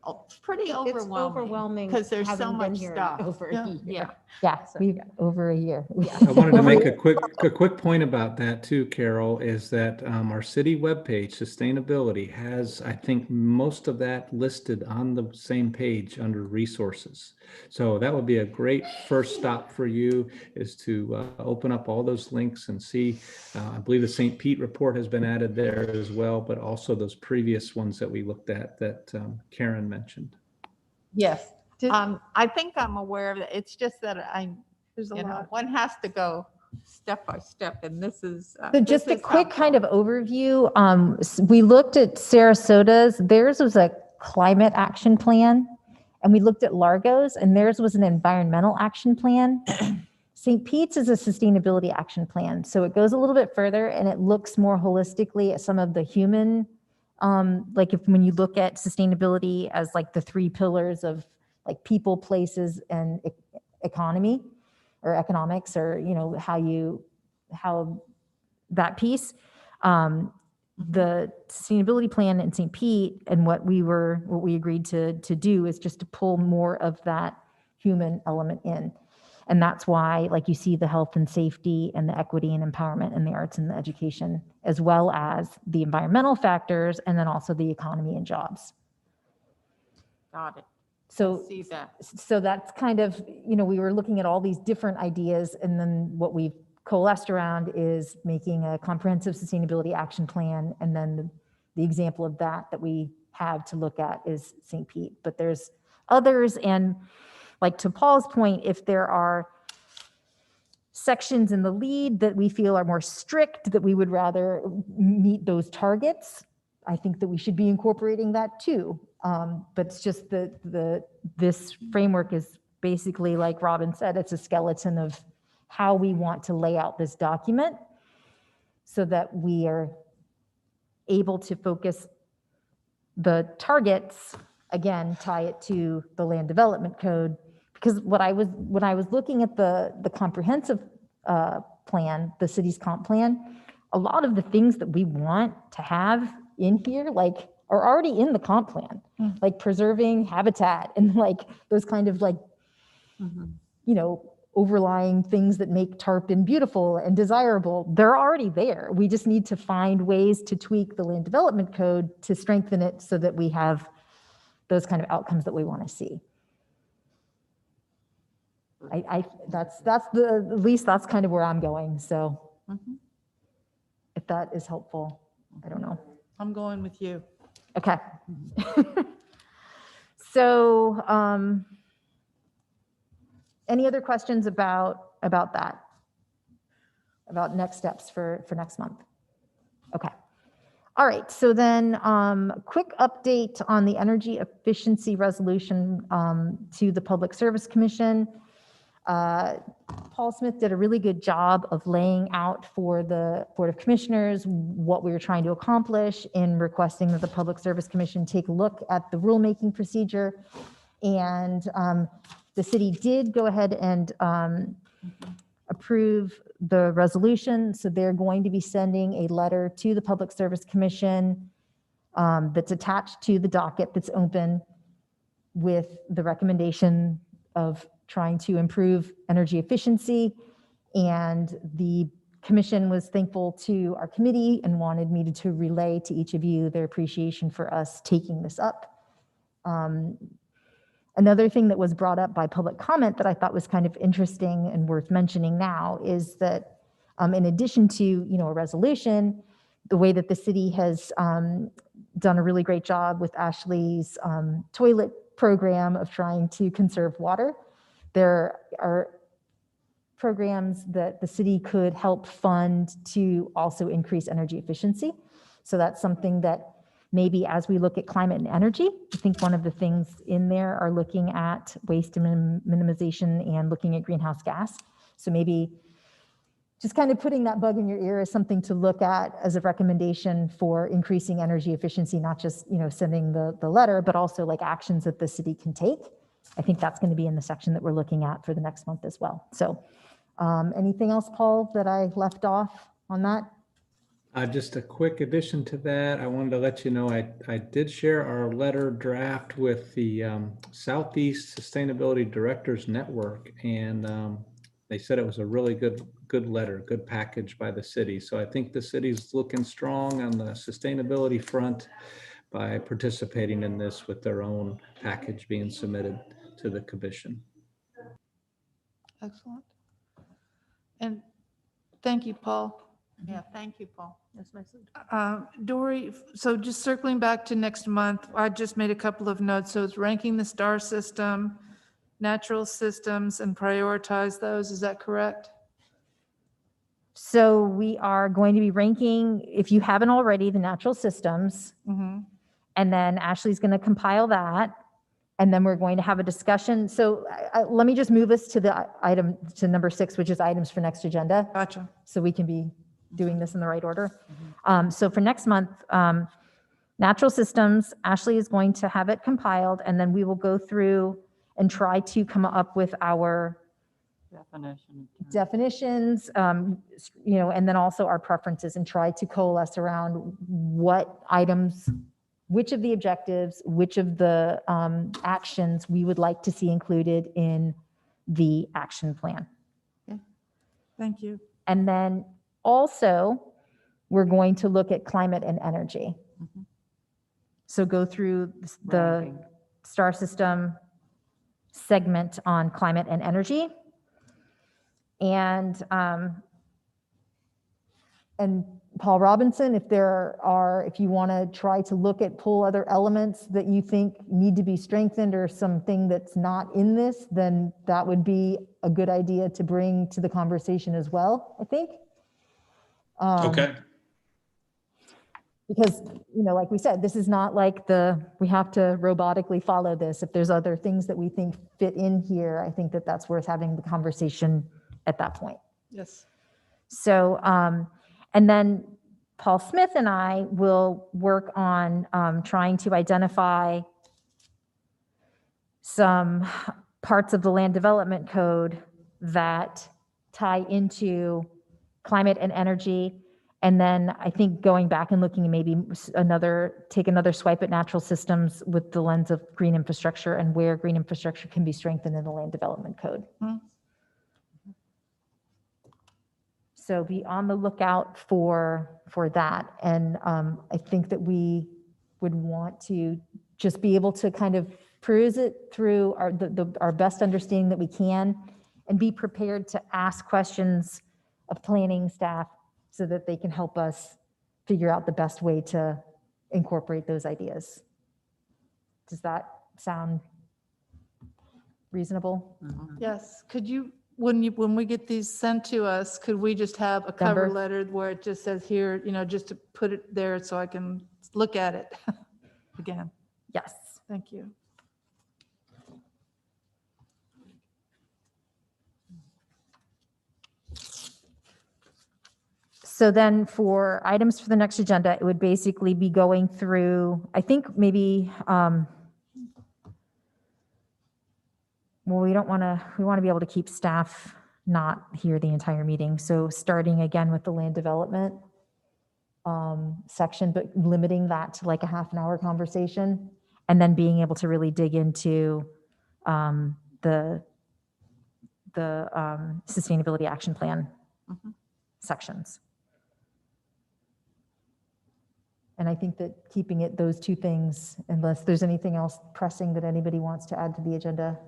it's pretty overwhelming. It's overwhelming because there's so having been much here stuff. over a year. Yeah, we've over a year. I wanted to make a quick point about that too, Carol, is that our city webpage, sustainability, has, I think, most of that listed on the same page under resources. So that would be a great first stop for you, is to open up all those links and see. I believe the St. Pete report has been added there as well, but also those previous ones that we looked at that Karen mentioned. Yes. I think I'm aware of it. It's just that one has to go step by step, and this is. So just a quick kind of overview. We looked at Sarasota's. Theirs was a climate action plan, and we looked at Largo's, and theirs was an environmental action plan. St. Pete's is a sustainability action plan, so it goes a little bit further, and it looks more holistically at some of the human. Like when you look at sustainability as like the 3 pillars of like people, places, and economy or economics, or, how that piece, the sustainability plan in St. Pete and what we agreed to do is just to pull more of that human element in. And that's why, like, you see the health and safety and the equity and empowerment and the arts and the education, as well as the environmental factors, and then also the economy and jobs. Got it. So, I see that. So that's kind of, we were looking at all these different ideas, and then what we've coalesced around is making a comprehensive sustainability action plan. And then the example of that we have to look at is St. Pete, but there's others. And like to Paul's point, if there are sections in the lead that we feel are more strict, that we would rather meet those targets, I think that we should be incorporating that too. But it's just this framework is basically, like Robin said, it's a skeleton of how we want to lay out this document so that we are able to focus the targets, again, tie it to the land development code. Because when I was looking at the comprehensive plan, the city's comp plan, a lot of the things that we want to have in here, like, are already in the comp plan, like preserving habitat and like those kind of like, overlying things that make Tarpon beautiful and desirable. They're already there. We just need to find ways to tweak the land development code to strengthen it so that we have those kind of outcomes that we want to see. That's at least that's kind of where I'm going. So Mhm. if that is helpful, I don't know. I'm going with you. Okay. So, any other questions about that? About next steps for next month? Okay. All right. So then, quick update on the energy efficiency resolution to the Public Service Commission. Paul Smith did a really good job of laying out for the Board of Commissioners what we were trying to accomplish in requesting that the Public Service Commission take a look at the rulemaking procedure. And the city did go ahead and approve the resolution. So they're going to be sending a letter to the Public Service Commission that's attached to the docket that's open with the recommendation of trying to improve energy efficiency. And the commission was thankful to our committee and wanted me to relay to each of you their appreciation for us taking this up. Another thing that was brought up by public comment that I thought was kind of interesting and worth mentioning now is that in addition to, a resolution, the way that the city has done a really great job with Ashley's toilet program of trying to conserve water, there are programs that the city could help fund to also increase energy efficiency. So that's something that maybe as we look at climate and energy, I think one of the things in there are looking at waste minimization and looking at greenhouse gas. So maybe just kind of putting that bug in your ear is something to look at as a recommendation for increasing energy efficiency, not just sending the letter, but also like actions that the city can take. I think that's going to be in the section that we're looking at for the next month as well. So anything else, Paul, that I left off on that? Just a quick addition to that. I wanted to let you know I did share our letter draft with the Southeast Sustainability Directors Network, and they said it was a really good letter, good package by the city. So I think the city's looking strong on the sustainability front by participating in this with their own package being submitted to the commission. Excellent. And thank you, Paul. Yeah, thank you, Paul. Dory, so just circling back to next month, I just made a couple of notes. So it's ranking the star system, natural systems, and prioritize those. Is that correct? So we are going to be ranking, if you haven't already, the natural systems. Mm-hmm. And then Ashley's going to compile that. And then we're going to have a discussion. So let me just move us to the item to number 6, which is items for next agenda. Gotcha. So we can be doing this in the right order. So for next month, natural systems, Ashley is going to have it compiled, and then we will go through and try to come up with our definitions, and then also our preferences, and try to coalesce around what items, which of the objectives, which of the actions we would like to see included in the action plan. Okay. Thank you. And then also, we're going to look at climate and energy. Mm-hmm. So go through the star system segment on climate and energy. And Paul Robinson, if you want to try to pull other elements that you think need to be strengthened or something that's not in this, then that would be a good idea to bring to the conversation as well, I think. Okay. Because, like we said, this is not like we have to robotically follow this. If there's other things that we think fit in here, I think that's worth having the conversation at that point. Yes. So, and then Paul Smith and I will work on trying to identify some parts of the land development code that tie into climate and energy. And then I think going back and looking at maybe take another swipe at natural systems with the lens of green infrastructure and where green infrastructure can be strengthened in the land development code. Mm-hmm. So be on the lookout for that. And I think that we would want to just be able to kind of peruse it through our best understanding that we can, and be prepared to ask questions of planning staff so that they can help us figure out the best way to incorporate those ideas. Does that sound reasonable? Yes, could you, when we get these sent to us, could we just have a cover Number? letter where it just says here, just to put it there so I can look at it again? Yes. Thank you. So then for items for the next agenda, it would basically be going through, I think maybe, well, we want to be able to keep staff not here the entire meeting. So starting again with the land development section, but limiting that to like a half an hour conversation, and then being able to really dig into the sustainability action plan sections. And I think that keeping it those two things, unless there's anything else pressing that anybody wants to add to the agenda.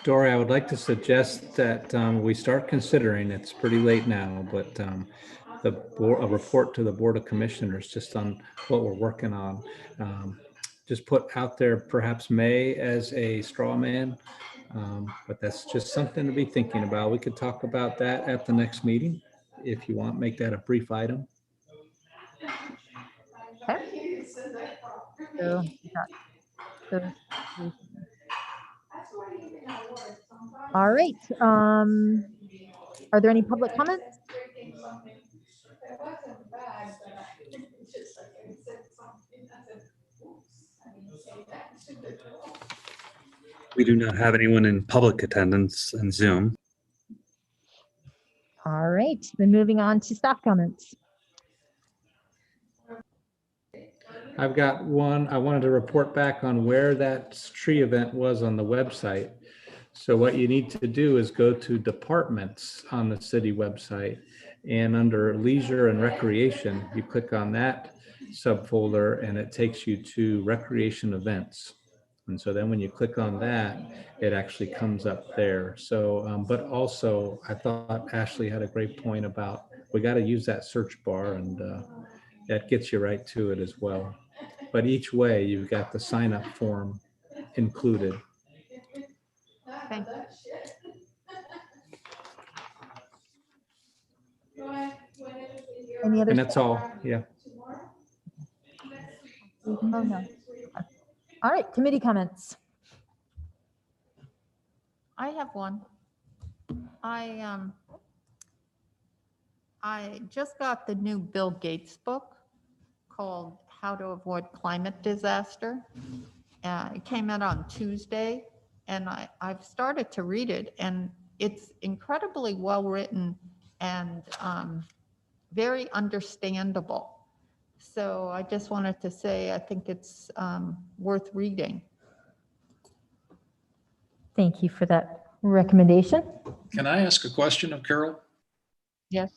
Dory, I would like to suggest that we start considering, it's pretty late now, but a report to the Board of Commissioners just on what we're working on. Just put out there perhaps May as a straw man, but that's just something to be thinking about. We could talk about that at the next meeting if you want, make that a brief item. Okay. So, all right. Are there any public comments? We do not have anyone in public attendance on Zoom. All right, then moving on to staff comments. I've got one. I wanted to report back on where that tree event was on the website. So what you need to do is go to departments on the city website, and under leisure and recreation, you click on that subfolder and it takes you to recreation events. And so then when you click on that, it actually comes up there. So, but also I thought Ashley had a great point about, we got to use that search bar, and that gets you right to it as well. But each way you've got the sign up form included. Thank you. Any other? And that's all, yeah. Oh, no. All right, committee comments. I have one. I just got the new Bill Gates book called How to Avoid Climate Disaster. It came out on Tuesday, and I've started to read it, and it's incredibly well written and very understandable. So I just wanted to say, I think it's worth reading. Thank you for that recommendation. Can I ask a question of Carol? Yes.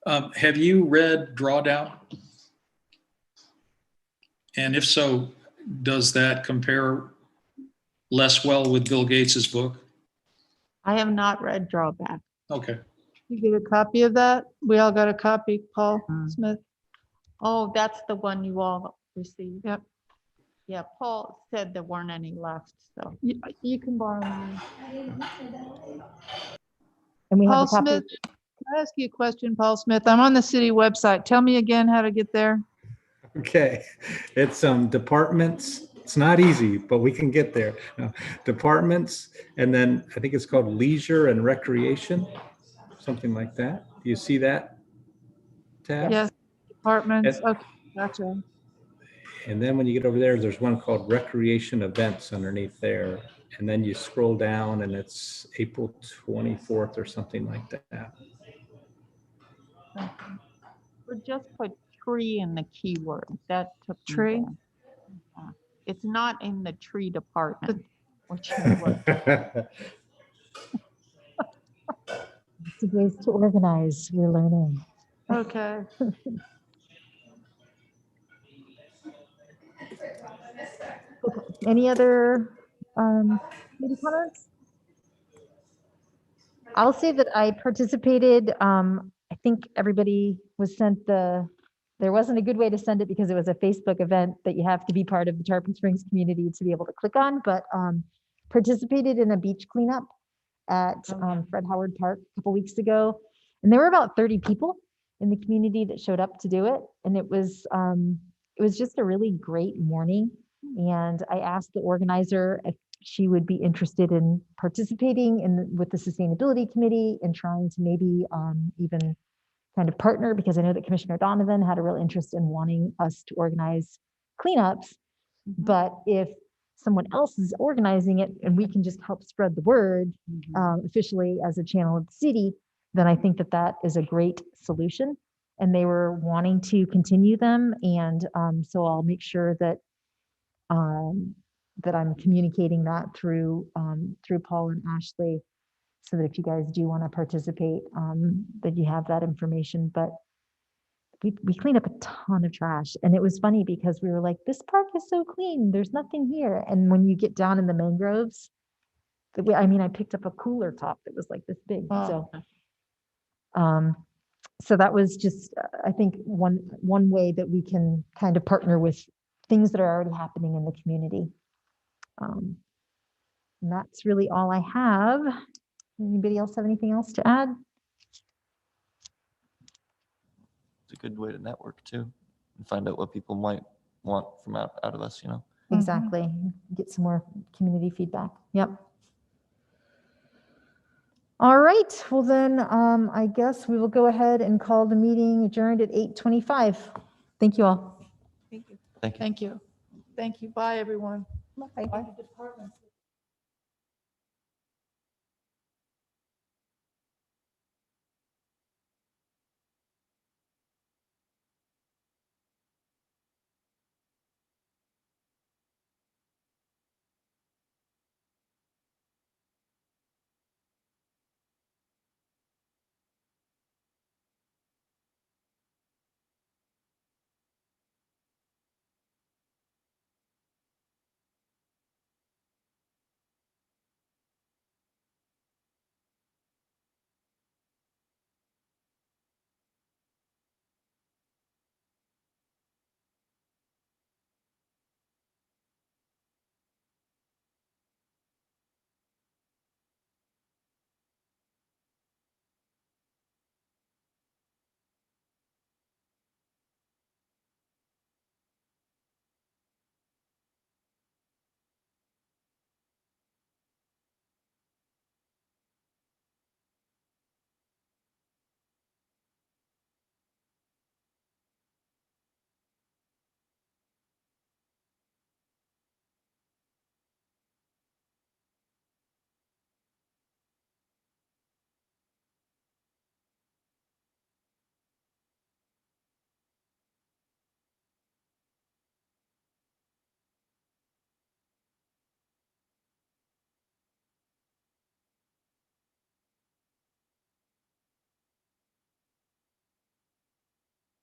Have you read Drawdown? And if so, does that compare less well with Bill Gates's book? I have not read Drawback. Okay. You get a copy of that? We all got a copy, Paul Smith? Oh, that's the one you all received. Yep. Yeah, Paul said there weren't any left, so. You can borrow mine. And we have Paul a copy. Smith, can I ask you a question, Paul Smith? I'm on the city website. Tell me again how to get there. Okay, it's departments. It's not easy, but we can get there. No, departments, and then I think it's called leisure and recreation, something like that. Do you see that tab? Yes, departments. And- Okay, gotcha. And then when you get over there, there's one called recreation events underneath there. And then you scroll down and it's April 24th or something like that. Or just put tree in the keyword. That took me Tree? there. Yeah. It's not in the tree department, which is what. It's ways to organize, we're learning. Okay. Any other committee comments? I'll say that I participated. I think everybody was sent there wasn't a good way to send it because it was a Facebook event that you have to be part of the Tarpon Springs community to be able to click on, but participated in a beach cleanup at Fred Howard Park a couple weeks ago. And there were about 30 people in the community that showed up to do it. And it was just a really great morning. And I asked the organizer if she would be interested in participating with the sustainability committee and trying to maybe even kind of partner, because I know that Commissioner Donovan had a real interest in wanting us to organize cleanups. But if someone else is organizing it and we can just help spread the word officially as a channel of the city, then I think that that is a great solution. And they were wanting to continue them. And so I'll make sure that that I'm communicating that through Paul and Ashley, so that if you guys do want to participate, that you have that information. But we cleaned up a ton of trash, and it was funny because we were like, this park is so clean, there's nothing here. And when you get down in the mangroves, I picked up a cooler top that was like this big. Wow. So that was just, I think, one way that we can kind of partner with things that are already happening in the community. And that's really all I have. Anybody else have anything else to add? It's a good way to network too and find out what people might want from out of us, you know? Exactly. Get some more community feedback. Yep. All right. Well, then I guess we will go ahead and call the meeting adjourned at 8:25. Thank you all. Thank you. Thank you. Thank you. Thank you. Bye, everyone. Bye. Bye.